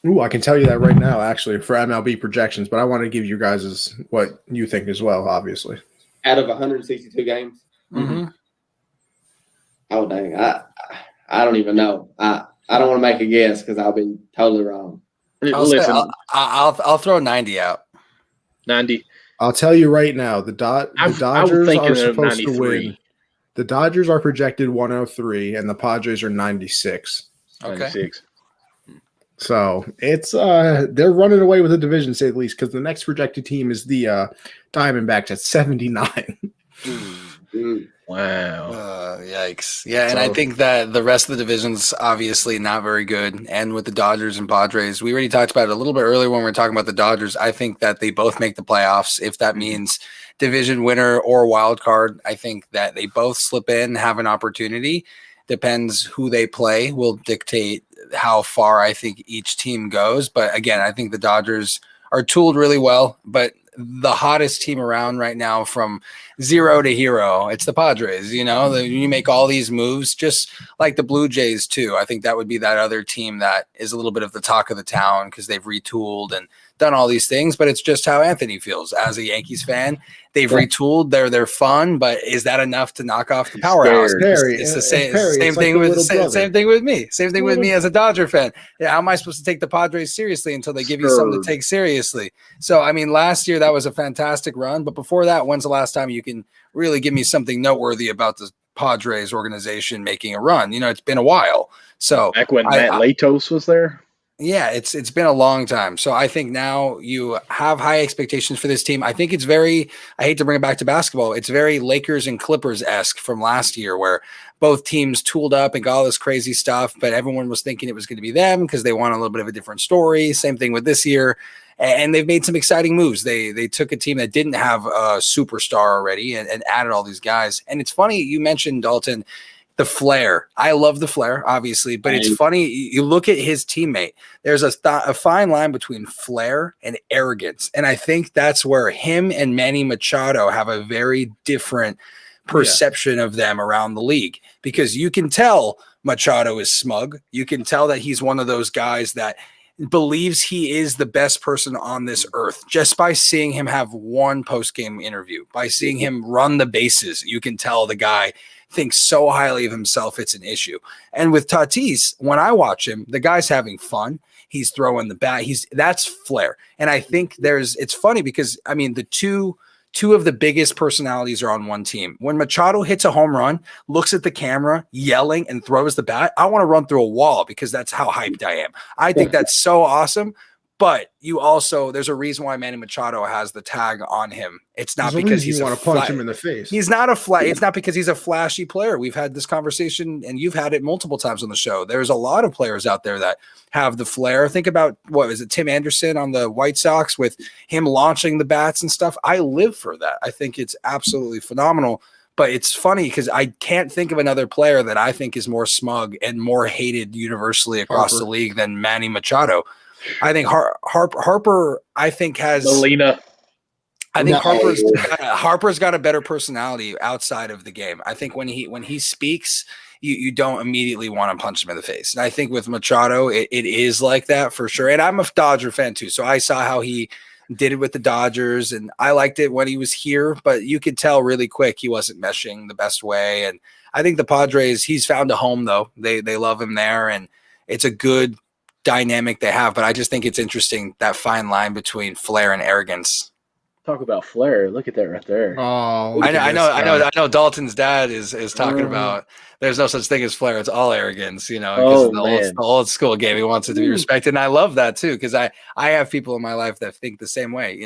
Ooh, I can tell you that right now, actually, for MLB projections, but I want to give you guys what you think as well, obviously. Out of 162 games? Mm-hmm. Oh, dang. I don't even know. I don't want to make a guess because I'll be totally wrong. I'll throw 90 out. 90. I'll tell you right now, the Dodgers are supposed to win. The Dodgers are projected 103, and the Padres are 96. Okay. 96. So it's they're running away with the division, to say the least, because the next projected team is the Diamondbacks at 79. Wow. Yikes. Yeah, and I think that the rest of the division's obviously not very good. And with the Dodgers and Padres, we already talked about it a little bit earlier when we were talking about the Dodgers. I think that they both make the playoffs. If that means division winner or wild card, I think that they both slip in, have an opportunity. Depends who they play will dictate how far I think each team goes. But again, I think the Dodgers are tooled really well, but the hottest team around right now from zero to hero, it's the Padres. You make all these moves, just like the Blue Jays too. I think that would be that other team that is a little bit of the talk of the town because they've retooled and done all these things, but it's just how Anthony feels as a Yankees fan. They've retooled, they're fun, but is that enough to knock off the powerhouse? It's the same thing with me. Same thing with me as a Dodger fan. Yeah, how am I supposed to take the Padres seriously until they give you something to take seriously? So, I mean, last year that was a fantastic run, but before that, when's the last time you can really give me something noteworthy about the Padres organization making a run? It's been a while. So back when Matt Latos was there. Yeah, it's been a long time. So I think now you have high expectations for this team. I think it's very, I hate to bring it back to basketball, it's very Lakers and Clippers-esque from last year where both teams tooled up and got all this crazy stuff, but everyone was thinking it was going to be them because they want a little bit of a different story. Same thing with this year. And they've made some exciting moves. They took a team that didn't have a superstar already and added all these guys. And it's funny, you mentioned, Dalton, the flair. I love the flair, obviously, but it's funny. You look at his teammate. There's a fine line between flair and arrogance. And I think that's where him and Manny Machado have a very different perception of them around the league, because you can tell Machado is smug. You can tell that he's one of those guys that believes he is the best person on this earth just by seeing him have one post-game interview, by seeing him run the bases. You can tell the guy thinks so highly of himself, it's an issue. And with Tatis, when I watch him, the guy's having fun. He's throwing the bat. That's flair. And I think it's funny because, I mean, the two of the biggest personalities are on one team. When Machado hits a home run, looks at the camera, yelling, and throws the bat, I want to run through a wall because that's how hyped I am. I think that's so awesome. But there's a reason why Manny Machado has the tag on him. It's not because you want to punch him in the face. He's not it's not because he's a flashy player. We've had this conversation and you've had it multiple times on the show. There's a lot of players out there that have the flair. Think about Tim Anderson on the White Sox with him launching the bats and stuff. I live for that. I think it's absolutely phenomenal. But it's funny because I can't think of another player that I think is more smug and more hated universally across the league than Manny Machado. I think Harper, I think has Molina. I think Harper's got a better personality outside of the game. I think when he speaks, you don't immediately want to punch him in the face. And I think with Machado, it is like that for sure. And I'm a Dodger fan too, so I saw how he did it with the Dodgers, and I liked it when he was here. But you could tell really quick he wasn't meshing the best way. And I think the Padres, he's found a home though. They love him there, and it's a good dynamic they have. But I just think it's interesting, that fine line between flair and arrogance. Talk about flair. Look at that right there. Oh, I know. Dalton's dad is talking about there's no such thing as flair. It's all arrogance, because the old school game. He wants it to be respected. And I love that too, because I have people in my life that think the same way.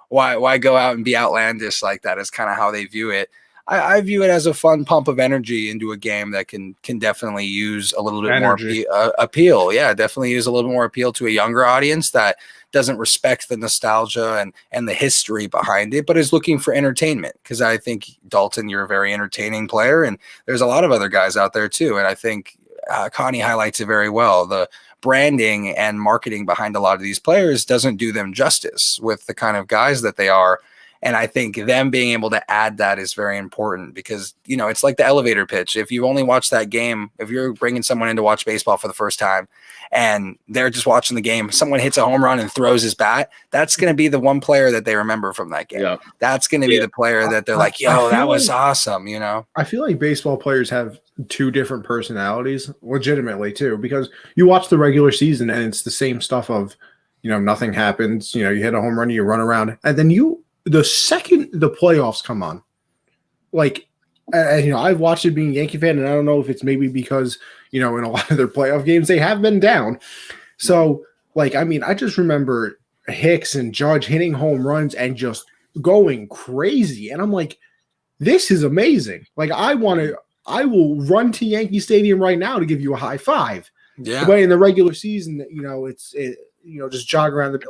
Why go out and be outlandish like that is kind of how they view it. I view it as a fun pump of energy into a game that can definitely use a little bit more appeal. Yeah, definitely use a little more appeal to a younger audience that doesn't respect the nostalgia and the history behind it, but is looking for entertainment. Because I think, Dalton, you're a very entertaining player, and there's a lot of other guys out there too. And I think Connie highlights it very well. The branding and marketing behind a lot of these players doesn't do them justice with the kind of guys that they are. And I think them being able to add that is very important because, it's like the elevator pitch. If you only watch that game, if you're bringing someone in to watch baseball for the first time and they're just watching the game, someone hits a home run and throws his bat, that's going to be the one player that they remember from that game. Yeah. That's going to be the player that they're like, yo, that was awesome, I feel like baseball players have two different personalities, legitimately too, because you watch the regular season and it's the same stuff of, nothing happens, you hit a home run, you run around, and then the second the playoffs come on, I've watched it being a Yankee fan, and I don't know if it's maybe because, in a lot of their playoff games, they have been down. So, I just remember Hicks and Judge hitting home runs and just going crazy. And I'm like, this is amazing. I will run to Yankee Stadium right now to give you a high five. Yeah. But in the regular season, just jog around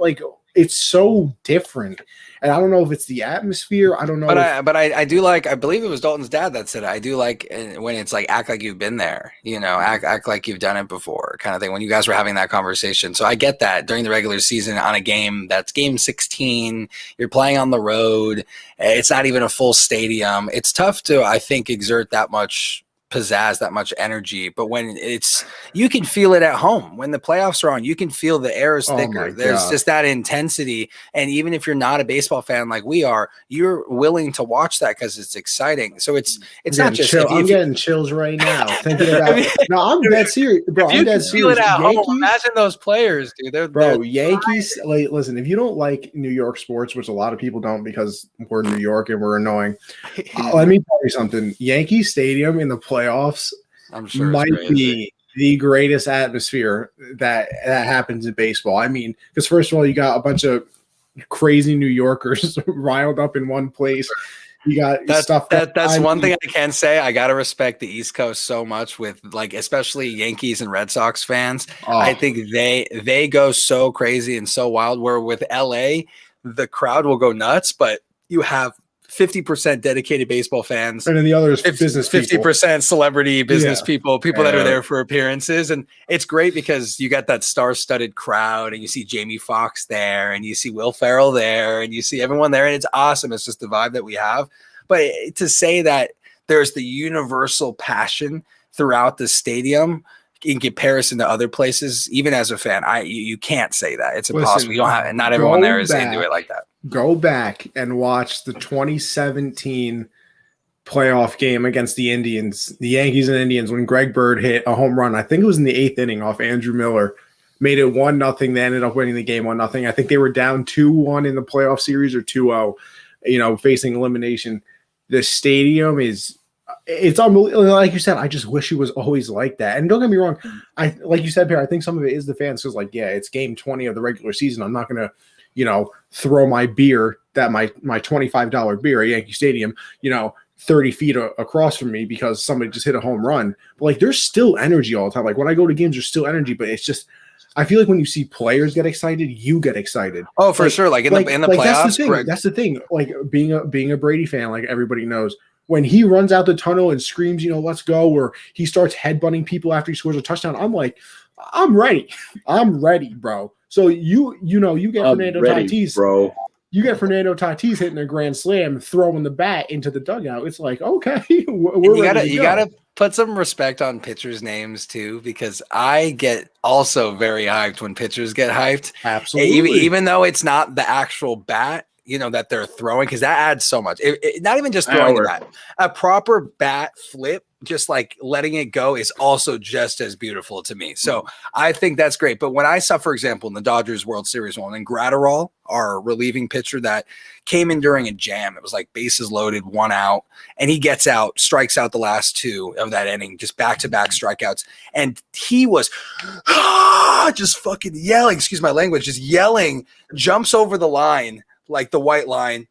it's so different. And I don't know if it's the atmosphere. I don't know. But I do like, I believe it was Dalton's dad that said it. I do like when it's act like you've been there, act like you've done it before kind of thing when you guys were having that conversation. So I get that during the regular season on a game that's game 16, you're playing on the road. It's not even a full stadium. It's tough to, I think, exert that much pizzazz, that much energy. But when you can feel it at home when the playoffs are on, you can feel the air is thicker. There's just that intensity. And even if you're not a baseball fan like we are, you're willing to watch that because it's exciting. So it's not just I'm getting chills right now thinking about no, I'm dead serious, bro. I'm dead serious. Imagine those players, dude. They're Yankees. Listen, if you don't like New York sports, which a lot of people don't because we're New York and we're annoying, let me tell you something. Yankee Stadium in the playoffs, I'm sure, might be the greatest atmosphere that happens in baseball. Because first of all, you got a bunch of crazy New Yorkers riled up in one place. You got stuff that's one thing I can say. I gotta respect the East Coast so much with especially Yankees and Red Sox fans. I think they go so crazy and so wild. Where with LA, the crowd will go nuts, but you have 50% dedicated baseball fans, and then the other is business 50% celebrity business people that are there for appearances. And it's great because you got that star-studded crowd, and you see Jamie Foxx there, and you see Will Ferrell there, and you see everyone there, and it's awesome. It's just the vibe that we have. But to say that there's the universal passion throughout the stadium in comparison to other places, even as a fan, you can't say that. It's impossible. You don't have, not everyone there is into it like that. Go back and watch the 2017 playoff game against the Indians, the Yankees and Indians, when Greg Bird hit a home run. I think it was in the 8th inning off Andrew Miller, made it 1-0. They ended up winning the game 1-0. I think they were down 2-1 in the playoff series or 2-0, facing elimination. The stadium is it's unbelievable. Like you said, I just wish it was always like that. And don't get me wrong, like you said, Perry, I think some of it is the fans because, like, yeah, it's game 20 of the regular season. I'm not gonna, throw my beer my $25 beer at Yankee Stadium, 30 feet across from me because somebody just hit a home run. But like, there's still energy all the time. Like when I go to games, there's still energy, but it's just. I feel like when you see players get excited, you get excited. Oh, for sure. Like in the playoffs. That's the thing. That's the thing. Like being a Brady fan, like everybody knows, when he runs out the tunnel and screams, let's go, or he starts headbutting people after he scores a touchdown, I'm like, I'm ready. I'm ready, bro. So you get Fernando Tatis, bro. You get Fernando Tatis hitting a grand slam, throwing the bat into the dugout. It's like, okay, you gotta put some respect on pitchers' names too, because I get also very hyped when pitchers get hyped. Absolutely, even though it's not the actual bat, that they're throwing, because that adds so much. Not even just throwing the bat, a proper bat flip, just like letting it go, is also just as beautiful to me. So I think that's great. But when I saw, for example, in the Dodgers World Series one, and Gratterall, our relieving pitcher that came in during a jam, it was like bases loaded, 1 out, and he gets out, strikes out the last 2 of that inning, just back-to-back strikeouts. And he was just fucking yelling, excuse my language, just yelling, jumps over the line, like the white line,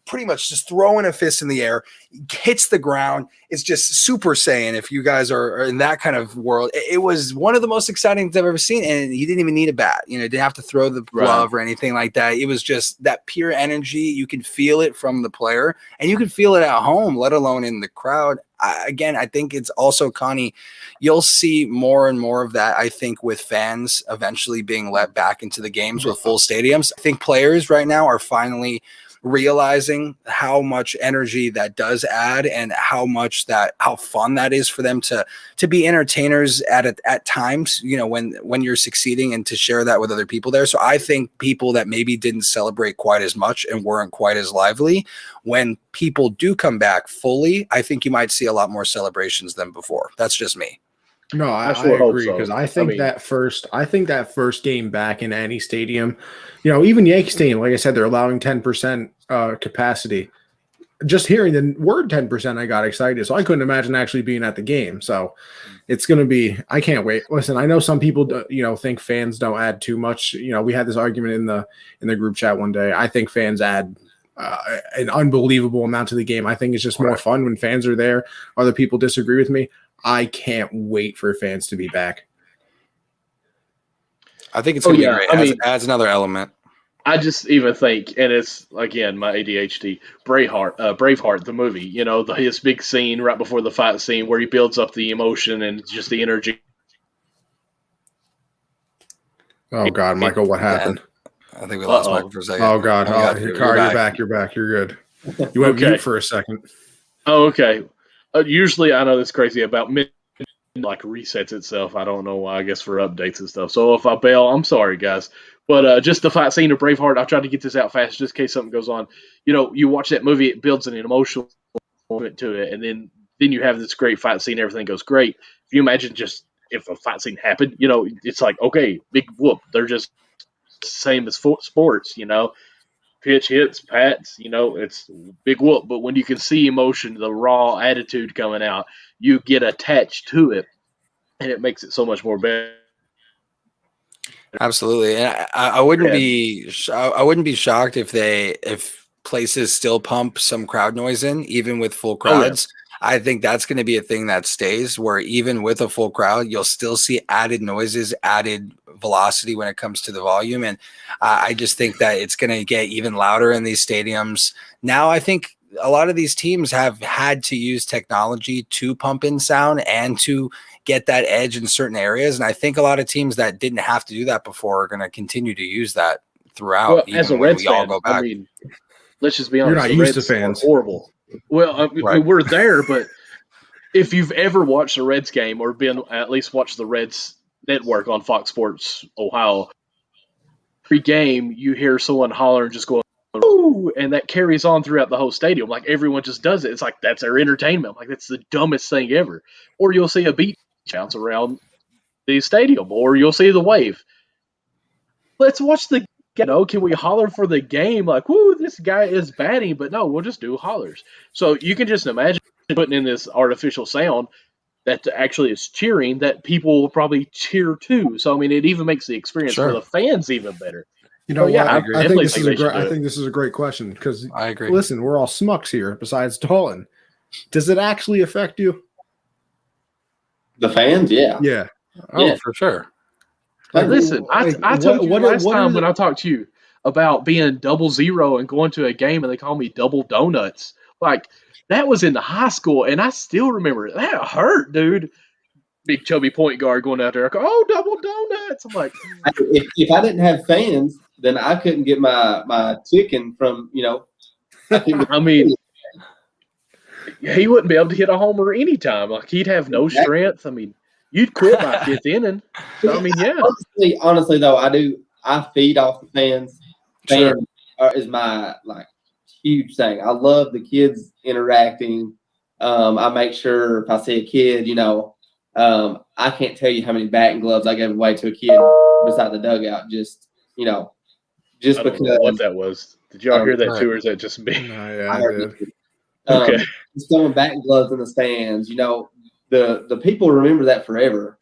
pretty much just throwing a fist in the air, hits the ground. It's just Super Saiyan. If you guys are in that kind of world, it was one of the most exciting things I've ever seen. And he didn't even need a bat, didn't have to throw the glove or anything like that. It was just that pure energy. You can feel it from the player, and you can feel it at home, let alone in the crowd. I think it's also, Connie, you'll see more and more of that, I think, with fans eventually being let back into the games with full stadiums. I think players right now are finally realizing how much energy that does add, and how fun that is for them to be entertainers at times, when you're succeeding, and to share that with other people there. So I think people that maybe didn't celebrate quite as much and weren't quite as lively, when people do come back fully, I think you might see a lot more celebrations than before. That's just me. No, I agree, because I think that first game back in any stadium, even Yankee Stadium, like I said, they're allowing 10% capacity. Just hearing the word 10%, I got excited. So I couldn't imagine actually being at the game. So it's going to be, I can't wait. Listen, I know some people, think fans don't add too much. We had this argument in the group chat one day. I think fans add an unbelievable amount to the game. I think it's just more fun when fans are there. Other people disagree with me. I can't wait for fans to be back. I think it's going to be great. Adds another element. I just even think, and it's, again, my ADHD, Braveheart, the movie, his big scene right before the fight scene where he builds up the emotion and just the energy. Oh, God, Michael, what happened? I think we lost Michael for a second. Oh, God. You're back. You're back. You're good. You went mute for a second. Oh, okay. Usually, I know this crazy about mid, like resets itself. I don't know why. I guess for updates and stuff. So if I bail, I'm sorry, guys. But just the fight scene of Braveheart, I tried to get this out fast just in case something goes on. You watch that movie, it builds an emotional moment to it, and then you have this great fight scene. Everything goes great. If you imagine just if a fight scene happened, it's like, okay, big whoop. They're just same as sports, pitch hits, pats, it's big whoop. But when you can see emotion, the raw attitude coming out, you get attached to it, and it makes it so much more better. Absolutely, and I wouldn't be shocked if places still pump some crowd noise in, even with full crowds. Oh, yeah. I think that's going to be a thing that stays, where even with a full crowd, you'll still see added noises, added velocity when it comes to the volume. And I just think that it's going to get even louder in these stadiums. Now, I think a lot of these teams have had to use technology to pump in sound and to get that edge in certain areas. And I think a lot of teams that didn't have to do that before are going to continue to use that throughout. Well, as a Reds fan, I mean, let's just be honest. You're not used to fans. Horrible. Well, we're there, but if you've ever watched a Reds game or been at least watched the Reds network on Fox Sports Ohio, every game you hear someone holler and just go, "Ooh," and that carries on throughout the whole stadium. Like everyone just does it. It's like that's their entertainment. Like that's the dumbest thing ever. Or you'll see a beat bounce around the stadium, or you'll see the wave. Let's watch the. Can we holler for the game? Like, whoo, this guy is batting, but no, we'll just do hollers. So you can just imagine putting in this artificial sound that actually is cheering, that people will probably cheer too. So I mean, it even makes the experience for the fans even better. You know yeah, what? I think this is a great question because I agree. Listen, we're all smucks here. Besides Dalton, does it actually affect you? The fans, yeah. Yeah. Oh, Yeah. for sure. Like, listen, I told you last time when I talked to you about being 00 and going to a game and they call me Double Donuts. Like, that was in the high school, and I still remember it. That hurt, dude. Big chubby point guard going out there. Like, oh, Double Donuts. I'm like, if I didn't have fans, then I couldn't get my chicken from, I mean, he wouldn't be able to hit a homer anytime. Like, he'd have no strength. I mean, you'd quit by fifth inning. So, I mean, yeah. Honestly, though, I feed off the fans. Fans is my huge thing. I love the kids interacting. I make sure if I see a kid, I can't tell you how many batting gloves I gave away to a kid beside the dugout. Just I don't because know what that was. Did y'all hear that too, or is that just me? No, yeah, I did. Okay. Just throwing batting gloves in the stands. The people remember that forever.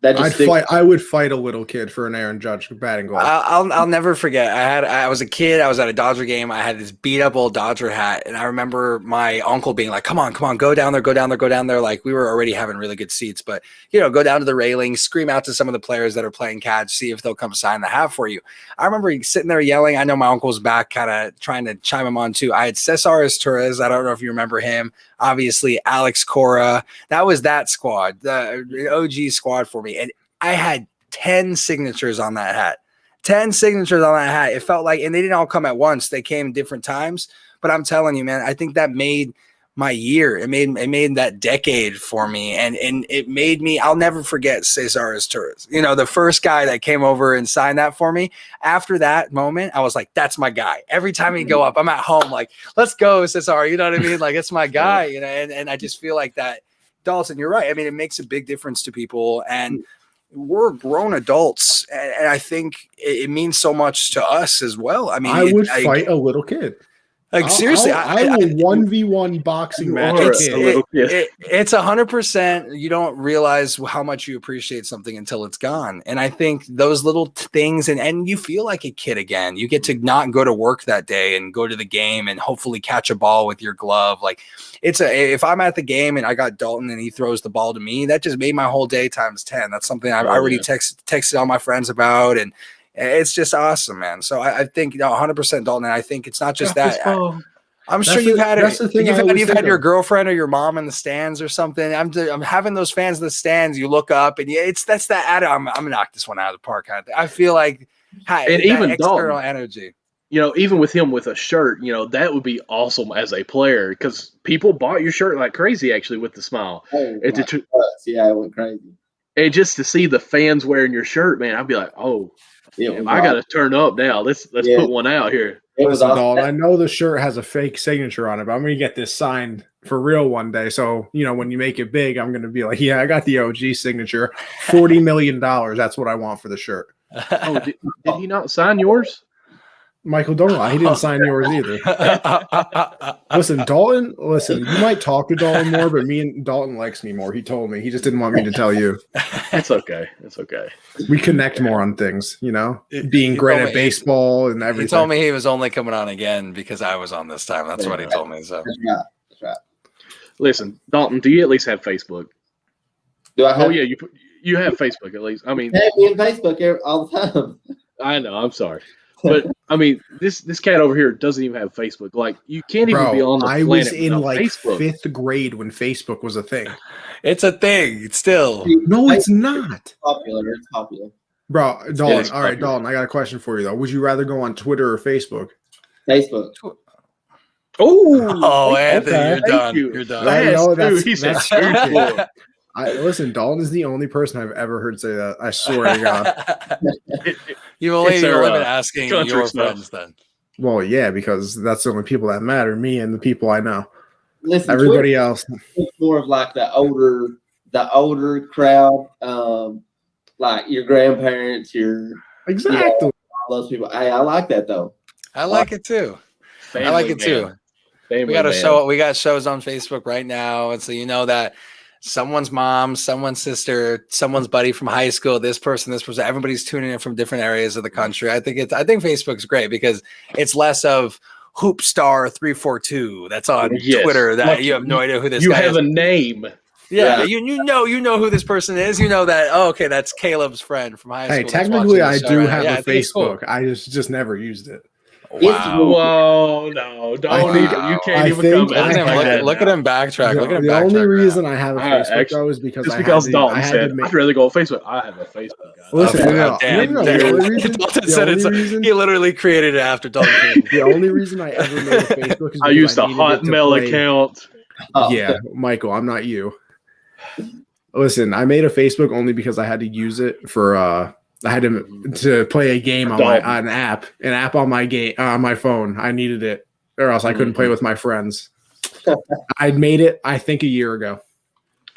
I would fight a little kid for an Aaron Judge batting glove. I'll never forget. I was a kid. I was at a Dodger game. I had this beat up old Dodger hat, and I remember my uncle being like, "Come on, go down there." Like, we were already having really good seats, but go down to the railing, scream out to some of the players that are playing catch, see if they'll come sign the hat for you. I remember sitting there yelling. I know my uncle's back, kind of trying to chime him on too. I had Cesar Torres. I don't know if you remember him. Obviously, Alex Cora. That was that squad, the OG squad for me. And I had 10 signatures on that hat. 10 signatures on that hat. It felt like, and they didn't all come at once. They came different times. But I'm telling you, man, I think that made my year. It made that decade for me. And it made me, I'll never forget Cesar Torres. The first guy that came over and signed that for me. After that moment, I was like, that's my guy. Every time he'd go up, I'm at home like, let's go, Cesar. You know what I mean? Like, it's my guy. And I just feel like that. Dalton, you're right. I mean, it makes a big difference to people. And we're grown adults, and I think it means so much to us as well. I mean, I would fight a little kid. Like, seriously, I will 1v1 boxing match a kid. It's 100%. You don't realize how much you appreciate something until it's gone. And I think those little things, and you feel like a kid again. You get to not go to work that day and go to the game and hopefully catch a ball with your glove. Like, if I'm at the game and I got Dalton and he throws the ball to me, that just made my whole day times 10. That's something I already texted all my friends about, and it's just awesome, man. So I think 100% Dalton. And I think it's not just that. I'm sure you've had you've had your girlfriend or your mom in the stands or something. I'm having those fans in the stands. You look up and that's that attitude. I'm gonna knock this one out of the park kind of thing. I feel like and even external Dalton, energy. Even with him with a shirt, that would be awesome as a player because people bought your shirt like crazy. Actually, with the smile, yeah, it went crazy. And just to see the fans wearing your shirt, man, I'd be like, oh. I got to turn up now. Let's put one out here. Listen, Dalton, I know the shirt has a fake signature on it, but I'm going to get this signed for real one day. So, when you make it big, I'm going to be like, yeah, I got the OG signature. $40 million. That's what I want for the shirt. Oh, did he not sign yours? Michael, don't lie. He didn't sign yours either. Listen, Dalton, you might talk to Dalton more, but Dalton likes me more. He told me. He just didn't want me to tell you. It's okay. It's okay. We connect more on things, being great at baseball and everything. He told me he was only coming on again because I was on this time. That's what he told me. So That's right. Listen, Dalton, do you at least have Facebook? Do I have? Oh, yeah, you have Facebook at least. I mean, have me on Facebook all the time. I know. I'm sorry. But I mean, this cat over here doesn't even have Facebook. Like, you can't even be on the planet. I was in Facebook. 5th grade when Facebook was a thing. It's a thing. It's still. No, it's not. It's popular. It's popular. Bro, Dalton. All right, Dalton. I got a question for you though. Would you rather go on Twitter or Facebook? Facebook. Oh, Anthony, okay. you're done. You're done. He said stupid. Listen, Dalton is the only person I've ever heard say that. I swear to God. You've only been asking your friends then. Well, yeah, because that's the only people that matter, me and the people I know. Listen, everybody else. It's more of like the older crowd, like your grandparents, exactly all those people. Hey, I like that though. I like it too. I like it too. Family We got a man. show. We got shows on Facebook right now, and so you know that someone's mom, someone's sister, someone's buddy from high school, this person, everybody's tuning in from different areas of the country. I think Facebook's great because it's less of Hoopstar342 that's on Yes. Twitter that Like, you have no idea who this You guy have is. a name. Yeah, you know who this person is. You know that. Oh, okay, that's Caleb's friend from high school. Hey, that's technically, watching the I show do right now. have Yeah, a I think it's cool. Facebook. I just never used it. Wow. Whoa, no, don't think- even. You can't I even think come at I it had- like that. Look at him backtrack. Look at him The backtrack. only reason now. I have a I Facebook actually- though is because Just I because had to, Dalton I had said, to make. I'd rather go on Facebook. I have a Facebook. Guy. Listen, Okay, no, damn, no, damn. the only reason, Dalton the said only reason, he literally created it after Dalton. the only reason I ever made a Facebook is I because used a needed it to Hotmail play- account. Oh, Yeah, Michael, I'm not you. Listen, I made a Facebook only because I had to use it for I had to play a game on an app on my game on my phone. I needed it, or else I couldn't play with my friends. I made it, I think, a year ago.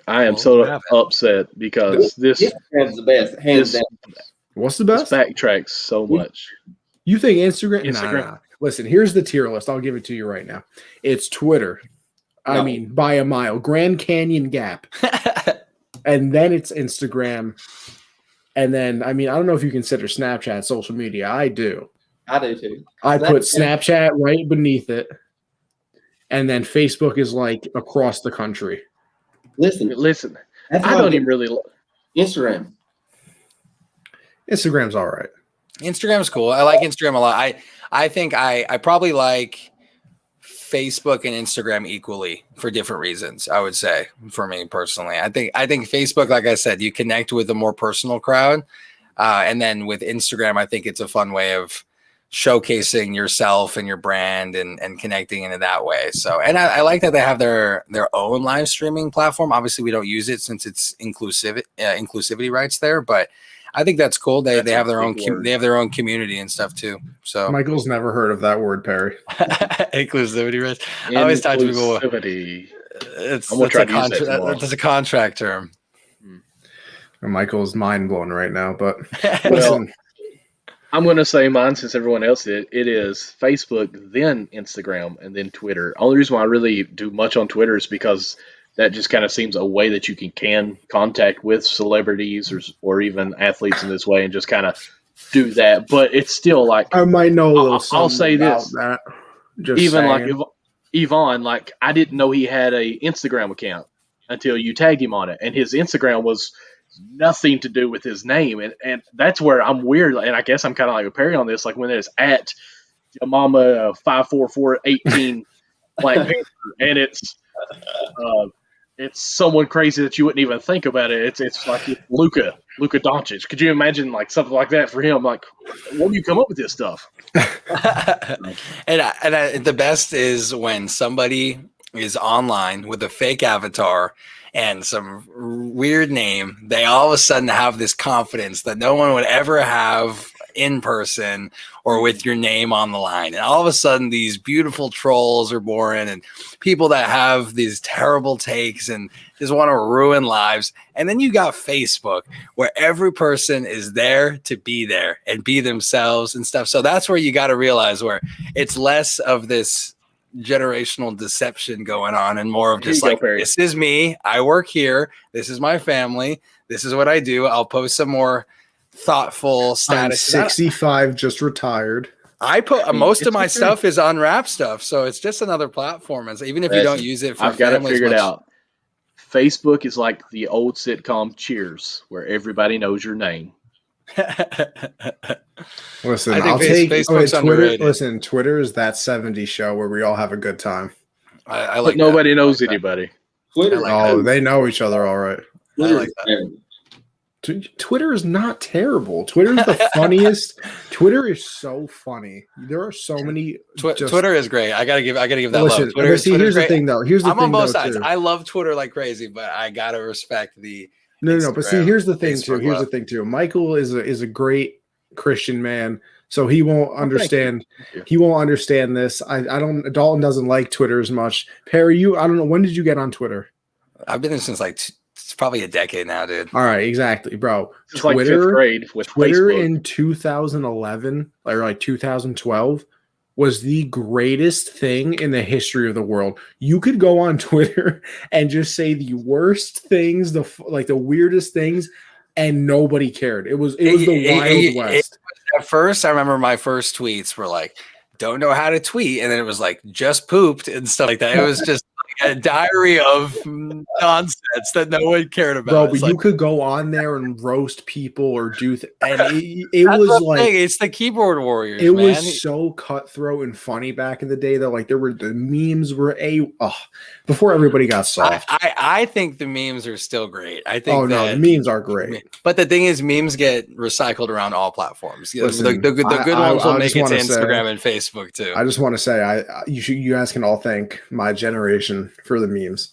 I am Well, so have upset because this Instagram's the best, hands this, down. What's the this best? backtracks so much. You think Instagram? Instagram. Nah. Listen, here's the tier list. I'll give it to you right now. It's Twitter. I No. mean, by a mile. Grand Canyon Gap. And then it's Instagram. And then, I mean, I don't know if you consider Snapchat social media. I do. I do too. I put Snapchat- Snapchat right beneath it. And then Facebook is like across the country. Listen, Listen, that's I how don't good- even really. Instagram. Instagram's all right. Instagram's cool. I like Instagram a lot. I think I probably like Facebook and Instagram equally for different reasons. I would say for me personally, I think Facebook, like I said, you connect with a more personal crowd, and then with Instagram, I think it's a fun way of showcasing yourself and your brand and connecting in it that way. So, and I like that they have their own live streaming platform. Obviously, we don't use it since it's inclusivity rights there, but I think that's cool. They That's have a their own big word. they have their own community and stuff too. So Michael's never heard of that word, Perry. inclusivity rights. I always talk to people. Inclusivity. It's I'm gonna try to use that contract. tomorrow. That's a contract term. Michael's mind blown right now, but Well, listen, I'm going to say mine since everyone else did. It is Facebook, then Instagram, and then Twitter. Only reason why I really do much on Twitter is because that just kind of seems a way that you can contact with celebrities or even athletes in this way and just kind of do that. But it's still like, I might know a little I'll something say about this. that. Just even saying. like Yvonne, like I didn't know he had a Instagram account until you tagged him on it. And his Instagram was nothing to do with his name. And that's where I'm weird. And I guess I'm kind of like a Perry on this, like when it's at Mama 54418 Black Panther, and it's someone crazy that you wouldn't even think about it. It's like Luka Doncic. Could you imagine like something like that for him? Like, where do you come up with this stuff? and the best is when somebody is online with a fake avatar and some weird name. They all of a sudden have this confidence that no one would ever have in person or with your name on the line. And all of a sudden these beautiful trolls are born and people that have these terrible takes and just want to ruin lives. And then you got Facebook where every person is there to be there and be themselves and stuff. So that's where you got to realize where it's less of this generational deception going on and more of Here just you go, like, Perry. this is me. I work here. This is my family. This is what I do. I'll post some more thoughtful I'm status. 65, just retired. I put most of It's my okay. stuff is unwrapped stuff, so it's just another platform. And so even if you don't Listen, use it for I've got it family as figured much- out. Facebook is like the old sitcom Cheers, where everybody knows your name. Listen, I think I'll take Facebook's Twitter. underrated. Listen, Twitter is that 70s show where we all have a good time. I But like nobody that. knows I like that. anybody. Twitter. I like Oh, they know each other all right. Twitter like is that. terrible. Twitter is not terrible. Twitter's the funniest. Twitter is so funny. There are so many. just- Twitter is great. I gotta give that Listen, love. Twitter, but see, Twitter's here's the great. thing, though. Here's the I'm thing, on both though, sides. too. I love Twitter like crazy, but I gotta respect the No. But see, Instagram, here's the thing, too. Facebook Here's the love. thing, too. Michael is a great Christian man, so he won't understand. you. He won't understand this. I don't. Dalton doesn't like Twitter as much. Perry, I don't know. When did you get on Twitter? I've been there since like it's probably a decade now, dude. All right, exactly, bro. It's like fifth grade with Twitter Facebook. in 2011 or like 2012 was the greatest thing in the history of the world. You could go on Twitter and just say the worst things, the weirdest things, and nobody cared. It was the Wild West. At first, I remember my first tweets were like, "Don't know how to tweet," and then it was like, "Just pooped" and stuff like that. It was just a diary of nonsense that no one cared about. Bro, but you could go on there and roast people or do and it was like it's the keyboard warriors. It was so cutthroat and funny back in the day though. Like the memes were before everybody got soft. I think the memes are still great. I think the memes are great. But the thing is, memes get recycled around all platforms. Listen, the good ones will make it to Instagram and Facebook too. I just want to say you guys can all thank my generation for the memes.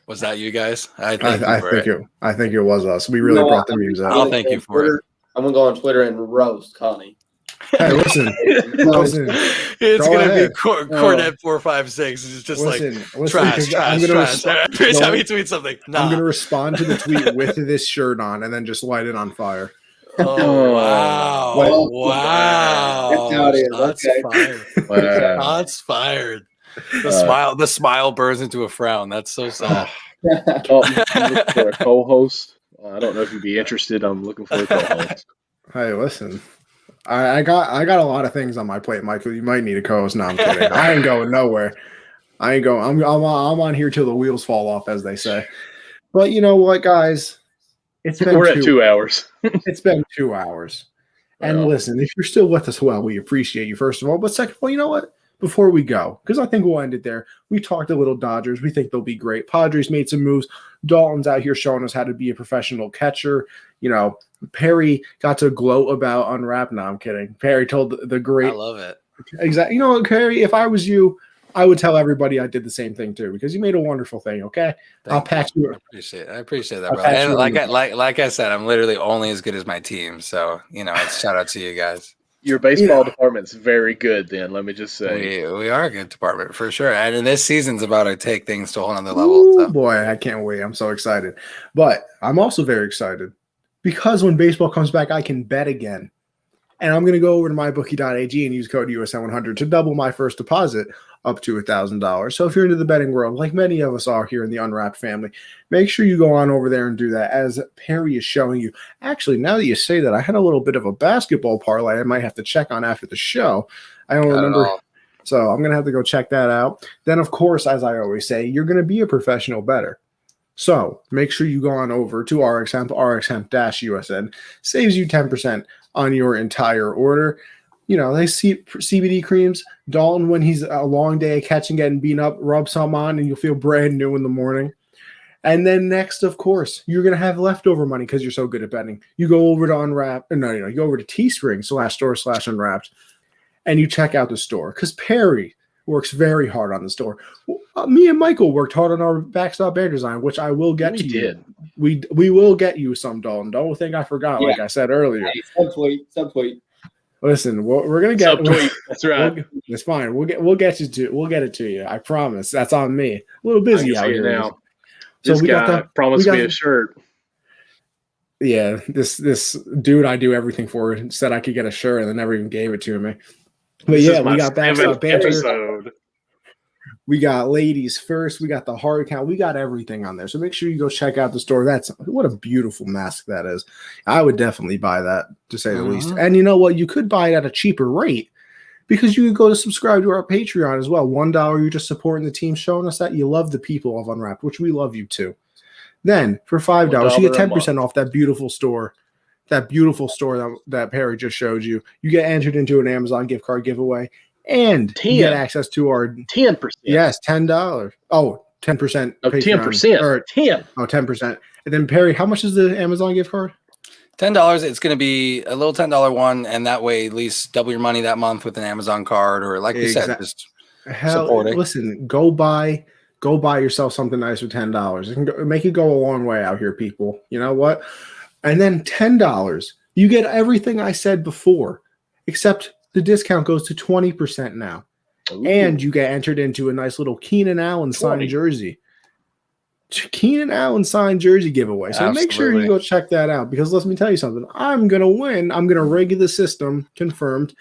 Was that you guys? I think it was us. We really brought the memes out. I'll thank you for it. I'm gonna go on Twitter and roast Connie. Hey, listen. It's gonna be Cornett 456. It's just trash. Every time he tweets something, I'm gonna respond to the tweet with this shirt on and then just light it on fire. Oh wow! That's how it is. Shots fired. The smile burns into a frown. That's so sad. For a co-host. I don't know if you'd be interested. I'm looking for a co-host. Hey, listen. I got a lot of things on my plate, Michael. You might need a co-host. No, I'm kidding. I ain't going nowhere. I'm on here till the wheels fall off, as they say. But you know what, guys? We're at 2 hours. It's been 2 hours. And listen, if you're still with us, well, we appreciate you, first of all. But second of all, you know what? Before we go, because I think we'll end it there. We talked a little Dodgers. We think they'll be great. Padres made some moves. Dalton's out here showing us how to be a professional catcher. You know, Perry got to gloat about Unwrapped. No, I'm kidding. Perry told the great. I love it. Exactly. You know what, Perry? If I was you, I would tell everybody I did the same thing too, because you made a wonderful thing. Okay, I'll pat you. I appreciate that, bro. And like I said, I'm literally only as good as my team. So it's shout out to you guys. Your baseball department's very good. Then let me just say we are a good department for sure. And this season's about to take things to a whole other level. Oh boy, I can't wait! I'm so excited. But I'm also very excited because when baseball comes back, I can bet again. And I'm going to go over to mybookie.ag and use code USN100 to double my first deposit up to $1,000. So if you're into the betting world, like many of us are here in the Unwrapped family, make sure you go on over there and do that, as Perry is showing you. Actually, now that you say that, I had a little bit of a basketball parlay I might have to check on after the show. I don't remember. So I'm going to have to go check that out. Then, of course, as I always say, you're going to be a professional bettor. So make sure you go on over to RxHemp, RxHemp-USN. Saves you 10% on your entire order. They see CBD creams. Dalton, when he's a long day of catching, getting beaten up, rub some on, and you'll feel brand new in the morning. And then next, of course, you're going to have leftover money because you're so good at betting. You go over to you go over to Teespring/store/Unwrapped, and you check out the store, because Perry works very hard on the store. Me and Michael worked hard on our Backstop Banter design, which I will get to you. We will get you some, Dalton. Don't think I forgot, like I said earlier. Hey, subtweet. Listen, we're gonna get. That's right. It's fine. We'll get it to you. I promise. That's on me. A little busy out here now. So we promised me a shirt. Yeah, this dude I do everything for said I could get a shirt and then never even gave it to me. But we got Backstop Banter. We got ladies first. We got the hard count. We got everything on there. So make sure you go check out the store. What a beautiful mask that is. I would definitely buy that, to say the least. And you know what? You could buy it at a cheaper rate, because you could go to subscribe to our Patreon as well. $1, you're just supporting the team, showing us that you love the people of Unwrapped, which we love you too. Then for $5, you get 10% off that beautiful store. That beautiful store that Perry just showed you. You get entered into an Amazon gift card giveaway. And you get access to our 10%. Yes, $10. Oh, 10%. 10%. Or 10. Oh, 10%. And then Perry, how much is the Amazon gift card? $10. It's going to be a little $10 one, and that way at least double your money that month with an Amazon card, or like you said, just supporting. Listen, go buy yourself something nice with $10. It can make it go a long way out here, people. You know what? And then $10, you get everything I said before, except the discount goes to 20% now. Ooh. And you get entered into a nice little Keenan Allen signed jersey. Keenan Allen signed jersey giveaway. So Make sure you go check that out, because let me tell you something. I'm going to win. I'm going to rig the system. Confirmed.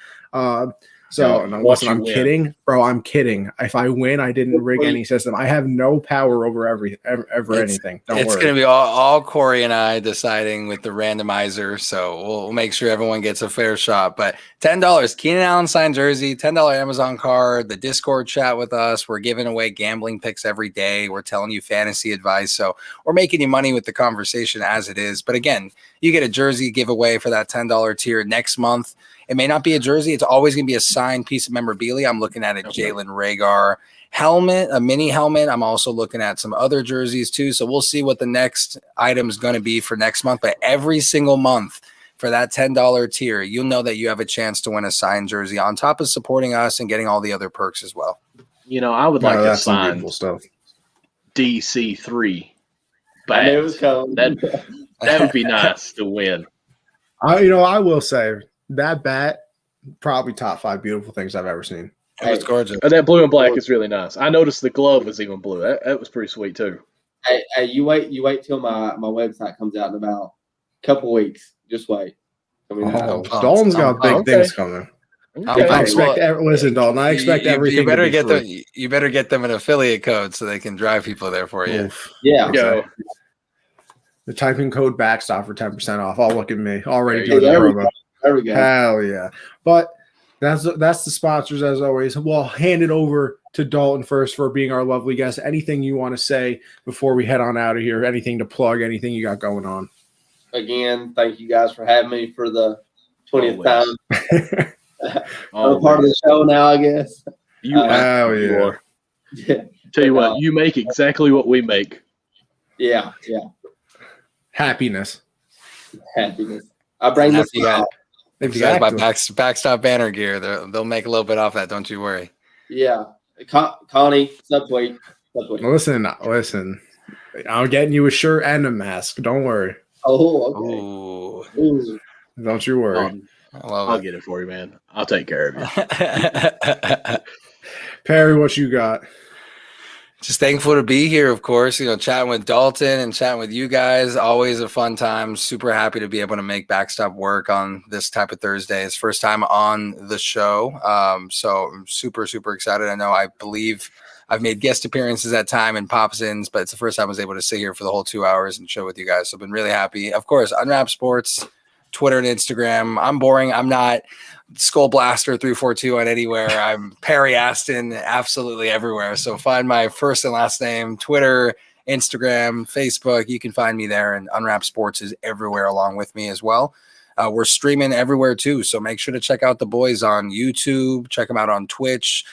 So, No, no, watch listen, you I'm win. kidding, bro. I'm kidding. If I win, I didn't rig any system. I have no power over anything. Don't It's worry. going to be all Corey and I deciding with the randomizer. So we'll make sure everyone gets a fair shot. But $10, Keenan Allen signed jersey, $10 Amazon card, the Discord chat with us. We're giving away gambling picks every day. We're telling you fantasy advice. So we're making you money with the conversation as it is. But again, you get a jersey giveaway for that $10 tier next month. It may not be a jersey. It's always going to be a signed piece of memorabilia. I'm looking at a Jalen Reagor helmet, a mini helmet. I'm also looking at some other jerseys too. So we'll see what the next item is going to be for next month. But every single month for that $10 tier, you'll know that you have a chance to win a signed jersey on top of supporting us and getting all the other perks as well. You know, I would like to that's some sign beautiful stuff. DC3 I knew it back. was coming. That would be nice to win. I will say that bat, probably top 5 beautiful things I've ever seen. It was gorgeous. That blue and black is really nice. I noticed the glove was even blue. That was pretty sweet too. Hey, you wait till my website comes out in about a couple weeks. Just wait. I mean, Dalton's got big things coming. Okay. I expect. Listen, Dalton. I expect everything. You better to be get free. them. You better get them an affiliate code so they can drive people there for you. Oof. yeah. Go. The typing code Backstop for 10% off. Oh, look at me already There doing you the go. promo. There we go. Hell yeah! But that's the sponsors as always. We'll hand it over to Dalton first for being our lovely guest. Anything you want to say before we head on out of here? Anything to plug? Anything you got going on? Again, thank you guys for having me for the 20th time. I'm a Oh, part of the show now, I guess. you Hell you yeah. are. Tell you what, you make exactly what we make. Yeah. Happiness. Happiness. I bring this out. If you guys buy Backstop Banter gear, they'll make a little bit off that. Don't you worry. Yeah. Connie, subtweet. Listen. I'm getting you a shirt and a mask. Don't worry. Oh, okay. Ooh. Don't you worry. I'll get it for you, man. I'll take care of you. Perry, what you got? Just thankful to be here, of course. Chatting with Dalton and chatting with you guys. Always a fun time. Super happy to be able to make Backstop work on this type of Thursday. It's first time on the show. So I'm super, super excited. I believe I've made guest appearances at time and pops-ins, but it's the first time I was able to sit here for the whole 2 hours and show with you guys. So I've been really happy. Of course, Unwrap Sports, Twitter and Instagram. I'm boring. I'm not Skull Blaster 342 on anywhere. I'm Perry Aston absolutely everywhere. So find my first and last name, Twitter, Instagram, Facebook. You can find me there, and Unwrap Sports is everywhere along with me as well. We're streaming everywhere too. So make sure to check out the boys on YouTube. Check them out on Twitch.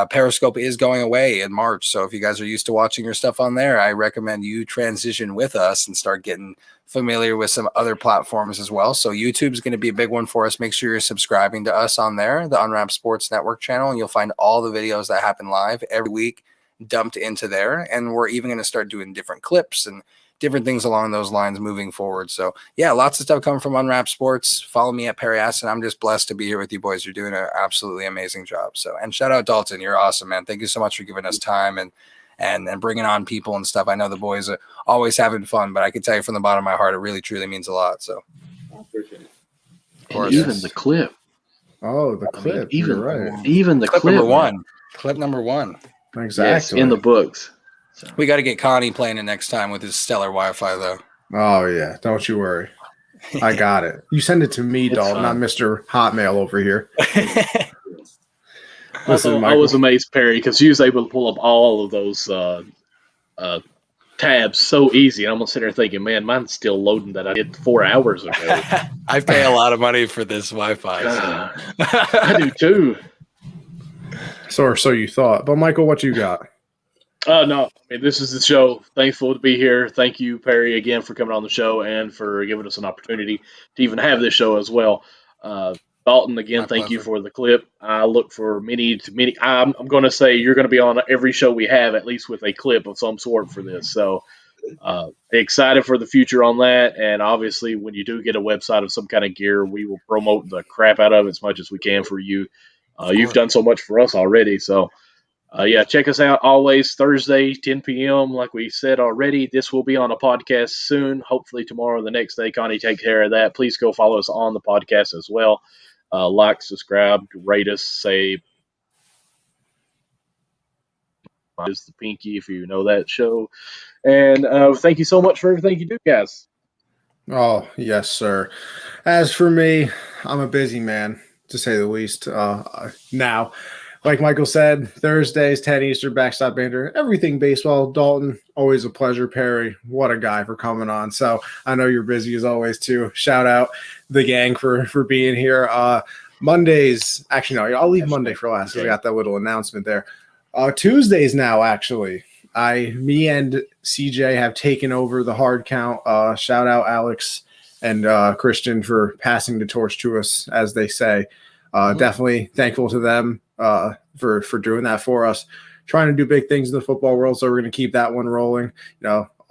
Periscope is going away in March. So if you guys are used to watching your stuff on there, I recommend you transition with us and start getting familiar with some other platforms as well. So YouTube is going to be a big one for us. Make sure you're subscribing to us on there, the Unwrap Sports Network channel, and you'll find all the videos that happen live every week dumped into there. And we're even going to start doing different clips and different things along those lines moving forward. So yeah, lots of stuff coming from Unwrap Sports. Follow me at Perry Aston. I'm just blessed to be here with you boys. You're doing an absolutely amazing job. So, and shout out Dalton. You're awesome, man. Thank you so much for giving us time and bringing on people and stuff. I know the boys are always having fun, but I can tell you from the bottom of my heart, it really, truly means a lot. So I appreciate it. Of course. Even the clip. Oh, the clip. Even You're right. even the clip clip number man. one. Clip number one. Exactly. Yes, in the books. So. We got to get Connie playing it next time with his stellar Wi-Fi, though. Oh yeah, don't you worry. I got it. You send it to me, Dalton, not Mr. Hotmail over here. Listen, I was amazed, Perry, because you was able to pull up all of those tabs so easy. And I'm gonna sit there thinking, man, mine's still loading that I did 4 hours ago. I pay a lot of money for this Wi-Fi. So. I do too. So you thought, but Michael, what you got? No, I mean, this is the show. Thankful to be here. Thank you, Perry, again for coming on the show and for giving us an opportunity to even have this show as well. Dalton, again, thank you for the clip. I look for many. I'm going to say you're going to be on every show we have, at least with a clip of some sort for this. So excited for the future on that. And obviously, when you do get a website of some kind of gear, we will promote the crap out of it as much as we can for you. You've done so much for us already. So, yeah, check us out always Thursday, 10 p.m. Like we said already, this will be on a podcast soon. Hopefully tomorrow or the next day. Connie, take care of that. Please go follow us on the podcast as well. Like, subscribe, rate us, say is the Pinky if you know that show. And thank you so much for everything you do, guys. Oh, yes, sir. As for me, I'm a busy man, to say the least. Now, like Michael said, Thursdays, 10 Eastern, Backstop Banter, everything baseball. Dalton, always a pleasure. Perry, what a guy for coming on. So I know you're busy as always, too. Shout out the gang for being here. Mondays, actually, no, I'll leave Monday for last because I got that little announcement there. Tuesdays now, actually. Me and CJ have taken over the hard count. Shout out Alex and Christian for passing the torch to us, as they say. Definitely thankful to them for doing that for us. Trying to do big things in the football world, so we're going to keep that one rolling.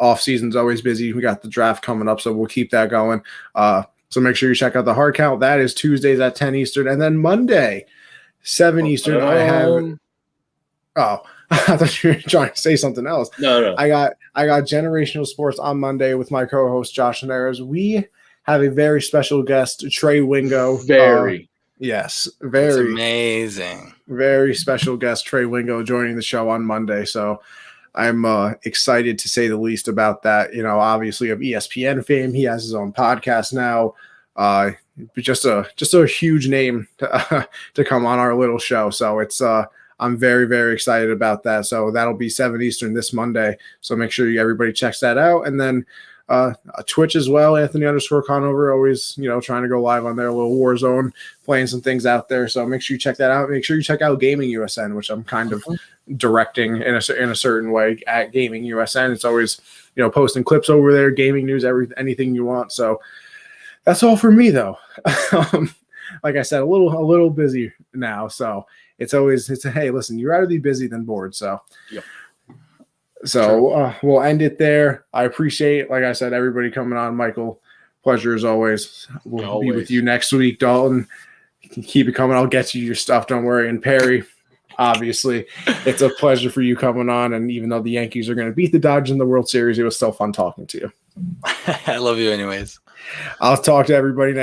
Off season's always busy. We got the draft coming up, so we'll keep that going. So make sure you check out the hard count. That is Tuesdays at 10 Eastern, and then Monday, 7 Eastern. I have. Oh, I thought you were trying to say something else. No. I got Generational Sports on Monday with my co-host Josh Nares. We have a very special guest, Trey Wingo. Yes, That's amazing. Very special guest, Trey Wingo, joining the show on Monday. So I'm excited to say the least about that. Obviously of ESPN fame, he has his own podcast now. Just a huge name to come on our little show. So it's I'm very, very excited about that. So that'll be 7 Eastern this Monday. So make sure everybody checks that out. And then Twitch as well, Anthony_Conover, always, trying to go live on their little Warzone, playing some things out there. So make sure you check that out. Make sure you check out Gaming USN, which I'm kind of directing in a certain way at Gaming USN. It's always, posting clips over there, gaming news, anything you want. So that's all for me, though. Like I said, a little busy now. So it's hey, listen, you'd rather be busy than bored. So, yep. So we'll end it there. I appreciate, like I said, everybody coming on. Michael, pleasure as always. We'll be with you next week, Dalton. Keep it coming. I'll get you your stuff. Don't worry. And Perry, obviously, it's a pleasure for you coming on. And even though the Yankees are going to beat the Dodgers in the World Series, it was still fun talking to you. I love you anyways. I'll talk to everybody next